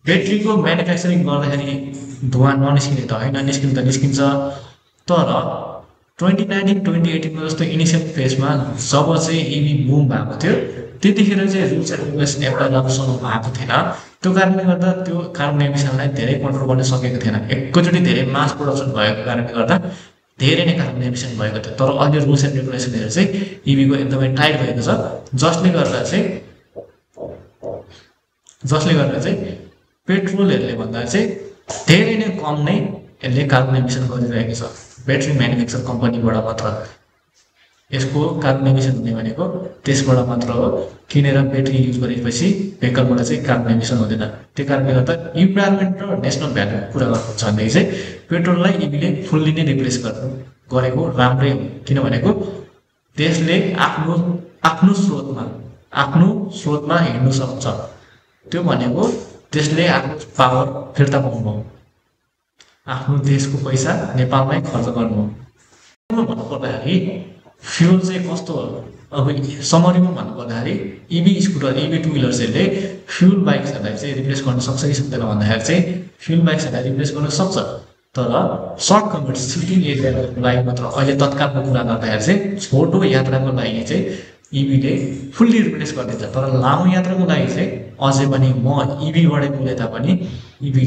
ब्याट्रीको म्यानुफ्याक्चरिङ गर्दाखेरि धुवा ननिस्किने त होइन, निस्किनु त निस्किन्छ। तर 2019-2018 जस्तो इनिसियल फेजमा जब चाहिँ इभी बुम भएको थियो त्यतिखेर चाहिँ रुल्स एन्ड रेगुलेसन एप्लाई राम्रोसँग भएको थिएन। त्यो कारणले गर्दा त्यो कार्बन इमिसनलाई धेरै कन्ट्रोल गर्न सकेको थिएन। एकैचोटि धेरै मास प्रोडक्सन भएको कारणले गर्दा धेरै नै कार्बन इमिसन भएको थियो। तर अहिले रुल्स एन्ड रेगुलेसनहरू चाहिँ इभीको एकदमै टाइट भएको छ, जसले गर्दा चाहिँ पेट्रोलहरूले भन्दा चाहिँ धेरै नै कम नै यसले कार्बन इमिसन गरिरहेको छ। ब्याट्री म्यानुफ्याक्चर कम्पनीबाट मात्र यसको कार्बन इमिसन हुने भनेको त्यसबाट मात्र हो। किनेर ब्याट्री युज गरेपछि भेहिकलबाट चाहिँ कार्बन इमिसन हुँदैन। त्यो कारणले गर्दा इन्भाइरोमेन्ट र नेसनल भ्यालुको कुरा गर्नुहुन्छ भनेदेखि चाहिँ पेट्रोललाई इभीले फुल्ली नै रिप्लेस गरेको राम्रै हो। किन भनेको त्यसले आफ्नो स्रोतमा हिँड्नु सक्छ। त्यो भनेको त्यसले आफ्नो पावर फिर्ता पाउनु हो, आफ्नो देशको पैसा नेपालमै खर्च गर्नु हो। भन्नुपर्दाखेरि फ्युल चाहिँ कस्तो हो, अब समरीमा भन्नुपर्दाखेरि इभी स्कुटर, इभी टु व्हिलर्सहरूले फ्युल बाइक्सहरूलाई चाहिँ रिप्लेस गर्न सक्छ कि सक्दैन भन्दाखेरि चाहिँ फ्युल बाइक्सहरूलाई रिप्लेस गर्न सक्छ। तर सर्ट कम्युट सिटी एरियाको लागि मात्र अहिले तत्कालको कुरा गर्दाखेरि चाहिँ छोटो यात्राको लागि चाहिँ इभीले फुल्ली रिप्लेस गरिदिन्छ। तर लामो यात्राको लागि चाहिँ अझै पनि म इभीबाटै कुदे तापनि इभी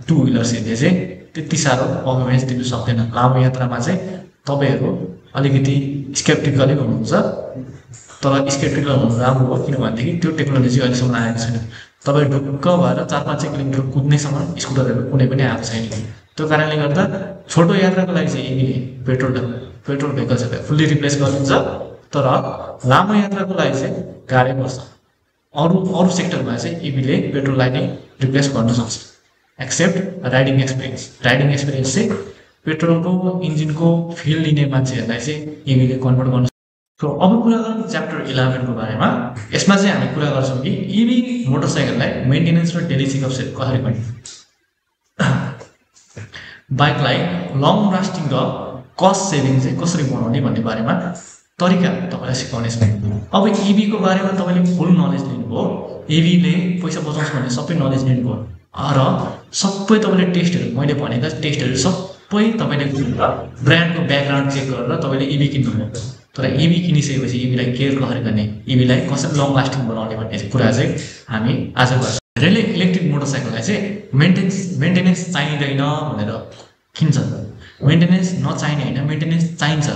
टु व्हिलर्सहरूले चाहिँ त्यति साह्रो पर्फर्मेन्स दिनु सक्दैन। लामो यात्रामा चाहिँ तपाईँहरू अलिकति स्केप्टिकलै हुनुहुन्छ, तर स्केप्टिकल हुनु राम्रो हो। किनभनेदेखि त्यो टेक्नोलोजी अहिलेसम्म आएको छैन। तपाईँ ढुक्क भएर 4-5 किलोमिटर कुद्नेसम्म स्कुटरहरू कुनै पनि आएको छैन। त्यो कारणले गर्दा छोटो यात्राको लागि चाहिँ इभीले पेट्रोल भेहिकल्सहरूलाई फुल्ली रिप्लेस गरिदिन्छ। तर लामो यात्राको लागि चाहिँ गाह्रै पर्छ। अरू सेक्टरमा चाहिँ इभीले पेट्रोललाई नै रिप्लेस गर्न सक्छ, एक्सेप्ट राइडिङ एक्सपिरियन्स चाहिँ पेट्रोलको इन्जिनको फिल लिने मान्छेहरूलाई चाहिँ इभीले कन्भर्ट गर्न सक्छ। अब कुरा गरौँ च्याप्टर 11 को बारेमा। यसमा चाहिँ हामी कुरा गर्छौँ कि इभी मोटरसाइकललाई मेन्टेनेन्स र डेली चेकअप्सहरू कसरी गर्ने, बाइकलाई लङ लास्टिङ र कस्ट सेभिङ चाहिँ कसरी बनाउने भन्ने बारेमा तरिका तपाईँलाई सिकाउनेछ। अब इभीको बारेमा तपाईँले फुल नलेज लिनुभयो, इभीले पैसा बचाउँछ भन्ने सबै नलेज लिनुभयो र सबै तपाईँले टेस्टहरू, मैले भनेका टेस्टहरू सबै तपाईँले ब्रान्डको ब्याकग्राउन्ड चेक गरेर तपाईँले इभी किन्नुभयो। तर इभी किनिसकेपछि इभीलाई केयर कसरी गर्ने, इभीलाई कसरी लङ लास्टिङ बनाउने भन्ने कुरा चाहिँ हामी आज गर्छौँ। धेरैले इलेक्ट्रिक मोटरसाइकललाई चाहिँ मेन्टेनेन्स चाहिँदैन भनेर किन्छ। मेन्टेनेन्स नचाहिने होइन, मेन्टेनेन्स चाहिन्छ।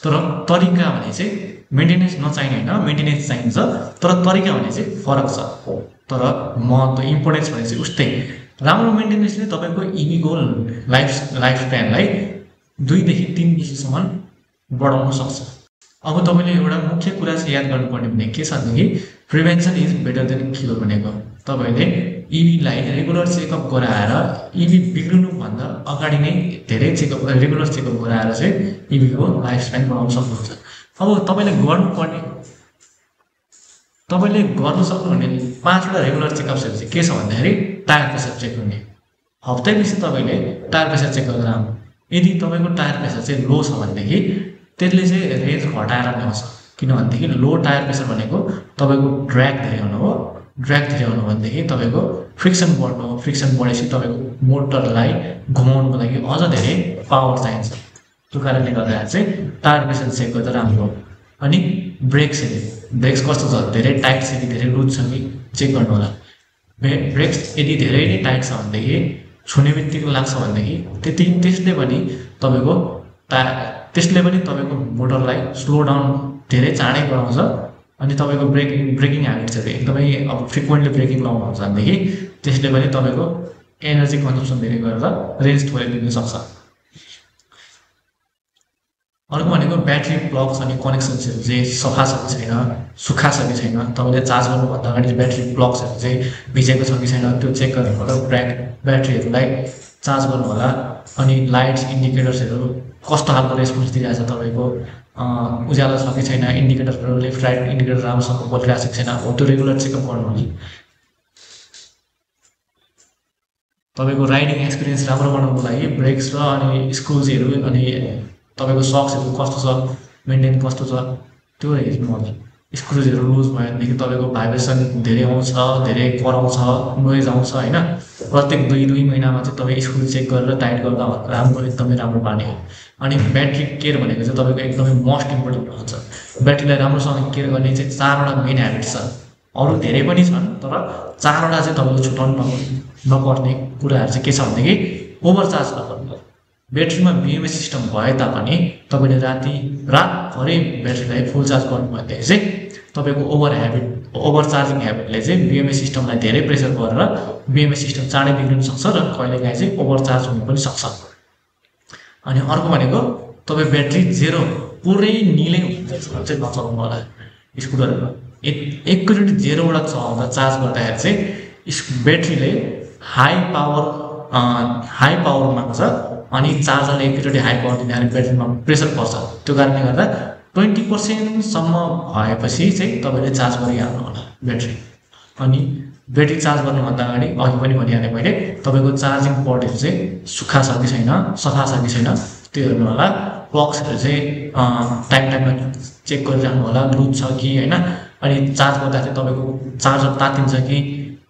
तर तरिका भने चाहिँ मेन्टेनेन्स नचाहिने होइन, मेन्टेनेन्स चाहिन्छ। तर तरिका भने चाहिँ फरक छ। तर महत्त्व इम्पोर्टेन्स भने चाहिँ उस्तै राम्रो मेन्टेनेन्सले तपाईँको इभीको लाइफ स्प्यानलाई 2 देखि 3 वर्षसम्म बढाउन सक्छ। अब तपाईँले एउटा मुख्य कुरा चाहिँ याद गर्नुपर्ने भने के छ भनेदेखि prevention is better than cure भनेको। तपाईँले इभीलाई रेगुलर चेकअप गराएर इभी बिग्रिनुभन्दा अगाडि नै धेरै रेगुलर चेकअप गराएर चाहिँ इभीको लाइफ स्प्यान बढाउन सक्नुहुन्छ। अब तपाईँले गर्नु सक्नुहुने 5वटा रेगुलर चेकअप्सहरू चाहिँ के छ भन्दाखेरि टायर प्रेसर चेक गर्ने। हप्तैपछि तपाईँले टायर प्रेसर चेक गरेर आउनु। यदि तपाईँको टायर प्रेसर चाहिँ लो छ भनेदेखि त्यसले चाहिँ रेन्ज घटाएर ल्याउँछ। किनभनेदेखि लो टायर प्रेसर भनेको तपाईँको ड्र्याग धेरै हुनु हो। ड्र्याग धेरै हुनु भनेदेखि तपाईँको फ्रिक्सन बढ्नु हो। फ्रिक्सन बढेपछि तपाईँको मोटरलाई घुमाउनुको लागि अझ धेरै पावर चाहिन्छ। त्यो कारणले गर्दाखेरि चाहिँ टायर प्रेसर चेक गर्दा राम्रो हो। अनि ब्रेक्स कस्तो छ, धेरै टाइट छ कि धेरै लुज छ कि चेक गर्नु होला। ब्रेक्स यदि धेरै नै टाइट छ भनेदेखि छुने बित्तिकै लाग्छ भनेदेखि त्यसले पनि तपाईँको मोटरलाई स्लो डाउन धेरै चाँडै गराउँछ। अनि तपाईँको ब्रेकिङ ह्याबिट्सहरू एकदमै अब फ्रिक्वेन्टली ब्रेकिङ लाउनुहुन्छ भनेदेखि त्यसले पनि तपाईँको एनर्जी कन्जम्सन धेरै गरेर रेन्ज थोरै दिन सक्छ। अर्को भनेको ब्याट्री प्लग्स अनि कनेक्सन्सहरू चाहिँ सफा छ कि छैन, सुक्खा छ कि छैन। तपाईँले चार्ज गर्नुभन्दा अगाडि ब्याट्री प्लग्सहरू चाहिँ भिजेको छ कि छैन त्यो चेक गर्नु होला। ब्याट्रीहरूलाई चार्ज गर्नु होला। अनि लाइट्स इन्डिकेटर्सहरू कस्तो खालको रेस्पोन्स दिइरहेछ, तपाईँको उज्यालो छ कि छैन, इन्डिकेटरहरू लेफ्ट राइट इन्डिकेटर राम्रोसँग बोलिरहेको छ कि छैन, हो त्यो रेगुलर चेकअप गर्नु होला। तपाईँको राइडिङ एक्सपिरियन्स राम्रो बनाउनुको लागि ब्रेक्स र अनि स्क्रुजहरू अनि तपाईँको सक्सहरू कस्तो छ, मेन्टेन कस्तो छ त्यो हेर्नु होला। स्क्रुजहरू लुज भयो भनेदेखि तपाईँको भाइब्रेसन धेरै आउँछ, धेरै कराउँछ, नोइज आउँछ होइन। प्रत्येक 2 महिनामा चाहिँ तपाईँ स्क्रु चेक गरेर टाइट गर्दा एकदमै राम्रो पार्ने हो। अनि ब्याट्री केयर भनेको चाहिँ तपाईँको एकदमै मोस्ट इम्पोर्टेन्ट हुन्छ। ब्याट्रीलाई राम्रोसँग केयर गर्ने चाहिँ 4वटा मेन ह्याबिट्स छ। अरू धेरै पनि छन् तर 4वटा चाहिँ तपाईँले छुटाउनु नपर्ने कुराहरू चाहिँ के छ भनेदेखि ओभरचार्ज नगर्नु। ब्याट्रीमा बिएमएस सिस्टम भए तापनि तपाईँले रातभरि ब्याट्रीलाई फुल चार्ज गर्नु भनेदेखि चाहिँ तपाईँको ओभरचार्जिङ ह्याबिटले चाहिँ बिएमएस सिस्टमलाई धेरै प्रेसर गरेर बिएमएस सिस्टम चाँडै बिग्रिन सक्छ र कहिलेकाहीँ चाहिँ ओभरचार्ज हुनु पनि सक्छ। अनि अर्को भनेको तपाईँ ब्याट्री जेरो पुरै निलै चाहिँ नचलाउनु होला। स्कुटरहरू एकैचोटि 0बाट चलाउँदा चार्ज गर्दाखेरि चाहिँ ब्याट्रीले हाई पावर माग्छ। अनि चार्जरले एकैचोटि हाई पावर दिँदाखेरि ब्याट्रीमा प्रेसर पर्छ। त्यो कारणले गर्दा 20% भएपछि चाहिँ तपाईँले चार्ज गरिहाल्नु होला ब्याट्री। अनि ब्याट्री चार्ज गर्नुभन्दा अगाडि अघि पनि भनिहालेँ मैले, तपाईँको चार्जिङ पोर्टहरू चाहिँ सुक्खा छ कि छैन, सफा छ कि छैन त्यो हेर्नु होला। प्लग्सहरू चाहिँ टाइममा चेक गरिराख्नु होला, लुज छ कि होइन। अनि चार्ज गर्दाखेरि तपाईँको चार्जर तातिन्छ कि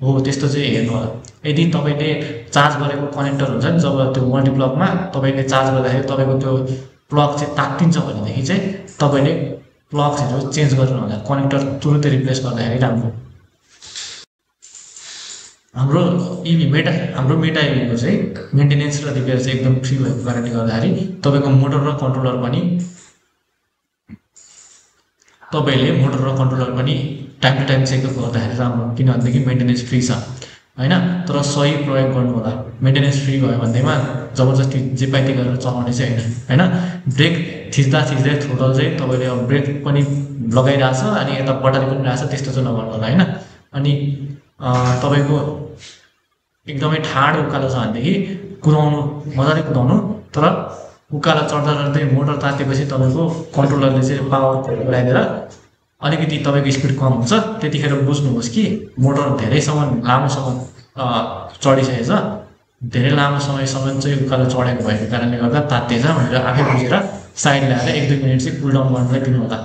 हो त्यस्तो चाहिँ हेर्नु होला। यदि तपाईँले चार्ज गरेको कनेक्टर हुन्छ नि, जब त्यो मल्टिप्लगमा तपाईँले चार्ज गर्दाखेरि तपाईँको त्यो प्लग चाहिँ तात्तिन्छ भनेदेखि चाहिँ तपाईँले प्लग्सहरू चेन्ज गर्नु होला। कनेक्टर तुरुन्तै रिप्लेस गर्दाखेरि राम्रो। हाम्रो मेटा इभीको चाहिँ मेन्टेनेन्स र रिपेयर चाहिँ एकदम फ्री भएको कारणले गर्दाखेरि तपाईँको मोटर र कन्ट्रोलर पनि टाइम टु टाइम चेकअप गर्दाखेरि राम्रो। किनभनेदेखि मेन्टेनेन्स फ्री छ होइन। तर सही प्रयोग गर्नु होला। मेन्टेनेन्स फ्री भयो भन्दैमा जबरजस्ती जे पाइते गरेर चलाउने चाहिँ होइन। ब्रेक थिच्दा थ्रोटल चाहिँ तपाईँले अब ब्रेक पनि लगाइरहेछ अनि यता बटाली पनि रहेछ त्यस्तो चाहिँ नगर्नु होला होइन। अनि तपाईँको एकदमै ठाडो उकालो छ भनेदेखि मजाले कुदाउनु। तर उकालो चढ्दै मोटर तातेपछि तपाईँको कन्ट्रोलरले चाहिँ पावर लगाइदिएर अलिकति तपाईँको स्पिड कम हुन्छ। त्यतिखेर बुझ्नुहोस् कि मोटर लामोसम्म चढिसकेछ, धेरै लामो समयसम्म चाहिँ उकालो चढेको भएको कारणले गर्दा तातेछ भनेर आफै बुझेर साइड ल्याएर 1-2 मिनट चाहिँ कुल डाउन गर्नलाई दिनु होला।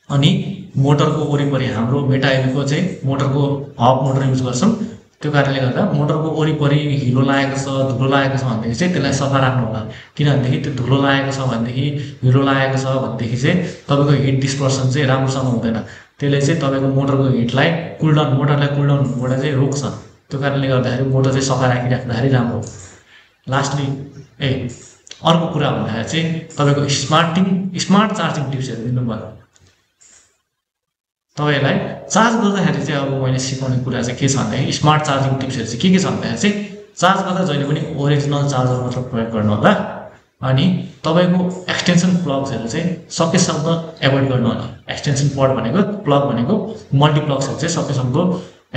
अनि मोटरको वरिपरि हाम्रो मेटा इभीको चाहिँ मोटरको हब मोटर युज गर्छौँ। त्यो कारणले गर्दा मोटरको वरिपरि हिलो लागेको छ, धुलो लागेको छ भनेदेखि चाहिँ त्यसलाई सफा राख्नु होला। किनभनेदेखि त्यो धुलो लागेको छ भनेदेखि हिलो लागेको छ भनेदेखि चाहिँ तपाईँको हिट डिस्पर्सन चाहिँ राम्रोसँग हुँदैन। त्यसले चाहिँ तपाईँको मोटरलाई कुलडाउन हुनुबाट चाहिँ रोक्छ। त्यो कारणले गर्दाखेरि मोटर चाहिँ सफा राखिराख्दाखेरि राम्रो। लास्टली अर्को कुरा भन्दाखेरि चाहिँ तपाईँको स्मार्ट चार्जिङ टिप्सहरू दिनु भयो। तपाईलाई चार्ज गर्दाखेरि चाहिँ अब मैले सिकाउने कुरा चाहिँ के छ भन्दाखेरि स्मार्ट चार्जिङ टिप्सहरू चाहिँ के छ भन्दाखेरि चाहिँ चार्ज गर्दा जहिले पनि ओरिजिनल चार्जर मात्र प्रयोग गर्नु होला अनि तपाईको एक्सटेन्सन प्लग्सहरू चाहिँ सकेसम्म एभोइड गर्नु होला एक्सटेन्सन पोर्ट भनेको प्लग भनेको मल्टिप्लग्सहरू चाहिँ सकेसम्म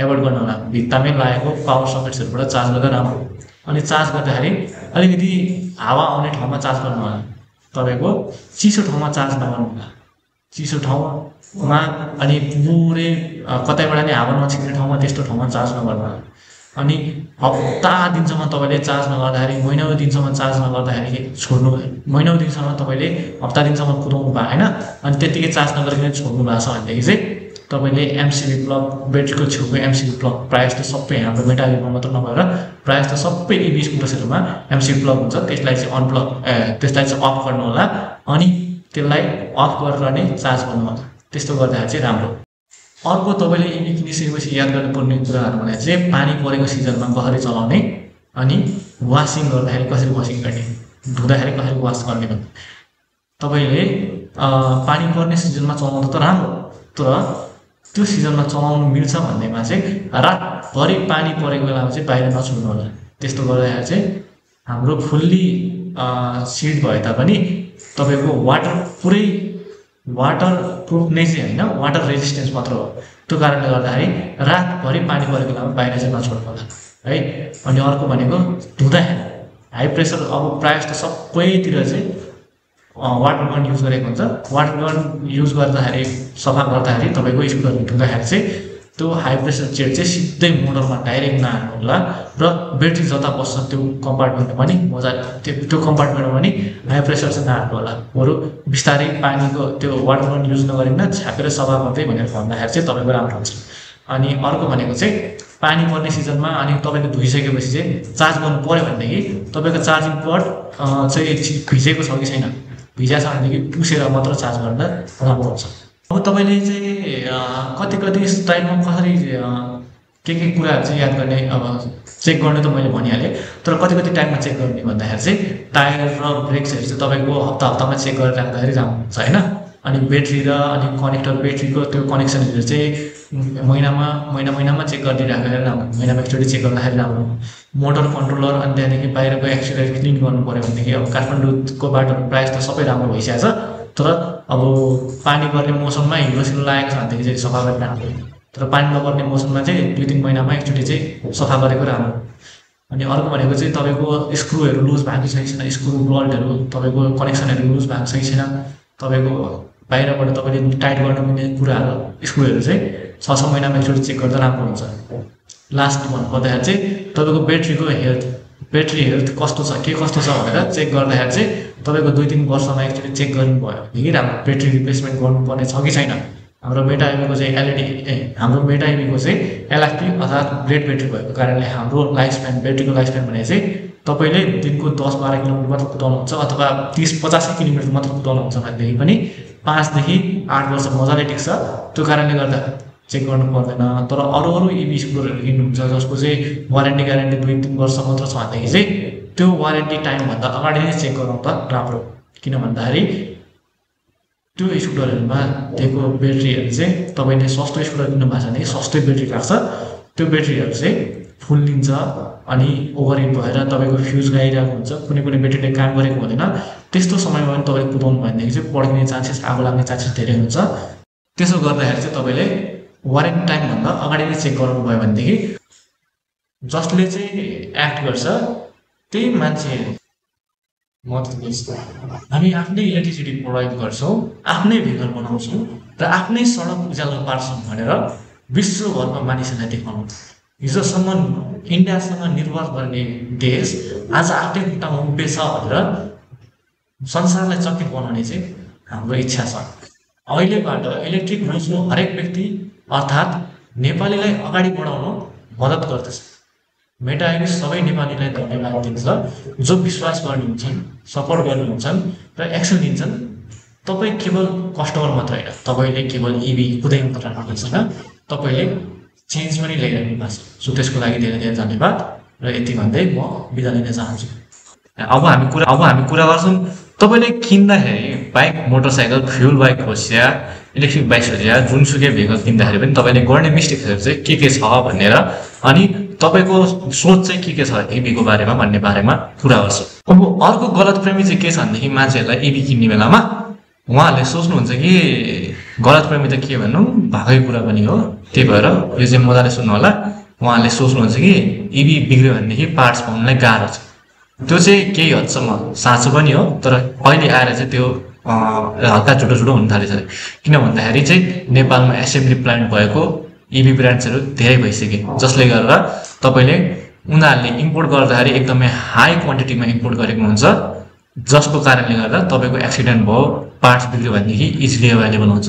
एभोइड गर्नु होला भित्तामै लागेको पावर सकेट्सहरुबाट चार्ज गर्दा राम्रो अनि चार्ज गर्दाखेरि अलिकति हावा आउने ठाउँमा चार्ज गर्नु होला तपाईको चिसो ठाउँमा चार्ज नगर्नु होला चिसो ठाउँमा अनि पुरै कतैबाट नि हावा नछिक्ने ठाउँमा त्यस्तो ठाउँमा चार्ज नगर्नु होला अनि हप्ता दिनसम्म तपाईले चार्ज नगर्दाखेरि महिनौं दिनसम्म चार्ज नगर्दाखेरि छोड्नु महिनौं दिनसम्म तपाईले हप्ता दिनसम्म कुदाउनु भयो हैन अनि त्यतिकै चार्ज नगरिकन छोड्नु भएको छ भनेदेखि चाहिँ तपाईले एमसीबी प्लग ब्याट्रीको छेउको एमसीबी प्लग प्रायः जस्तो सबै हाम्रो मेटालिकमा मात्र नभएर प्रायः जस्तो सबै ईभी स्कुटर्सहरुमा एमसीबी प्लग हुन्छ त्यसलाई चाहिँ अनप्लग त्यसलाई चाहिँ अफ गर्नु होला अनि त्यसलाई अफ गरेर नै चार्ज गर्नु होला त्यस्तो गर्दाखेरि चाहिँ राम्रो अर्को तपाईले ईभी किनिसकेपछि याद गर्नुपर्ने कुराहरु भने चाहिँ पानी परेको सिजनमा कसरी चलाउने अनि वाशिङ गर्दाखेरि कसरी वाशिङ गर्ने धुँदाखेरि कसरी वाश गर्ने भन्ने तपाईले पानी पर्ने सिजनमा चलाउँदा त राम्रो तर त्यो सिजनमा चलाउनु मिल्छ भन्नेमा चाहिँ रातभरि पानी परेको बेलामा चाहिँ बाहिर नछोड्नु होला त्यस्तो गर्दाखेरि चाहिँ हाम्रो फुल्ली सिड भए तापनि तपाईको वाटर पुरै वाटर प्रुफ नै चाहिँ हैन वाटर रेजिस्टेन्स मात्र हो त्यो कारणले गर्दाखेरि रातभरि पानी परेको बेलामा बाहिर चाहिँ नछोड्नु होला है अनि अर्को भनेको धुँदाखेरि हाई प्रेसर अब प्रायः जस्तो सबैतिर चाहिँ वाटर गन युज गरेको हुन्छ वाटर गन युज गर्दाखेरि सफा गर्दाखेरि तपाईको स्कुटर धुँदाखेरि चाहिँ त्यो हाई प्रेसर जेट चाहिँ सिधै मोटरमा डाइरेक्ट नहाल्नु होला र ब्याट्री जता बस्छ त्यो कम्पार्टमेन्टमा पनि मजा त्यो कम्पार्टमेन्टमा पनि हाई प्रेसर चाहिँ नहाल्नु होला बरु बिस्तारै पानीको त्यो वाटर गन युज नगरिकन छापेर सफा गर्दै भनेर भन्दाखेरि चाहिँ तपाईको राम्रो हुन्छ अनि अर्को भनेको चाहिँ पानी पर्ने सिजनमा अनि तपाईले धुइसकेपछि चाहिँ चार्ज गर्नु पर्यो भनेदेखि तपाईको चार्जिङ पोर्ट चाहिँ भिजेको छ कि छैन भिजा छ भनेदेखि पुसेर मात्र चार्ज गर्दा राम्रो हुन्छ अब तपाईले चाहिँ कति टाइममा कसरी के कुराहरु चाहिँ याद गर्ने अब चेक गर्ने त मैले भनिहालेँ तर कति टाइममा चेक गर्ने भन्दाखेरि चाहिँ टायर र ब्रेक्सहरु चाहिँ तपाईको हप्तामा चेक गरेर राख्दाखेरि राम्रो हुन्छ हैन अनि ब्याट्री र अनि कनेक्टर ब्याट्रीको त्यो कनेक्सनहरु चाहिँ महिनामा चेक गरिराखेर राम्रो महिनामा एकचोटी चेक गर्दाखेरि राम्रो मोटर कन्ट्रोलर अनि त्यहाँदेखि बाहिरको एक्सिलरेटर क्लिन गर्नु पर्यो भनेदेखि अब काठमाडौँको बाटोहरु प्रायः जस्तो सबै राम्रो भइसकेको छ तर अब पानी पर्ने मौसममा हिलो लागेको छ भनेदेखि चाहिँ सफा गर्ने राम्रो तर पानी नपर्ने मौसममा चाहिँ 2-3 महिनामा एकचोटी चाहिँ सफा गरेको राम्रो अनि अर्को भनेको चाहिँ तपाईको स्क्रुहरु लुज भएको छ कि छैन स्क्रु बोल्टहरु तपाईको कनेक्सनहरु लुज भएको छ कि छैन तपाईको बाहिरबाट तपाईले टाइट गर्न मिल्ने कुराहरु स्क्रुहरु चाहिँ 6 महिनामा एकचोटी चेक गर्दा राम्रो हुन्छ लास्ट भन्नुपर्दाखेरि चाहिँ तपाईको ब्याट्री हेल्थ कस्तो छ भनेर चेक गर्दाखेरि चाहिँ तपाईको 2-3 वर्षमा एकचोटी चेक गर्नु भयो भनेदेखि राम्रो ब्याट्री रिप्लेसमेन्ट गर्नुपर्ने छ कि छैन हाम्रो मेटा ईभीको चाहिँ हाम्रो मेटा ईभीको चाहिँ एलएफपी अर्थात ब्लेड ब्याट्री भएको कारणले हाम्रो लाइफ स्प्यान ब्याट्रीको लाइफ स्प्यान भने चाहिँ तपाईले दिनको 10-12 किलोमिटर मात्र कुदाउनुहुन्छ अथवा 30-50 किलोमिटर मात्र कुदाउनुहुन्छ भनेदेखि पनि 5 देखि 8 वर्ष मजाले टिक्छ त्यो कारणले गर्दा चेक गर्नु पर्दैन तर अरु ईभी स्कुटरहरु किन्नुहुन्छ जसको चाहिँ वारेन्टी ग्यारेन्टी 2-3 वर्ष मात्र छ भनेदेखि चाहिँ त्यो वारेन्टी टाइम भन्दा अगाडि नै चेक गर्नु त राम्रो किन भन्दाखेरि त्यो स्कुटरहरुमा दिएको ब्याट्रीहरु चाहिँ तपाईले सस्तो स्कुटर किन्नु भएको छ भने सस्तै ब्याट्री राख्छ त्यो ब्याट्रीहरु चाहिँ फुल लिन्छ अनि ओभरहिट भएर तपाईको फ्युज गइरहेको हुन्छ कुनै ब्याट्रीले काम गरेको हुँदैन त्यस्तो समयमा पनि तपाईले कुदाउनु भनेदेखि चाहिँ पड्किने चान्सेस आगो लाग्ने चान्सेस धेरै हुन्छ त्यसो गर्दाखेरि चाहिँ तपाईले वारेन्टी टाइम भन्दा अगाडि नै चेक गर्नु भयो भनेदेखि जसले चाहिँ एक्ट गर्छ त्यही मान्छे हामी आफ्नै इलेक्ट्रिसिटी प्रोभाइड गर्छौं आफ्नै भेहिकल बनाउँछौं र आफ्नै सडक उज्यालो पार्छौं भनेर विश्वभरमा मानिसहरूलाई देखाउनु हिजोसम्म इन्डियासँग निर्भर गर्ने देश आज आफ्नै खुट्टामा उभिएछ भनेर संसारलाई चकित बनाउने चाहिँ हाम्रो इच्छा छ अहिलेबाट इलेक्ट्रिक रोज्नु हरेक व्यक्ति अर्थात नेपालीलाई अगाडि बढाउन मद्दत गर्दछ मेटा ईभी सबै नेपालीलाई धन्यवाद दिन्छ जो विश्वास गर्नुहुन्छ सपोर्ट गर्नुहुन्छ र एक्सन लिन्छन् तपाई केवल कस्टमर मात्र हैन तपाईले केवल ईभी कुदै मात्र राख्नुहुन्छ तपाईले चेन्ज पनि ल्याइरहनु भएको छ सो त्यसको लागि धेरै धन्यवाद र यति भन्दै म बिदा लिन चाहन्छु अब हामी कुरा गर्छौं तपाईले किन्दाखेरि बाइक मोटरसाइकल फ्युल बाइक होस् या इलेक्ट्रिक बाइक्सहरू या जुनसुकै भेहिकल किन्दाखेरि पनि तपाईँले गर्ने मिस्टेक्सहरू चाहिँ के छ भनेर अनि तपाईँको सोच चाहिँ के छ इभीको बारेमा भन्ने बारेमा कुरा गर्छु। अब अर्को गलतप्रेमी चाहिँ के छ भनेदेखि मान्छेहरूलाई इभी किन्ने बेलामा उहाँहरूले सोच्नुहुन्छ कि गलतप्रेमी त के भन्नु भएकै कुरा पनि हो, त्यही भएर यो चाहिँ मजाले सुन्नु होला। उहाँहरूले सोच्नुहुन्छ कि इभी बिग्रियो भनेदेखि पार्ट्स पाउनलाई गाह्रो छ। त्यो चाहिँ केही हदसम्म साँचो पनि हो, तर अहिले आएर चाहिँ त्यो हल्का झुटो हुन थालेछ। किन भन्दाखेरि चाहिँ नेपालमा एसेम्ब्ली प्लान्ट भएको इभी ब्रान्ड्सहरू धेरै भइसके, जसले गर्दा तपाईँले उनीहरूले इम्पोर्ट गर्दाखेरि एकदमै हाई क्वान्टिटीमा इम्पोर्ट गरेको हुन्छ, जसको कारणले गर्दा तपाईँको एक्सिडेन्ट भयो, पार्ट्स बिग्रियो भनेदेखि इजिली एभाइलेबल हुन्छ।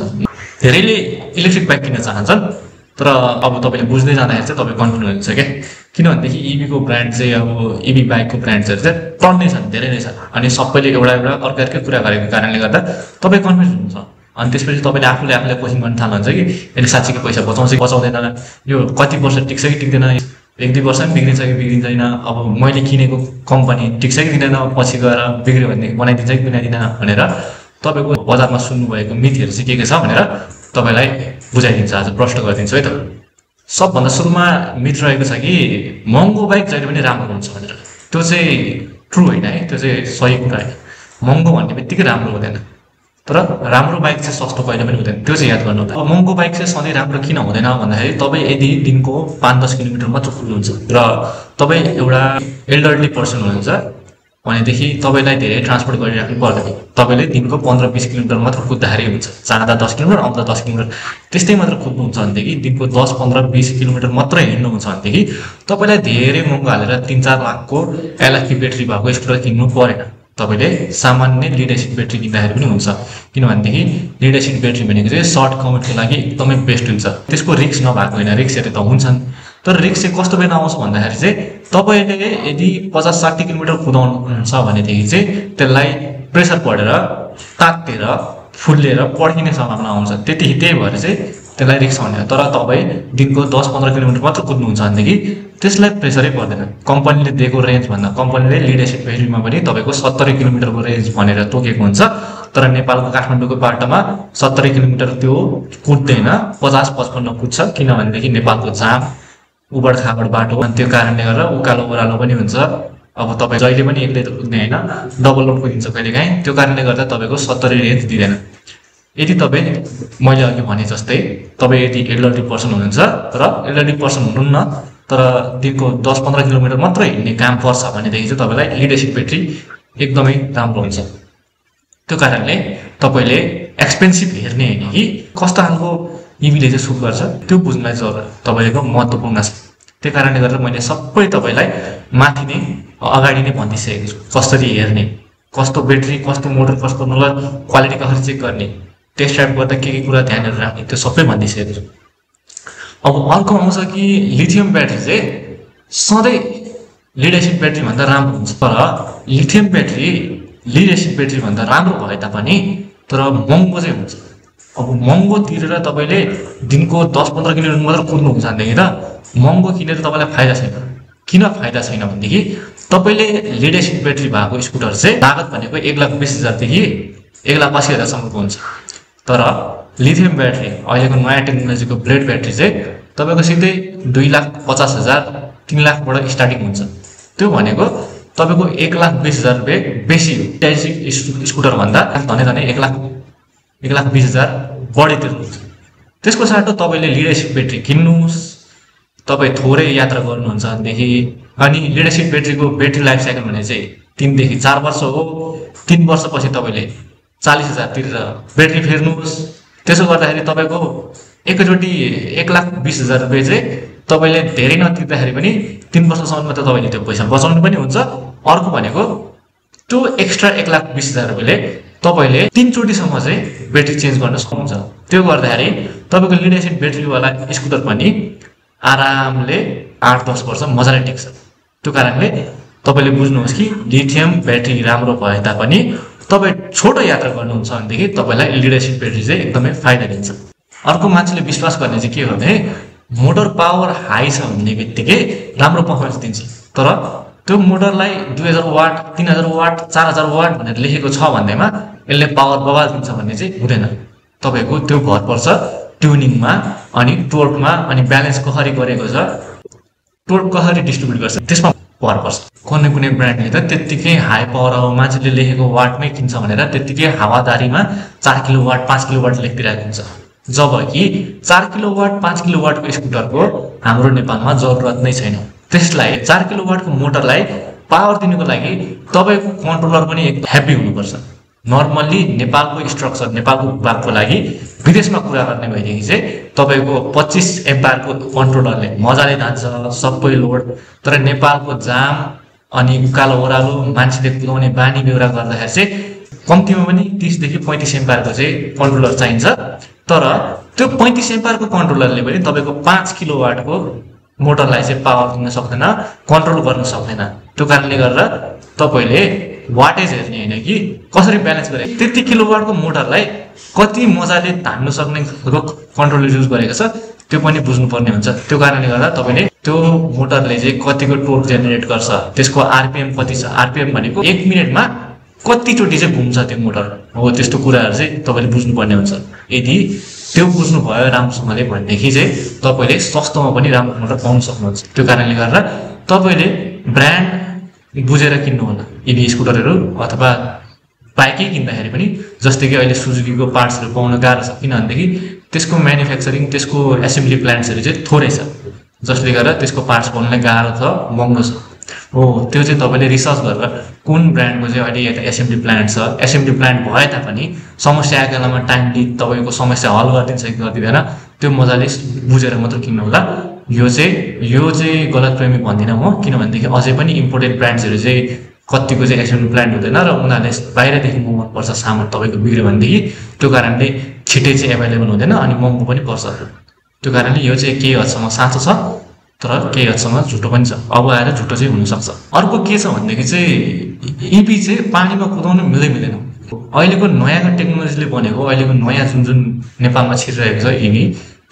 धेरैले इलेक्ट्रिक बाइक किन्न चाहन्छन्, तर अब तपाईँले बुझ्दै जाँदाखेरि चाहिँ तपाईँ कन्फ्युज हुन्छ क्या। किनभनेदेखि इभीको ब्रान्ड चाहिँ अब इभी बाइकको ब्रान्ड्सहरू चाहिँ टन्नै छन्, धेरै नै छन्, अनि सबैले एउटा अर्कै कुरा गरेको कारणले गर्दा तपाईँ कन्फ्युज हुन्छ। अनि त्यसपछि तपाईँले आफूले कोचिङ गर्न थाल्नुहुन्छ कि यसले साँच्चीको पैसा बचाउँछ कि बचाउँदैन, यो कति वर्ष टिक्छ कि टिक्दैन, 1-2 वर्षमा बिग्रिन्छ कि बिग्रिँदैन, अब मैले किनेको कम्पनी टिक्छ कि दिँदैन, पछि गएर बिग्रियो भने बनाइदिन्छ कि बनाइदिँदैन भनेर तपाईँको बजारमा सुन्नुभएको मिथहरू चाहिँ के छ भनेर तपाईँलाई बुझाइदिन्छ, आज प्रश्न गरिदिन्छु है त। सबभन्दा सुरुमा मिथ रहेको छ कि महँगो बाइक जहिले पनि राम्रो हुन्छ भनेर। त्यो चाहिँ ट्रु होइन है, त्यो चाहिँ सही कुरा होइन। महँगो भन्ने बित्तिकै राम्रो हुँदैन, तर राम्रो बाइक चाहिँ सस्तो कहिले पनि हुँदैन, त्यो चाहिँ याद गर्नु होला। महँगो बाइक चाहिँ सधैँ राम्रो किन हुँदैन भन्दाखेरि तपाईँ यदि दिनको 5-10 किलोमिटर मात्र कुद्नुहुन्छ र तपाईँ एउटा एल्डरली पर्सन हुनुहुन्छ भनेदेखि तपाईँलाई धेरै ट्रान्सपोर्ट गरिराख्नु पर्दैन। तपाईँले दिनको 15-20 किलोमिटर मात्र कुद्दाखेरि हुन्छ, जाँदा 10 किलोमिटर आउँदा 10 किलोमिटर त्यस्तै मात्र कुद्नुहुन्छ भनेदेखि दिनको 10-15-20 किलोमिटर मात्र हिँड्नुहुन्छ भनेदेखि तपाईँलाई धेरै महँगो हालेर 3-4 लाखको LFP ब्याट्री भएको स्कुटर किन्नु परेन। तपाईँले सामान्य लिड एसिड ब्याट्री किन्दाखेरि पनि हुन्छ, किनभनेदेखि लिड एसिड ब्याट्री भनेको चाहिँ सर्ट कमेटको लागि एकदमै बेस्ट हुन्छ। त्यसको रिस्क नभएको होइन, रिस्कहरू त हुन्छन्, तर रिस्क चाहिँ कस्तो बेला आउँछ भन्दाखेरि चाहिँ तपाईँले यदि 50-60 किलोमिटर कुदाउनुहुन्छ भनेदेखि चाहिँ त्यसलाई प्रेसर पढेर तातेर फुल्लिएर पड्किने सम्भावना आउँछ। त्यही भएर चाहिँ त्यसलाई रिस्क आउने। तर तपाईँ दिनको 10-15 किलोमिटर मात्र कुद्नुहुन्छ भनेदेखि त्यसलाई प्रेसरै पर्दैन। कम्पनीले दिएको रेन्जभन्दा कम्पनीले लिड एसिड ब्याट्रीमा पनि तपाईँको 70 किलोमिटरको रेन्ज भनेर तोकेको हुन्छ, तर नेपालको काठमाडौँको बाटोमा 70 किलोमिटर त्यो कुद्दैन, 50-55 कुद्छ। किनभनेदेखि नेपालको जाम उबड खाबड बाटो, अनि त्यो कारणले गर्दा उकालो ओह्रालो पनि हुन्छ। अब तपाईँ जहिले पनि एक्लै त कुद्ने होइन, डबल लोड कुदिन्छ कहिलेकाहीँ, त्यो कारणले गर्दा तपाईँको 70 रेन्ज दिँदैन। यदि तपाईँ मैले अघि भने जस्तै तपाईँ यदि एल्डरली पर्सन हुनुहुन्छ र एल्डरली पर्सन हुनुहुन्न तर दिनको 10-15 किलोमिटर मात्र हिँड्ने काम पर्छ भनेदेखि चाहिँ तपाईँलाई लिड एसिड ब्याट्री एकदमै राम्रो हुन्छ। त्यो कारणले तपाईँले एक्सपेन्सिभ हेर्ने होइन कि कस्तो खालको इभीले चाहिँ सुट गर्छ त्यो बुझ्नलाई तपाईँको महत्त्वपूर्ण छ। त्यो कारणले गर्दा मैले सबै तपाईँलाई माथि नै अगाडि नै भनिदिइसकेको छु, कसरी हेर्ने, कस्तो ब्याट्री, कस्तो मोटर, कस्तो नलर, क्वालिटी कसरी चेक गर्ने, टेस्ट ड्राइभ गर्दा के कुरा ध्यानहरू राख्ने, त्यो सबै भनिदिइसकेको छु। अब अर्को आउँछ कि लिथियम ब्याट्री चाहिँ सधैँ लिड एसिड ब्याट्रीभन्दा राम्रो हुन्छ, तर लिथियम ब्याट्री लिड एसिड ब्याट्रीभन्दा राम्रो भए तापनि तर महँगो चाहिँ हुन्छ। अब महँगो तिरेर तपाईँले दिनको 10-15 किलोमिटर मात्र कुद्नुहुन्छ भनेदेखि त महँगो किनेर तपाईँलाई फाइदा छैन। किन फाइदा छैन भनेदेखि तपाईँले लिड एसिड ब्याट्री भएको स्कुटर चाहिँ लागत भनेको 1,20,000देखि 1,80,000सम्मको हुन्छ, तर लिथियम ब्याट्री अहिलेको नयाँ टेक्नोलोजीको ब्लेड ब्याट्री चाहिँ तपाईँको सिधै 2,50,000 3,00,000बाट स्टार्टिङ हुन्छ। त्यो भनेको तपाईँको 1,20,000 रुपियाँ बेसी हो। इलेक्ट्रिक स्कुटरभन्दा धनै 1,20,000 बढी तिर्नुहुन्छ। त्यसको साटो तपाईँले लिड एसिड ब्याट्री किन्नुहोस्, तपाईँ थोरै यात्रा गर्नुहुन्छ भनेदेखि, अनि लिड एसिड ब्याट्रीको ब्याट्री लाइफ साइकल भने चाहिँ 3देखि 4 वर्ष हो। 3 वर्षपछि तपाईँले 40,000 तिरेर ब्याट्री फेर्नुहोस्। त्यसो गर्दाखेरि तपाईँको एकैचोटि 1,20,000 रुपियाँ चाहिँ तपाईँले धेरै नतिर्दाखेरि पनि 3 वर्षसम्ममा त तपाईँले त्यो पैसा बचाउनु पनि हुन्छ। अर्को भनेको त्यो एक्स्ट्रा 1,20,000 रुपियाँले तपाईँले 3 चोटिसम्म चाहिँ ब्याट्री चेन्ज गर्न सक्नुहुन्छ। त्यो गर्दाखेरि तपाईँको लिड एसिड ब्याट्रीवाला स्कुटर पनि आरामले 8-10 वर्ष मजाले टिक्छ। त्यो कारणले तपाईँले बुझ्नुहोस् कि लिथियम ब्याट्री राम्रो भए तापनि तपाईँ छोटो यात्रा गर्नुहुन्छ भनेदेखि तपाईँलाई लिड एसिड ब्याट्री चाहिँ एकदमै फाइदा दिन्छ। अर्को मान्छेले विश्वास गर्ने चाहिँ के हो भने मोटर पावर हाई छ भन्ने बित्तिकै राम्रो पर्फर्मेन्स दिन्छ, तर त्यो मोटरलाई 2,000 वाट 3,000 वाट 4,000 वाट भनेर लेखेको छ भन्दैमा यसले पावर बवाल दिन्छ भन्ने चाहिँ हुँदैन। तपाईको त्यो भर पर्छ ट्युनिङमा अनि टोर्कमा अनि ब्यालेन्स कसरी गरेको छ टोर्क कसरी डिस्ट्रिब्युट गर्छ त्यसमा भर पर्छ कुनै ब्रान्डले त त्यतिकै हाई पावर अब मान्छेले लेखेको वाटमै किन्छ भनेर त्यतिकै हावादारीमा 4 किलोवाट 5 किलोवाट लेखिदिरहेको हुन्छ जबकि 4 किलोवाट 5 किलोवाटको स्कुटरको हाम्रो नेपालमा जरुरत नै छैन त्यसलाई 4 किलोवाटको मोटरलाई पावर दिनुको लागि तपाईको कन्ट्रोलर पनि एकदम हेभी हुनुपर्छ नर्मली नेपालको स्ट्रक्चर नेपालको भागको लागि विदेशमा कुरा गर्ने भएदेखि चाहिँ तपाईको 25 एम्पियर को कन्ट्रोलरले मजाले धान्छ सबै लोड तर नेपालको जाम अनि उकालो ओरालो मान्छेले कुदाउने बानी बेहोरा गर्दाखेरि चाहिँ कम्तिमा पनि 30 देखि 35 एम्पियर को चाहिँ कन्ट्रोलर चाहिन्छ तर त्यो 35 एम्पियर को कन्ट्रोलरले पनि तपाईको 5 किलोवाट को मोटरलाई चाहिँ पावर दिन सक्दैन कन्ट्रोल गर्न सक्दैन त्यो कारणले गर्दा तपाईले वाटेज हेर्ने हैन कि कसरी ब्यालेन्स गरे त्यति किलोवाटको मोटरलाई कति मजाले धान्न सक्ने कन्ट्रोलर युज गरेको छ त्यो पनि बुझ्नु पर्ने हुन्छ त्यो कारणले गर्दा तपाईले त्यो मोटरले चाहिँ कतिको टोर्क जेनेरेट गर्छ त्यसको आरपीएम कति छ आरपीएम भनेको 1 मिनेटमा कति चोटी चाहिँ घुम्छ त्यो मोटर हो त्यस्तो कुराहरु चाहिँ तपाईले बुझ्नु पर्ने हुन्छ यदि त्यो बुझ्नु भयो राम्रोसँगले भनेदेखि चाहिँ तपाईले सस्तोमा पनि राम्रो मोटर पाउन सक्नुहुन्छ त्यो कारणले गर्दा तपाईले ब्रान्ड बुझेर किन्नु होला ईभी स्कुटरहरु अथवा बाइकै किन्दाखेरि पनि जस्तै कि अहिले सुजुकीको पार्ट्सहरु पाउन गाह्रो छ किनभनेदेखि त्यसको म्यानुफ्याक्चरिङ त्यसको एसेम्बली प्लान्ट्सहरु चाहिँ थोरै छ जसले गर्दा त्यसको पार्ट्स पाउनलाई गाह्रो छ महँगो छ हो त्यो चाहिँ तपाईले रिसर्च गरेर कुन ब्रान्डको चाहिँ अहिले यता एसेम्बली प्लान्ट छ एसेम्बली प्लान्ट भए तापनि समस्या आएको बेलामा टाइमली तपाईको समस्या हल गरिदिन्छ कि गर्दिदैन त्यो मजाले बुझेर मात्र किन्नु होला यो चाहिँ गलतप्रेमी भन्दिन म किनभनेदेखि अझै पनि इम्पोर्टेड ब्रान्ड्सहरु चाहिँ कतिको चाहिँ एसेम्बली प्लान्ट हुँदैन र उनीहरुले बाहिरदेखि मगाउनु पर्छ सामान तपाईको बिग्र्यो भनेदेखि त्यो कारणले छिटै चाहिँ अवेलेबल हुँदैन अनि महँगो पनि पर्छ त्यो कारणले यो चाहिँ केही हदसम्म साँचो छ तर केही हदसम्म झुटो पनि छ अब आएर झुटो चाहिँ हुन सक्छ अर्को के छ भनेदेखि चाहिँ ईभी चाहिँ पानीमा कुदाउन मिल्दैन अहिलेको नयाँ टेक्नोलोजीले बनेको अहिलेको नयाँ जुन नेपालमा छिरिरहेको छ ईभी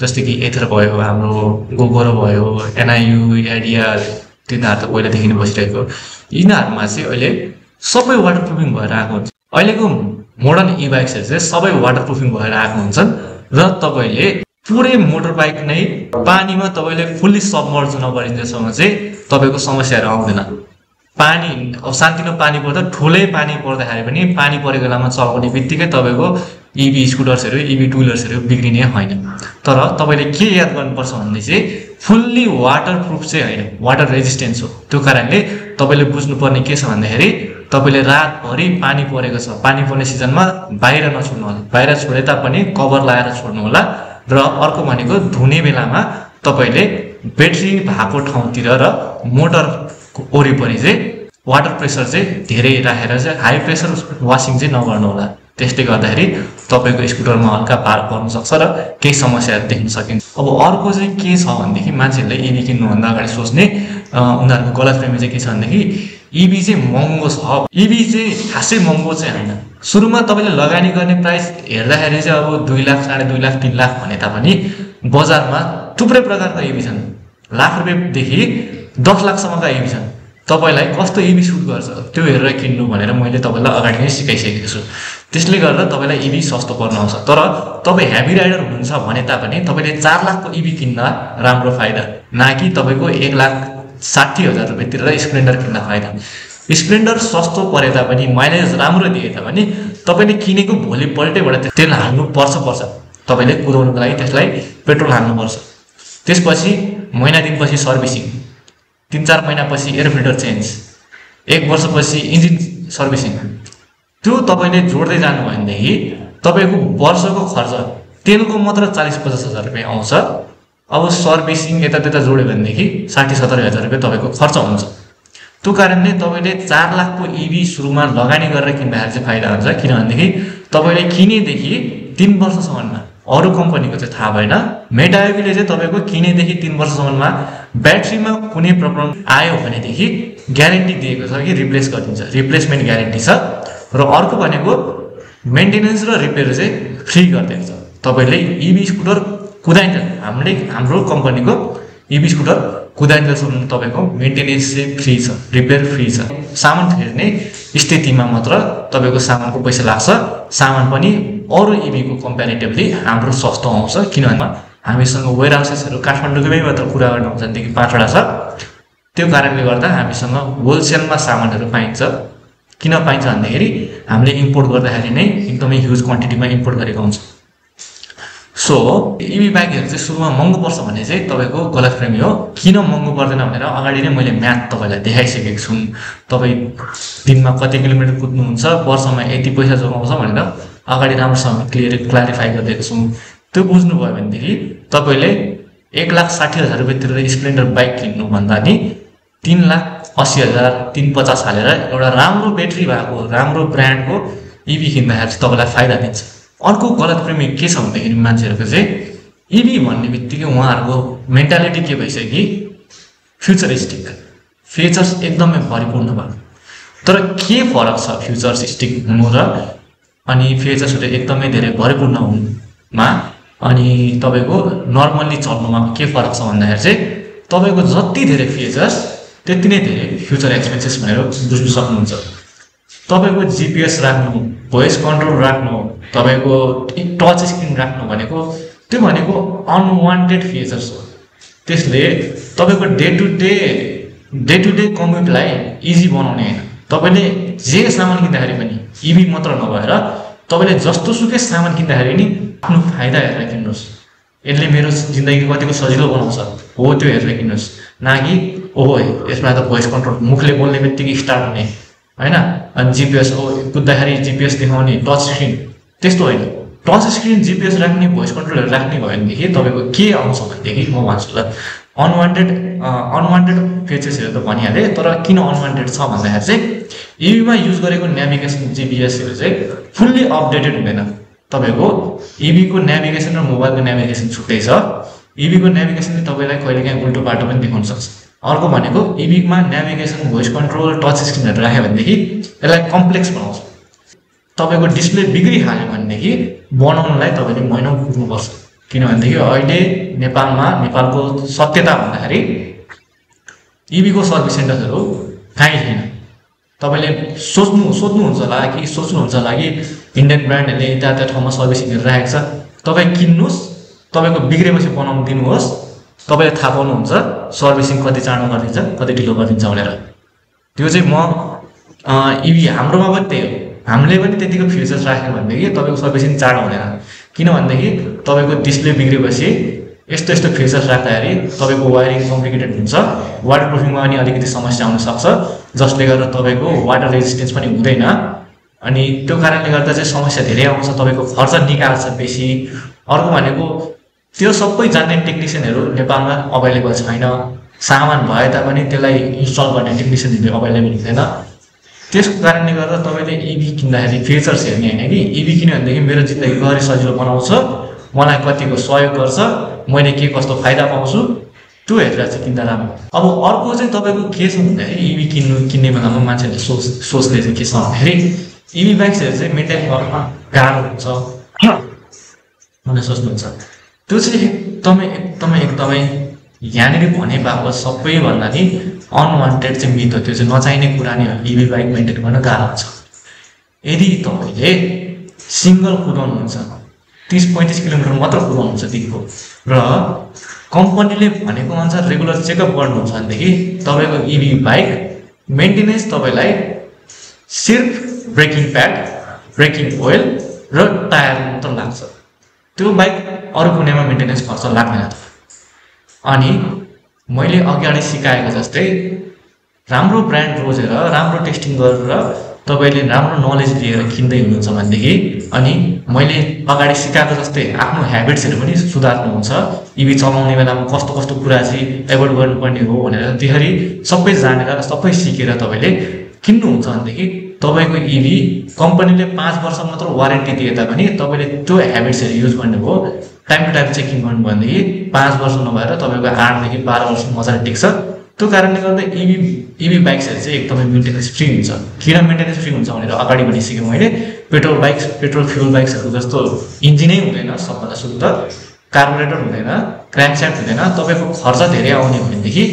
जस्तै कि एथर भयो हाम्रो गोगोरो भयो एनआईयू एडिया तिनीहरु त पहिलादेखि नै बसिरहेको यिनीहरुमा चाहिँ अहिले सबै वाटरप्रुफिङ भएर आएको हुन्छ अहिलेको मोडर्न ई बाइक्सहरु चाहिँ सबै वाटरप्रुफिङ भएर आएको हुन्छन् र तपाईले पुरै मोटर बाइक नै पानीमा तपाईले फुल्ली सबमर्ज नगरिन्जेसम्म चाहिँ तपाईको समस्याहरु आउँदैन पानी अब शान्तिमा पानी पर्दा ठुलै पानी पर्दाखेरि पनि पानी परेको बेलामा चलाउने बित्तिकै तपाईको ईभी स्कुटर्सहरु ईभी टु व्हीलर्सहरु बिग्रिने हैन तर तपाईले के याद गर्नुपर्छ भन्ने चाहिँ फुल्ली वाटरप्रुफ चाहिँ हैन वाटर रेजिस्टेन्स हो त्यो कारणले तपाईले बुझ्नुपर्ने के छ भन्दाखेरि तपाईले रातभरि पानी परेको छ पानी पर्ने सिजनमा बाहिर नछोड्नु होला बाहिर छोडे तापनि कभर लगाएर छोड्नु होला र अर्को भनेको धुने बेलामा तपाईले ब्याट्री भएको ठाउँतिर र मोटर वरिपरि चाहिँ वाटर प्रेसर चाहिँ धेरै राखेर चाहिँ हाई प्रेसर वाशिङ चाहिँ नगर्नु होला त्यसले गर्दाखेरि तपाईको स्कुटरमा हल्का भार पर्न सक्छ र केही समस्याहरु देख्न सकिन्छ अब अर्को चाहिँ के छ भन्देखि मान्छेले ईभी किन्नु भन्दा अगाडि सोच्ने उनीहरुको गलतफहमी चाहिँ के छ भन्देखि ईभी चाहिँ महँगो छ ईभी चाहिँ खासै महँगो चाहिँ हैन सुरुमा तपाईले लगानी गर्ने प्राइस हेर्दाखेरि चाहिँ अब 2 लाख 2.5 लाख 3 लाख भने तापनि बजारमा थुप्रै प्रकारका ईभी छन् लाख रुपैयाँ देखि 10 लाख सम्मका ईभी छन् तपाईलाई कस्तो ईभी सुट गर्छ त्यो हेरेर किन्नु भनेर मैले तपाईलाई अगाडि नै सिकाइसकेको छु त्यसले गर्दा तपाईलाई ईभी सस्तो पर्न आउँछ तर तपाई हेभी राइडर हुनुहुन्छ भने तापनि तपाईले 4 लाख को ईभी किन्न राम्रो फाइदा नाकि तपाईको 1,60,000 रुपैयाँ तिरेर स्प्लेन्डर किन्न फाइदा स्प्लेन्डर सस्तो परे तापनि माइलेज राम्रो दिए तापनि तपाईले किनेको भोलि पल्टैबाट तेल हाल्नु पर्छ तपाईले कुदाउनको लागि त्यसलाई पेट्रोल हाल्नु पर्छ त्यसपछि महिना दिनपछि सर्भिसिङ 3-4 महिनापछि एयर फिल्टर चेन्ज 1 वर्षपछि इन्जिन सर्भिसिङ त्यो तपाईले जोड्दै जानु भयो भनेदेखि तपाईको वर्षको खर्च तेलको मात्र 40-50 हजार रुपैयाँ आउँछ अब सर्भिसिङ यता त्यता जोड्यो भनेदेखि 60-70 हजार रुपैयाँ तपाईको खर्च हुन्छ त्यो कारणले तपाईले 4 लाख को ईभी सुरुमा लगानी गरेर किन्दाखेरि चाहिँ फाइदा हुन्छ किनभनेदेखि तपाईले किनेदेखि 3 वर्षसम्ममा अरु कम्पनीको चाहिँ थाहा भएन मेटायोगीले चाहिँ तपाईको किनेदेखि 3 वर्षसम्ममा ब्याट्रीमा कुनै प्रब्लम आयो भनेदेखि ग्यारेन्टी दिएको छ कि रिप्लेस गरिदिन्छ रिप्लेसमेन्ट ग्यारेन्टी छ र अर्को भनेको मेन्टेनेन्स र रिपेयर चाहिँ फ्री गरिदिन्छ तपाईले ईभी स्कुटर कुदाइन्छ हाम्रो कम्पनीको ईभी स्कुटर कुदाइन्जेलसम्म तपाईको मेन्टेनेन्स चाहिँ फ्री छ रिपेयर फ्री छ सामान फेर्ने स्थितिमा मात्र तपाईको सामानको पैसा लाग्छ। सामान पनि अरु इभीको कम्प्यारेटिभली हाम्रो सस्तो आउँछ किनभने हामीसँग वेयरहाउसेसहरु काठमाडौँमै मात्र कुरा गर्न हो भनेदेखि 5 वटा छ। त्यो कारणले गर्दा हामीसँग होलसेलमा सामानहरु पाइन्छ। किन पाइन्छ भन्दाखेरि हामीले इम्पोर्ट गर्दाखेरि नै एकदमै ह्युज क्वान्टिटीमा इम्पोर्ट गरेको हुन्छ। सो इभी बाइकहरु चाहिँ सुरुमा महँगो पर्छ भन्ने चाहिँ तपाईको गलतफहमी हो। किन महँगो पर्दैन भनेर अगाडि नै मैले म्याथ तपाईलाई देखाइसकेको छु। तपाई दिनमा कति किलोमिटर कुद्नुहुन्छ, वर्षमा यति पैसा जोगाउँछ भनेर अगाडि राम्रोसँग क्ल्यारिफाई गरिदिएको छु। त्यो बुझ्नु भयो भनेदेखि तपाईले 1,60,000 रुपैयाँ तिरेर स्प्लेन्डर बाइक किन्नु भन्दा नि 3,80,000 350 हालेर एउटा राम्रो ब्याट्री भएको राम्रो ब्रान्डको इभी किन्दाखेरि चाहिँ तपाईलाई फाइदा दिन्छ। अर्को गलतफहमी के छ भन्दाखेरि मान्छेहरुको चाहिँ इभी भन्ने बित्तिकै उहाँहरुको मेन्टालिटी के भइसक्यो कि फ्युचरिस्टिक फीचर्स एकदमै भरिपूर्ण भयो। तर के फरक छ फ्युचरिस्टिक हुनु र अनि फीचर्सहरु एकदमै धेरै भरिपूर्ण हुनुमा अनि तपाईको नर्मली चल्नुमा के फरक छ भन्दाखेरि चाहिँ तपाईको जति धेरै फीचर्स त्यति नै धेरै फ्युचर एक्सपेन्सेस भनेर बुझ्न सक्नुहुन्छ। तपाईको जीपीएस राख्नु, भोइस कन्ट्रोल राख्नु, तपाईको टच स्क्रिन राख्नु भनेको त्यो भनेको अनवान्टेड फीचर्स हो। त्यसले तपाईको डे टु डे कम्युटलाई इजी बनाउने हैन। तपाईले जे सामान किन्दाखेरि पनि इभी मात्र नभएर तपाईले जस्तो सुकै सामान किन्दाखेरि नि आफ्नो फाइदा हेरेर किन्नुस्। यसले मेरो जिन्दगी कतिको सजिलो बनाउँछ हो त्यो हेरेर किन्नुस्। नाकि ओहो यसमा त भोइस कन्ट्रोल मुखले बोल्ने बित्तिकै स्टार्ट हुने हैन, अनि जीपीएस कुद्दाखेरि जीपीएस देखाउने टच स्क्रिन त्यस्तो हैन। टच स्क्रिन जीपीएस राख्ने भोइस कन्ट्रोलहरु राख्ने भयो भनेदेखि तपाईको के आउँछ भनेदेखि म भन्छु ल अनवान्टेड फीचर्सहरु त भनिहाले। तर किन अनवान्टेड छ भन्दाखेरि चाहिँ इभीमा युज गरेको नेभिगेसन जीपीएसहरु चाहिँ फुल्ली अपडेटेड हुँदैन। तपाईको इभीको नेभिगेसन र मोबाइलको नेभिगेसन छुट्टै छ। इभीको नेभिगेसनले तपाईलाई कहिलेकाहीँ उल्टो बाटो पनि देखाउन सक्छ। अर्को भनेको इभीमा नेभिगेसन भोइस कन्ट्रोल टच स्क्रिनहरु राख्यो भनेदेखि यसलाई कम्प्लेक्स बनाउँछ। तपाईको डिस्प्ले बिग्रिहाल्यो भनेदेखि बनाउनलाई तपाईले महिनौं कुर्नुपर्छ। किनभनेदेखि अहिले नेपालको सत्यता भन्दाखेरि इभीको सर्भिस सेन्टरहरु कहीँ छैन। तपाईले सोध्नुहुन्छ होला कि सोच्नुहुन्छ होला कि इन्डियन ब्रान्डहरुले यता ठाउँमा सर्भिसिङहरु राखेको छ, तपाई किन्नुस्, तपाईको बिग्रेपछि बनाउन दिनुहोस्, तपाईले थाहा पाउनुहुन्छ सर्भिसिङ कति चाँडो गरिदिन्छ कति ढिलो गरिदिन्छ भनेर। त्यो चाहिँ म इभी हाम्रोमा पनि त्यही हो। हामीले पनि त्यतिको फीचर्स राख्यो भनेदेखि तपाईको सर्भिसिङ चाँडो हुँदैन। किनभनेदेखि तपाईको डिस्प्ले बिग्रेपछि यस्तो फीचर्स राख्दाखेरि तपाईको वायरिङ कम्प्लिकेटेड हुन्छ, वाटरप्रुफिङमा पनि अलिकति समस्या आउन सक्छ, जसले गर्दा तपाईको वाटर रेजिस्टेन्स पनि हुँदैन। अनि त्यो कारणले गर्दा चाहिँ समस्या धेरै आउँछ, तपाईको खर्च निकाल्छ बेसी। अर्को भनेको त्यो सबै जान्ने टेक्निशियनहरु नेपालमा अवेलेबल छैन। सामान भए तापनि त्यसलाई इन्स्टल गर्ने टेक्निशियनहरु अवेलेबल हुँदैन। त्यसको कारणले गर्दा तपाईले इभी किन्दाखेरि फीचर्स हेर्ने हैन कि इभी किन्यो भनेदेखि मेरो जिन्दगी गरी सजिलो बनाउँछ, मलाई कतिको सहयोग गर्छ, मैले के कस्तो फाइदा पाउँछु त्यो हेरेर चाहिँ किन्दा राम्रो। अब अर्को चाहिँ तपाईको के छ भन्दाखेरि इभी किन्ने बेलामा मान्छेले सोच्ने चाहिँ के छ भन्दाखेरि इभी बाइक्सहरु चाहिँ मेन्टेन गर्न गाह्रो हुन्छ भनेर सोच्नुहुन्छ। त्यो चाहिँ एकदमै यहाँनिर भने बापत सबैभन्दा नि अनवान्टेड चाहिँ मिथ हो। त्यो चाहिँ नचाहिने कुरा नै हो। इभी बाइक मेन्टेन गर्न गाह्रो हुन्छ। यदि तपाईले सिंगल कुदाउनुहुन्छ 30-35 किलोमिटर मात्र कुदाउनुहुन्छ दिनको र कम्पनीले भनेको अनुसार रेगुलर चेकअप गर्नुहुन्छ भनेदेखि तपाईको इभी बाइक मेन्टेनेन्स तपाईलाई सिर्फ ब्रेकिङ प्याड, ब्रेकिङ ओइल र टायर मात्र लाग्छ। त्यो बाइक अरु कुनैमा मेन्टेनेन्स खर्च लाग्दैन। अनि मैले अगाडि सिकाएको जस्तै राम्रो ब्रान्ड रोजेर राम्रो टेस्टिङ गरेर तपाईले राम्रो नलेज लिएर किन्दै हुनुहुन्छ भनेदेखि अनि मैले अगाडि सिकाएको जस्तै आफ्नो ह्याबिट्सहरु पनि सुधार्नुहुन्छ। इभी चलाउने बेलामा कस्तो कुरा चाहिँ एभोइड गर्नुपर्ने हो भनेर त्यसरी सबै जानेर सबै सिकेर तपाईले किन्नुहुन्छ भनेदेखि तपाईको इभी कम्पनीले 5 वर्ष मात्र वारेन्टी दिए तापनि तपाईले त्यो ह्याबिट्सहरु युज गर्नुभयो, टाइम टु टाइम चेकिङ गर्नु भनेदेखि 5 वर्ष नभएर तपाईको 8 देखि 12 वर्ष मजाले टिक्छ। त्यो कारणले गर्दा इभी बाइक्सहरु चाहिँ एकदमै मेन्टेनेन्स फ्री हुन्छ। किन मेन्टेनेन्स फ्री हुन्छ भनेर अगाडि भनिसकेँ मैले। पेट्रोल फ्युल बाइक्सहरु जस्तो इन्जिनै हुँदैन, सबभन्दा शुद्ध कार्बोरेटर हुँदैन, क्र्याङ्कशाफ्ट हुँदैन। तपाईको खर्च धेरै आउने भनेदेखि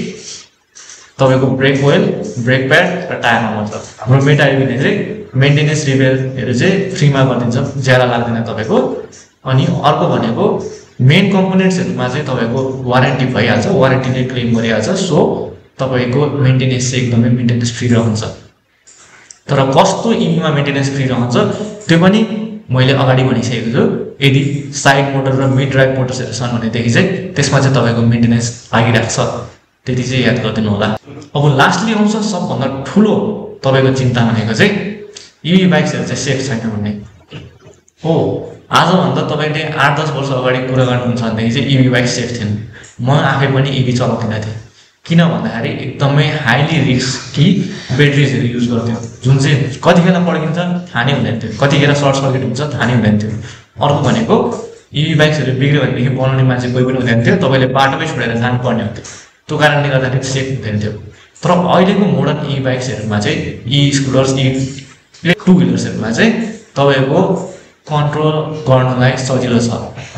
तपाईको ब्रेक ओइल, ब्रेक प्याड र टायरमा मात्र। हाम्रो मेटा इभीले चाहिँ मेन्टेनेन्स रिपेयरहरु चाहिँ फ्रीमा गरिदिन्छ, ज्यादा लाग्दैन तपाईको। अनि अर्को भनेको मेन कम्पोनेन्ट्सहरुमा चाहिँ तपाईको वारेन्टी भइहाल्छ, वारेन्टीले क्लेम गरिहाल्छ। सो तपाईको मेन्टेनेन्स चाहिँ एकदमै मेन्टेनेन्स फ्री रहन्छ। तर कस्तो इभीमा मेन्टेनेन्स फ्री रहन्छ त्यो पनि मैले अगाडि भनिसकेको छु। यदि साइड मोटर र मिड ड्राइभ मोटर्सहरु छन् भनेदेखि चाहिँ त्यसमा चाहिँ तपाईको मेन्टेनेन्स लागिराख्छ, त्यति चाहिँ याद गरिदिनु होला। अब लास्टली आउँछ सबभन्दा ठुलो तपाईको चिन्ता भनेको चाहिँ इभी बाइक्सहरु चाहिँ सेफ छैन भन्ने हो। आजभन्दा तपाईले 8-10 वर्ष अगाडि कुरा गर्नुहुन्छ भनेदेखि चाहिँ इभी बाइक सेफ थिएन। म आफै पनि इभी चलाउँदिन थिएँ, किन भन्दाखेरि एकदमै हाइली रिस्की ब्याट्रिजहरु युज गर्थ्यो, जुन चाहिँ कतिखेर पड्किन्छ थाहा नै हुँदैन थियो, कतिखेर सर्ट सर्किट हुन्छ थाहा नै हुँदैन थियो। अर्को भनेको इभी बाइक्सहरु बिग्रियो भनेदेखि बनाउने मान्छे कोही पनि हुँदैन थियो, तपाईले बाटोमै छोडेर जानुपर्ने हुन्थ्यो। त्यो कारणले गर्दाखेरि सेफ हुँदैन थियो। तर अहिलेको मोडर्न इभी बाइक्सहरुमा चाहिँ ई स्कुटर्स, ई टु व्हिलर्सहरुमा चाहिँ तपाईको कन्ट्रोल गर्नलाई सजिलो छ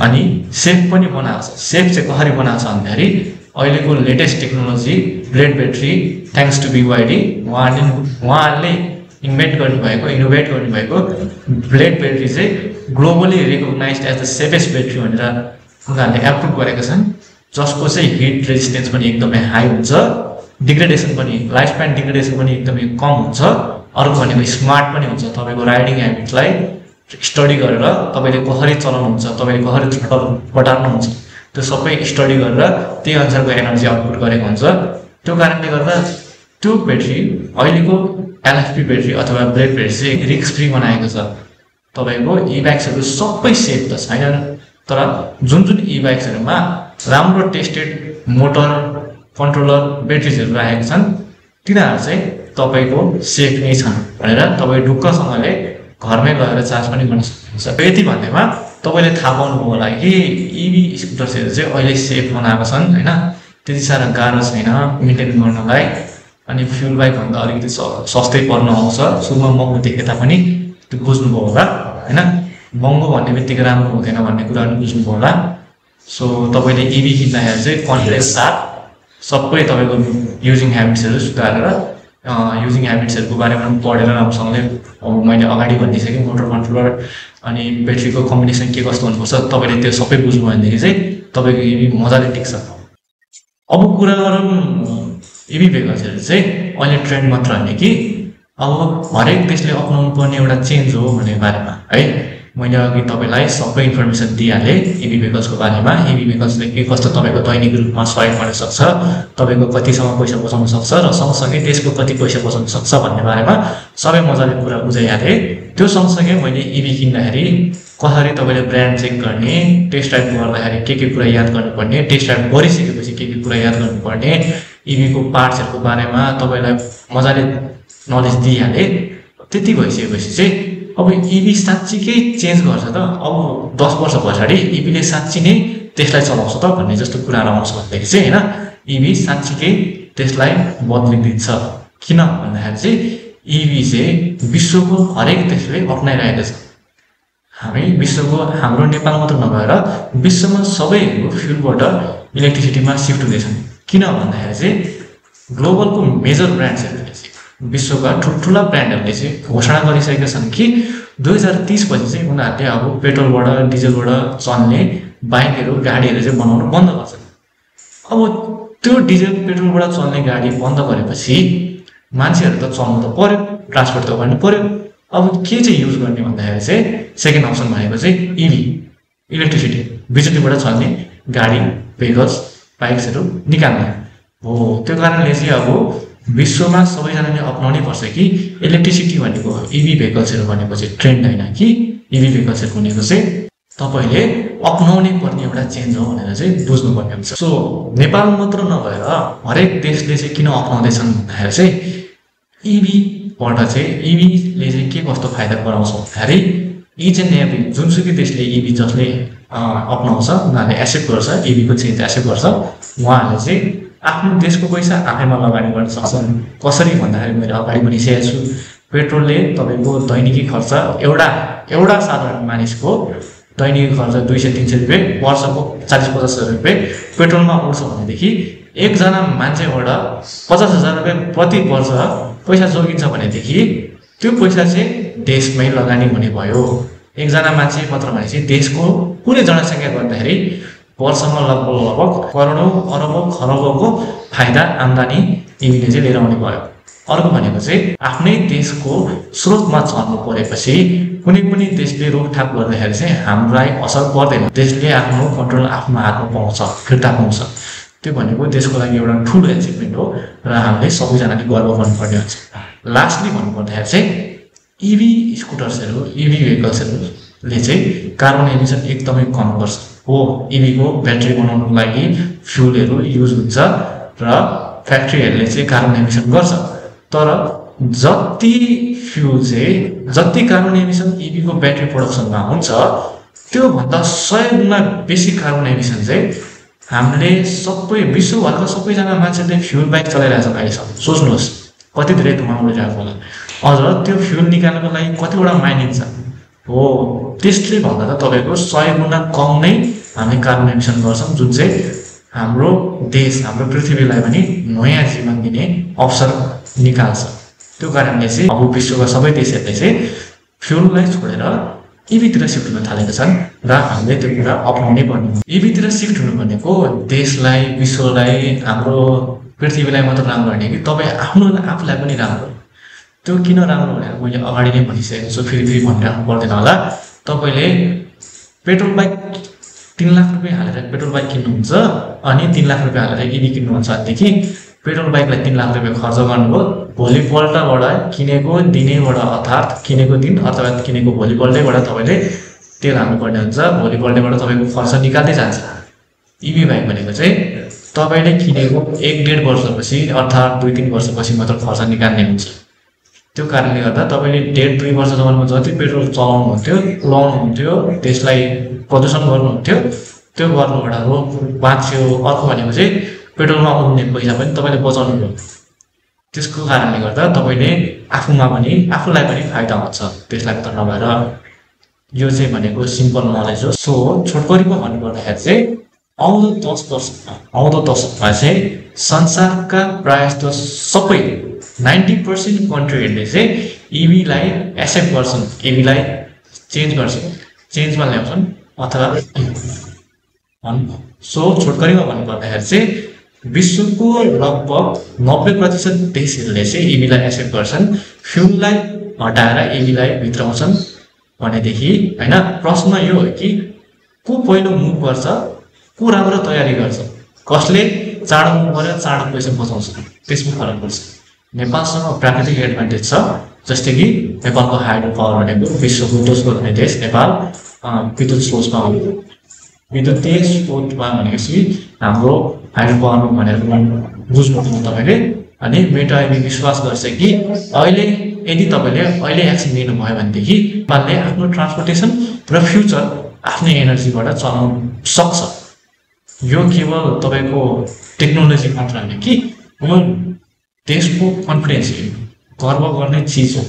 अनि सेफ पनि बनाएको छ। सेफ चाहिँ कसरी बनाएको छ भन्दाखेरि अहिलेको latest technology blade battery, thanks to BYD, उहाँहरूले इन्भेन्ट गर्नुभएको ब्लेड ब्याट्री चाहिँ globally recognised as the safest battery भनेर उनीहरूले एप्रुभ गरेका छन्, जसको चाहिँ हिट रेजिस्टेन्स पनि एकदमै हाई हुन्छ, डिग्रेडेसन पनि लाइफ स्प्यान डिग्रेडेसन पनि एकदमै कम हुन्छ। अर्को भनेको स्मार्ट पनि हुन्छ। तपाईको राइडिङ ह्याबिटलाई स्टडी गरेर तपाईले कसरी चलाउनुहुन्छ, तपाईले कसरी थ्रोटल बढाउनुहुन्छ, त्यो सबै स्टडी गरेर त्यही अनुसारको एनर्जी आउटपुट गरेको हुन्छ। त्यो कारणले गर्दा त्यो ब्याट्री अहिलेको LFP ब्याट्री अथवा ब्लेड ब्याट्री चाहिँ रिस्क फ्री बनाएको छ। तपाईको ई बाइक्सहरु सबै सेफ त छैन, तर जुन ई बाइक्सहरुमा राम्रो टेस्टेड मोटर, कन्ट्रोलर, ब्याट्रिजहरु राखेका छन् तिनीहरु चाहिँ तपाईको सेफ नै छन् भनेर तपाई ढुक्कसँगले घरमै गएर चार्ज पनि गर्न सक्नुहुन्छ। यति भन्दैमा तपाईले थाहा पाउनुभयो होला कि इभी स्कुटर्सहरु चाहिँ अहिले सेफ बनाएको छन् हैन, त्यति साह्रो गाह्रो छैन मेन्टेन गर्नलाई। अनि फ्युल बाइक भन्दा अलिकति सस्तै पर्न आउँछ। सुरुमा महँगो देखे तापनि त्यो बुझ्नुभयो होला हैन, महँगो भन्ने बित्तिकै राम्रो हुँदैन भन्ने कुरा पनि बुझ्नुभयो होला। सो तपाईले इभी किन्दाखेरि चाहिँ कन्फिडेन्स साथ सबै तपाईको युजिङ ह्याबिट्सहरु सुधारेर युजिङ ह्याबिट्सहरुको बारेमा पढेर राम्रोसँगले अब मैले अगाडि भनिसकेँ मोटर कन्ट्रोलर अनि ब्याट्रीको कम्बिनेसन के कस्तो हुनुपर्छ तपाईले त्यो सबै बुझ्नु भनेदेखि चाहिँ तपाईको इभी मजाले टिक्छ। अब कुरा गरौँ इभी भेहिकल्सहरु चाहिँ अहिले ट्रेन्ड मात्र हैन कि अब हरेक देशले अपनाउनु पर्ने एउटा चेन्ज हो भन्ने बारेमा है। मैले अघि तपाईलाई सबै इन्फर्मेसन दिइहालेँ इभी भेहिकल्सको बारेमा। इभी भेहिकल्सले के कस्तो तपाईको दैनिक रूपमा सहयोग गर्न सक्छ, तपाईको कतिसम्म पैसा बचाउन सक्छ र सँगसँगै देशको कति पैसा बचाउन सक्छ भन्ने बारेमा सबै मजाले कुरा बुझाइहालेँ। त्यो सँगसँगै मैले इभी किन्दाखेरि कसरी तपाईले ब्रान्ड चेक गर्ने, टेस्ट ड्राइभ गर्दाखेरि के कुरा याद गर्नुपर्ने, टेस्ट ड्राइभ गरिसकेपछि के कुरा याद गर्नुपर्ने, इभीको पार्ट्सहरुको बारेमा तपाईलाई मजाले नलेज दिइहालेँ। त्यति भइसकेपछि चाहिँ अब इभी साच्चीकै चेन्ज गर्छ त, अब 10 वर्ष पछाडि इभीले साच्ची नै त्यसलाई चलाउँछ त भन्ने जस्तो कुराहरु आउँछ भन्दाखेरि चाहिँ हैन, इभी साच्चीकै त्यसलाई बदलिदिन्छ। किन भन्दाखेरि चाहिँ इभी चाहिँ विश्वको हरेक देशले अपनाइरहेको छ। हामी विश्वको हाम्रो नेपाल मात्र नभएर विश्वमा सबै फ्युलबाट इलेक्ट्रिसिटीमा शिफ्ट हुँदैछन्। किन भन्दाखेरि चाहिँ ग्लोबलको मेजर ब्रान्ड्सहरुले चाहिँ विश्वका ठुल्ठुला ब्रान्डहरुले चाहिँ घोषणा गरिसकेका छन् कि 2030 पछि चाहिँ उनीहरूले अब पेट्रोलबाट डिजलबाट चल्ने बाइकहरु गाडीहरु चाहिँ बनाउन बन्द गर्छन्। अब त्यो डिजल पेट्रोलबाट चल्ने गाडी बन्द गरेपछि मान्छेहरु त चल्नु त पर्यो, ट्रान्सपोर्ट त गर्नु पर्यो। अब के चाहिँ युज गर्ने भन्दाखेरि चाहिँ सेकेन्ड अप्सन भनेको चाहिँ इभी, इलेक्ट्रिसिटी, बिजुलीबाट चल्ने गाडी, भेहिकल्स, बाइक्सहरु निकाल्ने हो। त्यो कारणले चाहिँ अब विश्वमा सबैजनाले अपनाउनै पर्छ कि इलेक्ट्रिसिटी भनेको इभी भेहिकल्सहरु भनेको चाहिँ ट्रेन्ड हैन कि इभी भेहिकल्सहरु भनेको चाहिँ तपाईले अपनाउनै पर्ने एउटा चेन्ज हो भनेर चाहिँ बुझ्नुपर्ने हुन्छ। सो नेपाल मात्र नभएर हरेक देशले चाहिँ किन अपनाउँदैछन् भन्दाखेरि चाहिँ इभीबाट चाहिँ इभीले चाहिँ के कस्तो फाइदा गराउँछ भन्दाखेरि इच एन्ड एभ्री जुनसुकै देशले इभी जसले अपनाउँछ उनीहरूले एक्सेप्ट गर्छ, इभीको चेन्ज एक्सेप्ट गर्छ, उहाँहरूले चाहिँ आफ्नो देशको पैसा आफैमा लगानी गर्न सक्छन्। कसरी भन्दाखेरि मैले अगाडि भनिसकेको छु, पेट्रोलले तपाईको दैनिकी खर्च एउटा साधारण मानिसको दैनिकी खर्च 200-300 रुपैयाँ, वर्षको 40-50 रुपैयाँ पेट्रोलमा उड्छ भनेदेखि एकजना मान्छेबाट 50,000 रुपैयाँ प्रति वर्ष पैसा जोगिन्छ भनेदेखि त्यो पैसा चाहिँ देशमै लगानी हुने भयो। एकजना मान्छे मात्र भनेपछि देशको कुनै जनसङ्ख्या गर्दाखेरि वर्षमा लगभग करोडौँ अरबौँ खरबौँको फाइदा आम्दानी इबीले चाहिँ लिएर आउने भयो। अर्को भनेको चाहिँ आफ्नै देशको स्रोतमा चल्नु परेपछि कुनै पनि देशले रोकथाम गर्दाखेरि चाहिँ हामीलाई असर पर्दैन। देशले आफ्नो कन्ट्रोल आफ्नो हातमा पाउँछ, फिर्ता पाउँछ। त्यो भनेको देशको लागि एउटा ठुलो एचिभमेन्ट हो र हामीले सबैजनाले गर्व गर्नुपर्ने हुन्छ। लास्टली भन्नुपर्दाखेरि चाहिँ इभी स्कुटर्सहरू, इभी भेहिकल्सहरूले चाहिँ कार्बन एमिसन एकदमै कम गर्छ। हो, इभीको ब्याट्री बनाउनुको लागि फ्युलहरू युज हुन्छ र फ्याक्ट्रीहरूले चाहिँ कार्बन एमिसन गर्छ। तर जति फ्युल चाहिँ जति कार्बन एमिसन इभीको ब्याट्री प्रोडक्सनमा हुन्छ त्योभन्दा 100 गुणा बेसी कार्बन एमिसन चाहिँ हामीले सबै विश्वभरका सबैजना मान्छेले फ्युल बाइक चलाइरहेछ अहिलेसम्म। सोच्नुहोस् कति धेरै धुवा उडिरहेको होला। अझ त्यो फ्युल निकाल्नको लागि कतिवटा माइनिङ छ। हो, त्यसले भन्दा त तपाईँको 100 गुणा कम नै हामी कार्बन एमिसन गर्छौँ, जुन चाहिँ हाम्रो देश, हाम्रो पृथ्वीलाई पनि नयाँ जीवन दिने अवसर निकाल्छ। त्यो कारणले चाहिँ अब विश्वका सबै देशहरूले चाहिँ फ्युललाई छोडेर इभीतिर सिफ्ट हुन थालेका छन् र हामीले त्यो कुरा अपनाउनै पर्ने हो। इभीतिर सिफ्ट हुनु भनेको देशलाई, विश्वलाई, हाम्रो पृथ्वीलाई मात्र राम्रो होइन कि तपाईँ आफूलाई पनि राम्रो। त्यो किन राम्रो भनेर मैले अगाडि नै भनिसकेको छु, फेरि भनिराख्नु पर्दैन होला। तपाईँले पेट्रोल बाइक 3 लाख रुपियाँ हालेर पेट्रोल बाइक किन्नुहुन्छ अनि 3 लाख रुपियाँ हालेर इभी किन्नुहुन्छ भनेदेखि पेट्रोल बाइकलाई 3 लाख रुपियाँ खर्च गर्नुभयो, भोलिपल्टबाट किनेको दिनैबाट अर्थात् किनेको दिन अथवा किनेको भोलिपल्टैबाट तपाईँले तेल हाल्नुपर्ने हुन्छ। भोलिपल्टैबाट तपाईँको खर्च निकाल्दै जान्छ। इभी बाइक भनेको चाहिँ तपाईँले किनेको 1-1.5 वर्षपछि अर्थात् 2-3 वर्षपछि मात्र खर्च निकाल्ने हुन्छ। त्यो कारणले गर्दा तपाईँले 1.5-2 वर्षसम्ममा जति पेट्रोल चलाउनुहुन्थ्यो, उडाउनुहुन्थ्यो, त्यसलाई प्रदूषण गर्नुहुन्थ्यो, त्यो गर्नुबाट हो बाँच्यो। अर्को भनेको चाहिँ पेट्रोलमा उड्ने पैसा पनि तपाईँले बचाउनु भयो। त्यसको कारणले गर्दा तपाईँले आफूलाई पनि फाइदा हुन्छ, त्यसलाई मात्र नभएर। यो चाहिँ भनेको सिम्पल नलेज हो। सो छोटकरीमा भन्नुपर्दाखेरि चाहिँ आउँदो दशकमा चाहिँ संसारका प्रायः जस्तो सबै 90% कन्ट्रीहरूले चाहिँ इभीलाई एक्सेप्ट गर्छन्, इभीलाई चेन्जमा ल्याउँछन् अथवा सो छोटकरीमा भन्नुपर्दाखेरि चाहिँ विश्वको लगभग 90% देशहरूले चाहिँ इभीलाई एक्सेप्ट गर्छन्, फ्युललाई हटाएर इभीलाई भित्राउँछन् भनेदेखि होइन। प्रश्न यो हो कि को पहिलो मुभ गर्छ, को राम्रो तयारी गर्छ, कसले चाँडो मुभ गरेर चाँडो पैसा बचाउँछ, त्यसमा फरक पर्छ। नेपालसँग प्राकृतिक एडभान्टेज छ, जस्तै कि नेपालको हाइड्रो पावर भनेको विश्वको दोस्रो हुने देश नेपाल विद्युत स्रोतमा हो। विद्युतीय स्रोतमा भनेपछि हाम्रो हाइड्रो पावर भनेर बुझ्नुपर्छ तपाईँले। अनि मेटा इभी विश्वास गर्छ कि अहिले यदि तपाईँले अहिले एक्सन लिनुभयो भनेदेखि नेपालले आफ्नो ट्रान्सपोर्टेसन र फ्युचर आफ्नै एनर्जीबाट चलाउन सक्छ। यो केवल तपाईँको टेक्नोलोजी मात्र होइन कि यो देशको कन्फिडेन्स गर्व गर्ने चिज हो।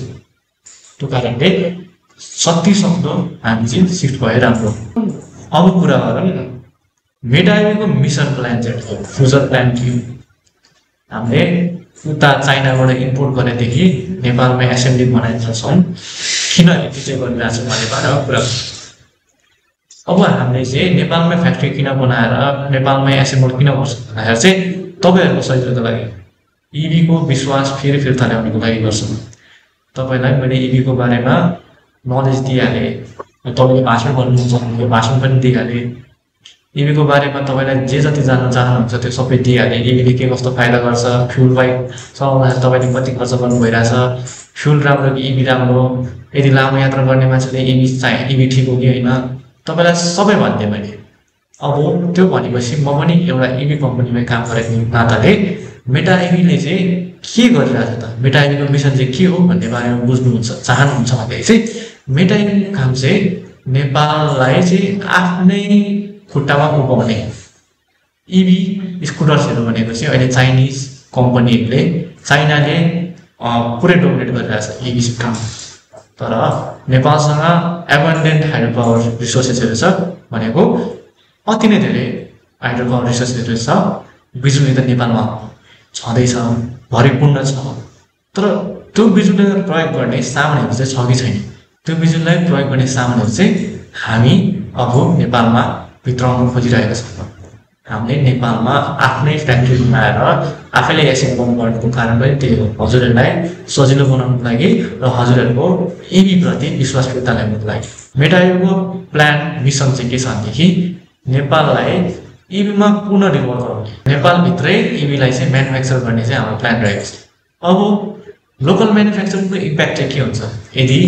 त्यो कारणले सक्दो हामी चाहिँ सिफ्ट भए राम्रो। अब कुरा गरौँ मेटा इभीको मिसन प्लान चाहिँ फ्युचर प्लान के हो। हामीले उता चाइनाबाट इम्पोर्ट गरेदेखि नेपालमा एसेम्बली बनाइरहेछौँ, किन यति चाहिँ गरिरहेछौँ भन्ने बारेमा कुरा। अब हामीले चाहिँ नेपालमै फ्याक्ट्री किन बनाएर नेपालमै एसेम्बल किन गर्छ भन्दाखेरि चाहिँ तपाईँहरूको सजिलोको लागि, इभीको विश्वास फेरि फिर्ता ल्याउनुको लागि गर्छौँ। तपाईँलाई मैले इभीको बारेमा नलेज दिइहालेँ, तपाईँले भाषण गर्नुहुन्छ भने भाषण पनि दिइहालेँ। इभीको बारेमा तपाईँलाई जे जति जान्न चाहनुहुन्छ त्यो सबै दिइहालेँ। इभीले के कस्तो फाइदा गर्छ, फ्युल बाइक चलाउँदाखेरि तपाईँले कति खर्च गर्नु भइरहेछ, फ्युल राम्रो कि इभी राम्रो, यदि लामो यात्रा गर्ने मान्छेले इभी ठिक हो कि होइन, तपाईँलाई सबै भनिदिएँ मैले। अब त्यो भनेपछि म पनि एउटा इभी कम्पनीमा काम गरेको नाताले मेटा इभीले चाहिँ के गरिरहेछ त, मेटा इभीको मिसन चाहिँ के हो भन्ने बारेमा चाहनुहुन्छ भनेदेखि चाहिँ मेटा इभीको काम चाहिँ नेपाललाई चाहिँ आफ्नै खुट्टामा उभाउने। इभी स्कुटर्सहरू भनेको चाहिँ अहिले चाइनिज कम्पनीहरूले, चाइनाले पुरै डोमिनेट गरिरहेछ इभी सेक्टरमा। तर नेपालसँग एबन्डेन्ट हाइड्रो पावर रिसोर्सेसहरू छ भनेको अति नै धेरै हाइड्रो पावर रिसोर्सेसहरू छ बिजुली त नेपालमा छँदैछ, भरिपूर्ण छ, तर त्यो बिजुलीलाई प्रयोग गर्ने साधनहरू चाहिँ छ कि छैन? त्यो बिजुलीलाई प्रयोग गर्ने साधनहरू चाहिँ हामी अब नेपालमा भित्राउन खोजिरहेका छौँ। हामीले नेपालमा आफ्नै फ्याक्ट्री बनाएर आफैले एसेम्बल गर्नुको कारण पनि त्यही हो, हजुरहरूलाई सजिलो बनाउनुको लागि र हजुरहरूको इभी प्रति विश्वास फिर्ता ल्याउनुको लागि। मेटायुगको प्लान मिसन चाहिँ के छ भनेदेखि नेपाललाई इभीमा पुनर्निर्भर गराउने, नेपालभित्रै इभीलाई चाहिँ म्यानुफ्याक्चर गर्ने चाहिँ हाम्रो प्लान रहेको छ। अब लोकल म्यानुफ्याक्चरिङको इम्प्याक्ट चाहिँ के हुन्छ? यदि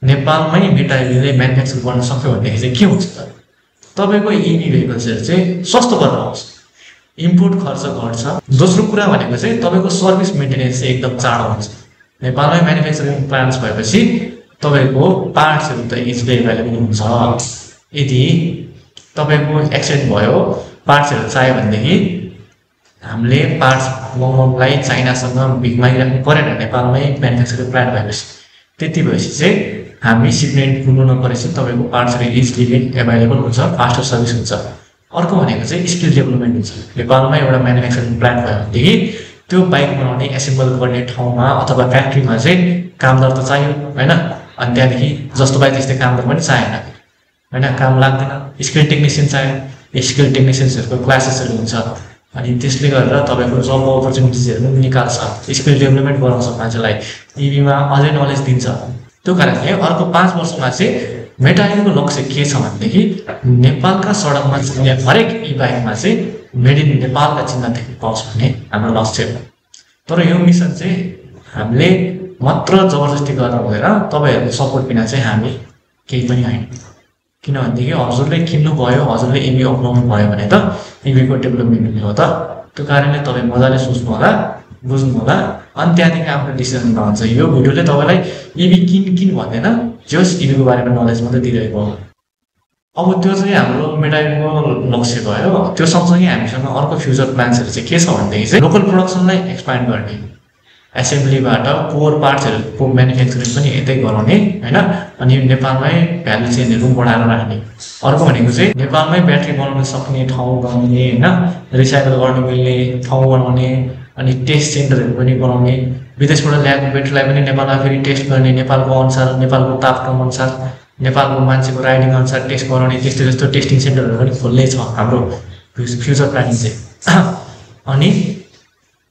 नेपालमै मेटायुगले म्यानुफ्याक्चर गर्न सक्यो भनेदेखि चाहिँ के हुन्छ त? तपाईँको इभी भेहिकल्सहरू चाहिँ सस्तो भएर आउँछ, इम्पोर्ट खर्च घट्छ। दोस्रो कुरा भनेको चाहिँ तपाईँको सर्भिस मेन्टेनेन्स चाहिँ एकदम चाँडो हुन्छ। नेपालमै म्यानुफ्याक्चरिङ प्लान्ट्स भएपछि तपाईँको पार्ट्सहरू त इजिली एभाइलेबल हुन्छ। यदि तपाईँको एक्सिडेन्ट भयो, पार्ट्सहरू चाहियो भनेदेखि हामीले पार्ट्स मगाउनलाई चाइनासँग भिख मागिराख्नु परेन। नेपालमै म्यानुफ्याक्चरिङ प्लान्ट भएपछि त्यति भएपछि चाहिँ हामी सिपमेन्ट पुग्नु नपरेपछि तपाईँको पार्ट्सहरू इजिली एभाइलेबल हुन्छ, फास्टर सर्भिस हुन्छ। अर्को भनेको चाहिँ स्किल डेभलपमेन्ट हुन्छ। नेपालमा एउटा म्यानुफ्याक्चरिङ प्लान्ट भयो भनेदेखि त्यो बाइक बनाउने एसेम्बल गर्ने ठाउँमा अथवा फ्याक्ट्रीमा चाहिँ कामदार त चाहियो होइन, अनि त्यहाँदेखि जस्तो बाइक त्यस्तै कामदार पनि चाहिएन होइन, काम लाग्दैन। स्किल टेक्निसियन चाहियो, स्किल टेक्निसियन्सहरूको क्लासेसहरू हुन्छ, अनि त्यसले गरेर तपाईँको जब अपर्च्युनिटिजहरू पनि निकाल्छ, स्किल डेभलपमेन्ट गराउँछ मान्छेलाई, इभीमा अझै नलेज दिन्छ। त्यो कारणले अर्को 5 वर्षमा चाहिँ मेटायुगको लक्ष्य के छ भनेदेखि नेपालका सडकमा चल्ने हरेक ई बाइकमा चाहिँ मेड इन नेपालका चिन्ह देख्न पाओस् भन्ने हाम्रो लक्ष्य हो। तर यो मिसन चाहिँ हामीले मात्र जबरजस्ती गरेर हुँदैन, तपाईँहरूको सपोर्ट बिना चाहिँ हामी केही पनि होइन। किनभनेदेखि हजुरले किन्नु भयो, हजुरले इभी अपनाउनु भयो भने त इभीको डेभलपमेन्ट हुने हो त। त्यो कारणले तपाईँ मजाले सोच्नु होला, बुझ्नु होला, अनि त्यहाँदेखि आफ्नो डिसिजन रहन्छ। यो भिडियोले तपाईँलाई इभी किन भन्दैन, जस इभीको बारेमा नलेज मात्रै दिइरहेको हो। अब त्यो चाहिँ हाम्रो मेटायुगको लक्ष्य भयो। त्यो सँगसँगै हामीसँग अर्को फ्युचर प्लान्सहरू चाहिँ के छ भनेदेखि चाहिँ लोकल प्रोडक्सनलाई एक्सपान्ड गर्ने, एसेम्ब्लीबाट कोर पार्ट्सहरूको म्यानुफ्याक्चरिङ पनि यतै गराउने होइन, अनि नेपालमै भ्यालु चेनहरू बढाएर राख्ने। अर्को भनेको चाहिँ नेपालमै ब्याट्री बनाउन सक्ने ठाउँ बनाउने होइन, रिसाइकल गर्न मिल्ने ठाउँ बनाउने, अनि टेस्ट सेन्टरहरू पनि बनाउने, विदेशबाट ल्याएको ब्याट्रीलाई पनि नेपालमा फेरि टेस्ट गर्ने, नेपालको अनुसार, नेपालको तापक्रम अनुसार, नेपालको मान्छेको राइडिङ अनुसार टेस्ट गराउने, त्यस्तो जस्तो टेस्टिङ सेन्टरहरू पनि खोल्ने छ हाम्रो फ्युचर प्लानिङ चाहिँ। अनि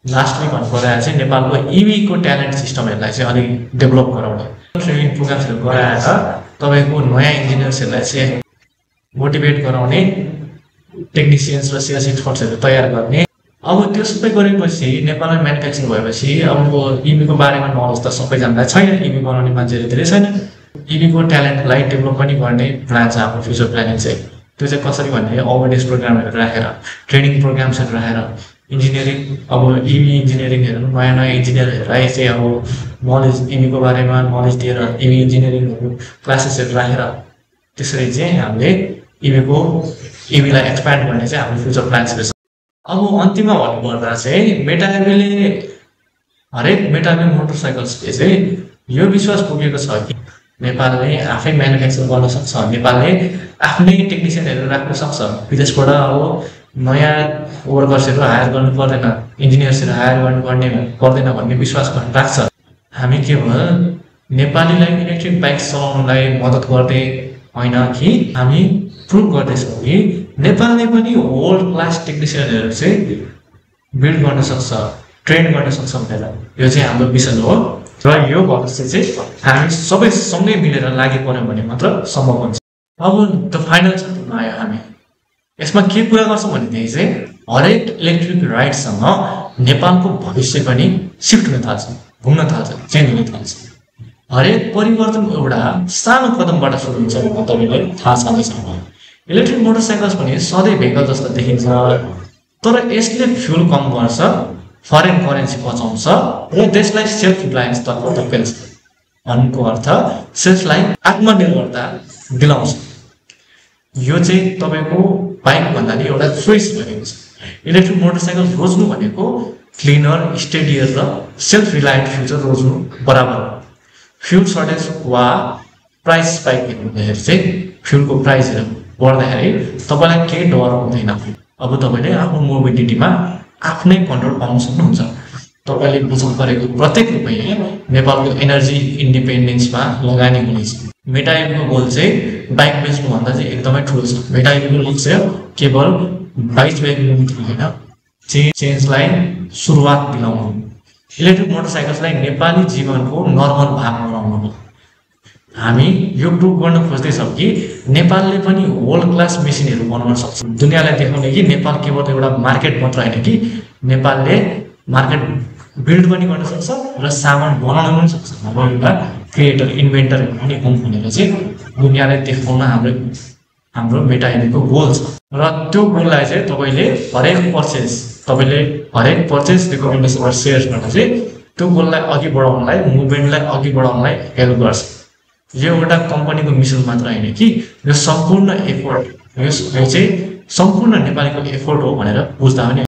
लास्टमा भन्नुपर्दा चाहिँ नेपालको इभीको ट्यालेन्ट सिस्टमहरूलाई चाहिँ अलिक डेभलप गराउने, ट्रेनिङ प्रोग्राम्सहरू गराएर तपाईँको नयाँ इन्जिनियर्सहरूलाई चाहिँ मोटिभेट गराउने, टेक्निसियन्स र सेल्स एक्सपर्ट्सहरू तयार गर्ने। अब त्यो सबै गरेपछि नेपालमा म्यानुफ्याक्चरिङ भएपछि अब इभीको बारेमा नलेज त सबैजनालाई छैन, इभी बनाउने मान्छेहरू धेरै छैन। इभीको ट्यालेन्टलाई डेभलप पनि गर्ने प्लान छ हाम्रो फ्युचर प्लानिङ चाहिँ। त्यो चाहिँ कसरी भन्ने अवेरनेस प्रोग्रामहरू राखेर, ट्रेनिङ प्रोग्राम्सहरू राखेर, इन्जिनियरिङ अब इभी इन्जिनियरिङहरू नयाँ नयाँ इन्जिनियरहरूलाई चाहिँ अब नलेज इभीको बारेमा नलेज दिएर इभी इन्जिनियरिङहरू क्लासेसहरू राखेर त्यसरी चाहिँ हामीले इभीलाई एक्सप्यान्ड गर्ने चाहिँ हाम्रो फ्युचर प्लान्सहरू छ। अब अन्तिममा भन्नुपर्दा चाहिँ मेटायुगले हरेक मेटायुग मोटरसाइकल्सले चाहिँ यो विश्वास पुगेको छ कि नेपालले आफै म्यानुफ्याक्चर गर्न सक्छ, नेपालले आफ्नै टेक्निसियनहरू राख्न सक्छ, विदेशबाट अब नयाँ वर्कर्सहरू हायर गर्नु पर्दैन, इन्जिनियर्सहरू हायर पर्दैन भन्ने विश्वास राख्छ। हामी केवल नेपालीलाई इलेक्ट्रिक बाइक चलाउनलाई मद्दत गर्दै होइन कि हामी प्रुभ गर्दैछौँ कि नेपालले पनि वर्ल्ड क्लास टेक्निसियनहरू चाहिँ बिल्ड गर्न सक्छ, ट्रेन गर्न सक्छ भनेर। यो चाहिँ हाम्रो मिसन हो र यो भविष्य चाहिँ हामी सबै सँगै मिलेर लागि पर्यो भने मात्र सम्भव हुन्छ। अब द फाइनल चरणमा आयो हामी। यसमा के कुरा गर्छौँ भनेदेखि चाहिँ हरेक इलेक्ट्रिक राइडसँग नेपालको भविष्य पनि सिफ्ट हुन थाल्छ, घुम्न थाल्छ, चेन्ज हुन थाल्छ। हरेक परिवर्तन एउटा सानो कदमबाट सुरु हुन्छ भन्ने तपाईँलाई थाहा छँदैछ। इलेक्ट्रिक मोटरसाइकल्स पनि सधैँ भेहिकल जस्तो देखिन्छ, तर यसले फ्युल कम गर्छ, फरेन करेन्सी बचाउँछ र देशलाई सेल्फ रिलायन्सतर्फ धकेल्छ। भन्नुको अर्थ सेल्फलाई आत्मनिर्भरता दिलाउँछ। यो चाहिँ तपाईँको बाइक भन्दा नि एउटा चोइस भएको छ। इलेक्ट्रिक मोटरसाइकल रोज्नु भनेको क्लिनर, स्टेडियर र सेल्फ रिलायन्ट फ्युचर रोज्नु बराबर हो। फ्युल सर्टेज वा प्राइस स्पाइक हेर्दाखेरि चाहिँ फ्युलको प्राइसहरू बढ्दाखेरि तपाईँलाई केही डर हुँदैन। अब तपाईँले आफ्नो मोबिलिटीमा आफ्नै कन्ट्रोल पाउन सक्नुहुन्छ। तपाईँले बुझ्नु परेको प्रत्येक रुपैयाँ नेपालको एनर्जी इन्डिपेन्डेन्समा लगानी हुनेछ। मेटाइएको गोल चाहिँ बाइक बेच्नुभन्दा चाहिँ एकदमै ठुलो छ। मेटाइएको गोल चाहिँ केवल बाइक बेच्नु होइन, चेन्जलाई सुरुवात दिलाउनु, इलेक्ट्रिक मोटरसाइकल्सलाई नेपाली जीवनको नर्मल भाग बनाउनु हो। हामी यो प्रुभ गर्न खोज्दैछौँ कि नेपालले पनि वर्ल्ड क्लास मेसिनहरू बनाउन सक्छ, दुनियाँलाई देखाउने कि नेपाल केवल एउटा मार्केट मात्र होइन कि नेपालले मार्केट बिल्ड पनि गर्न सक्छ र सामान बनाउन पनि सक्छ। हाम्रो एउटा क्रिएटर इन्भेन्टर पनि हुँ भनेर चाहिँ दुनियाँलाई देखाउन हाम्रो मेटाइएको गोल छ। र त्यो गोललाई चाहिँ तपाईँले हरेक पर्चेस रिकमेन्डेसन र सेयर्सबाट चाहिँ त्यो गोललाई अघि बढाउनलाई, मुभमेन्टलाई अघि बढाउनलाई हेल्प गर्छ। यो एउटा कम्पनीको मिसन मात्र होइन कि यो सम्पूर्ण एफोर्ट, यो चाहिँ सम्पूर्ण नेपालीको एफोर्ट हो भनेर बुझ्दा पनि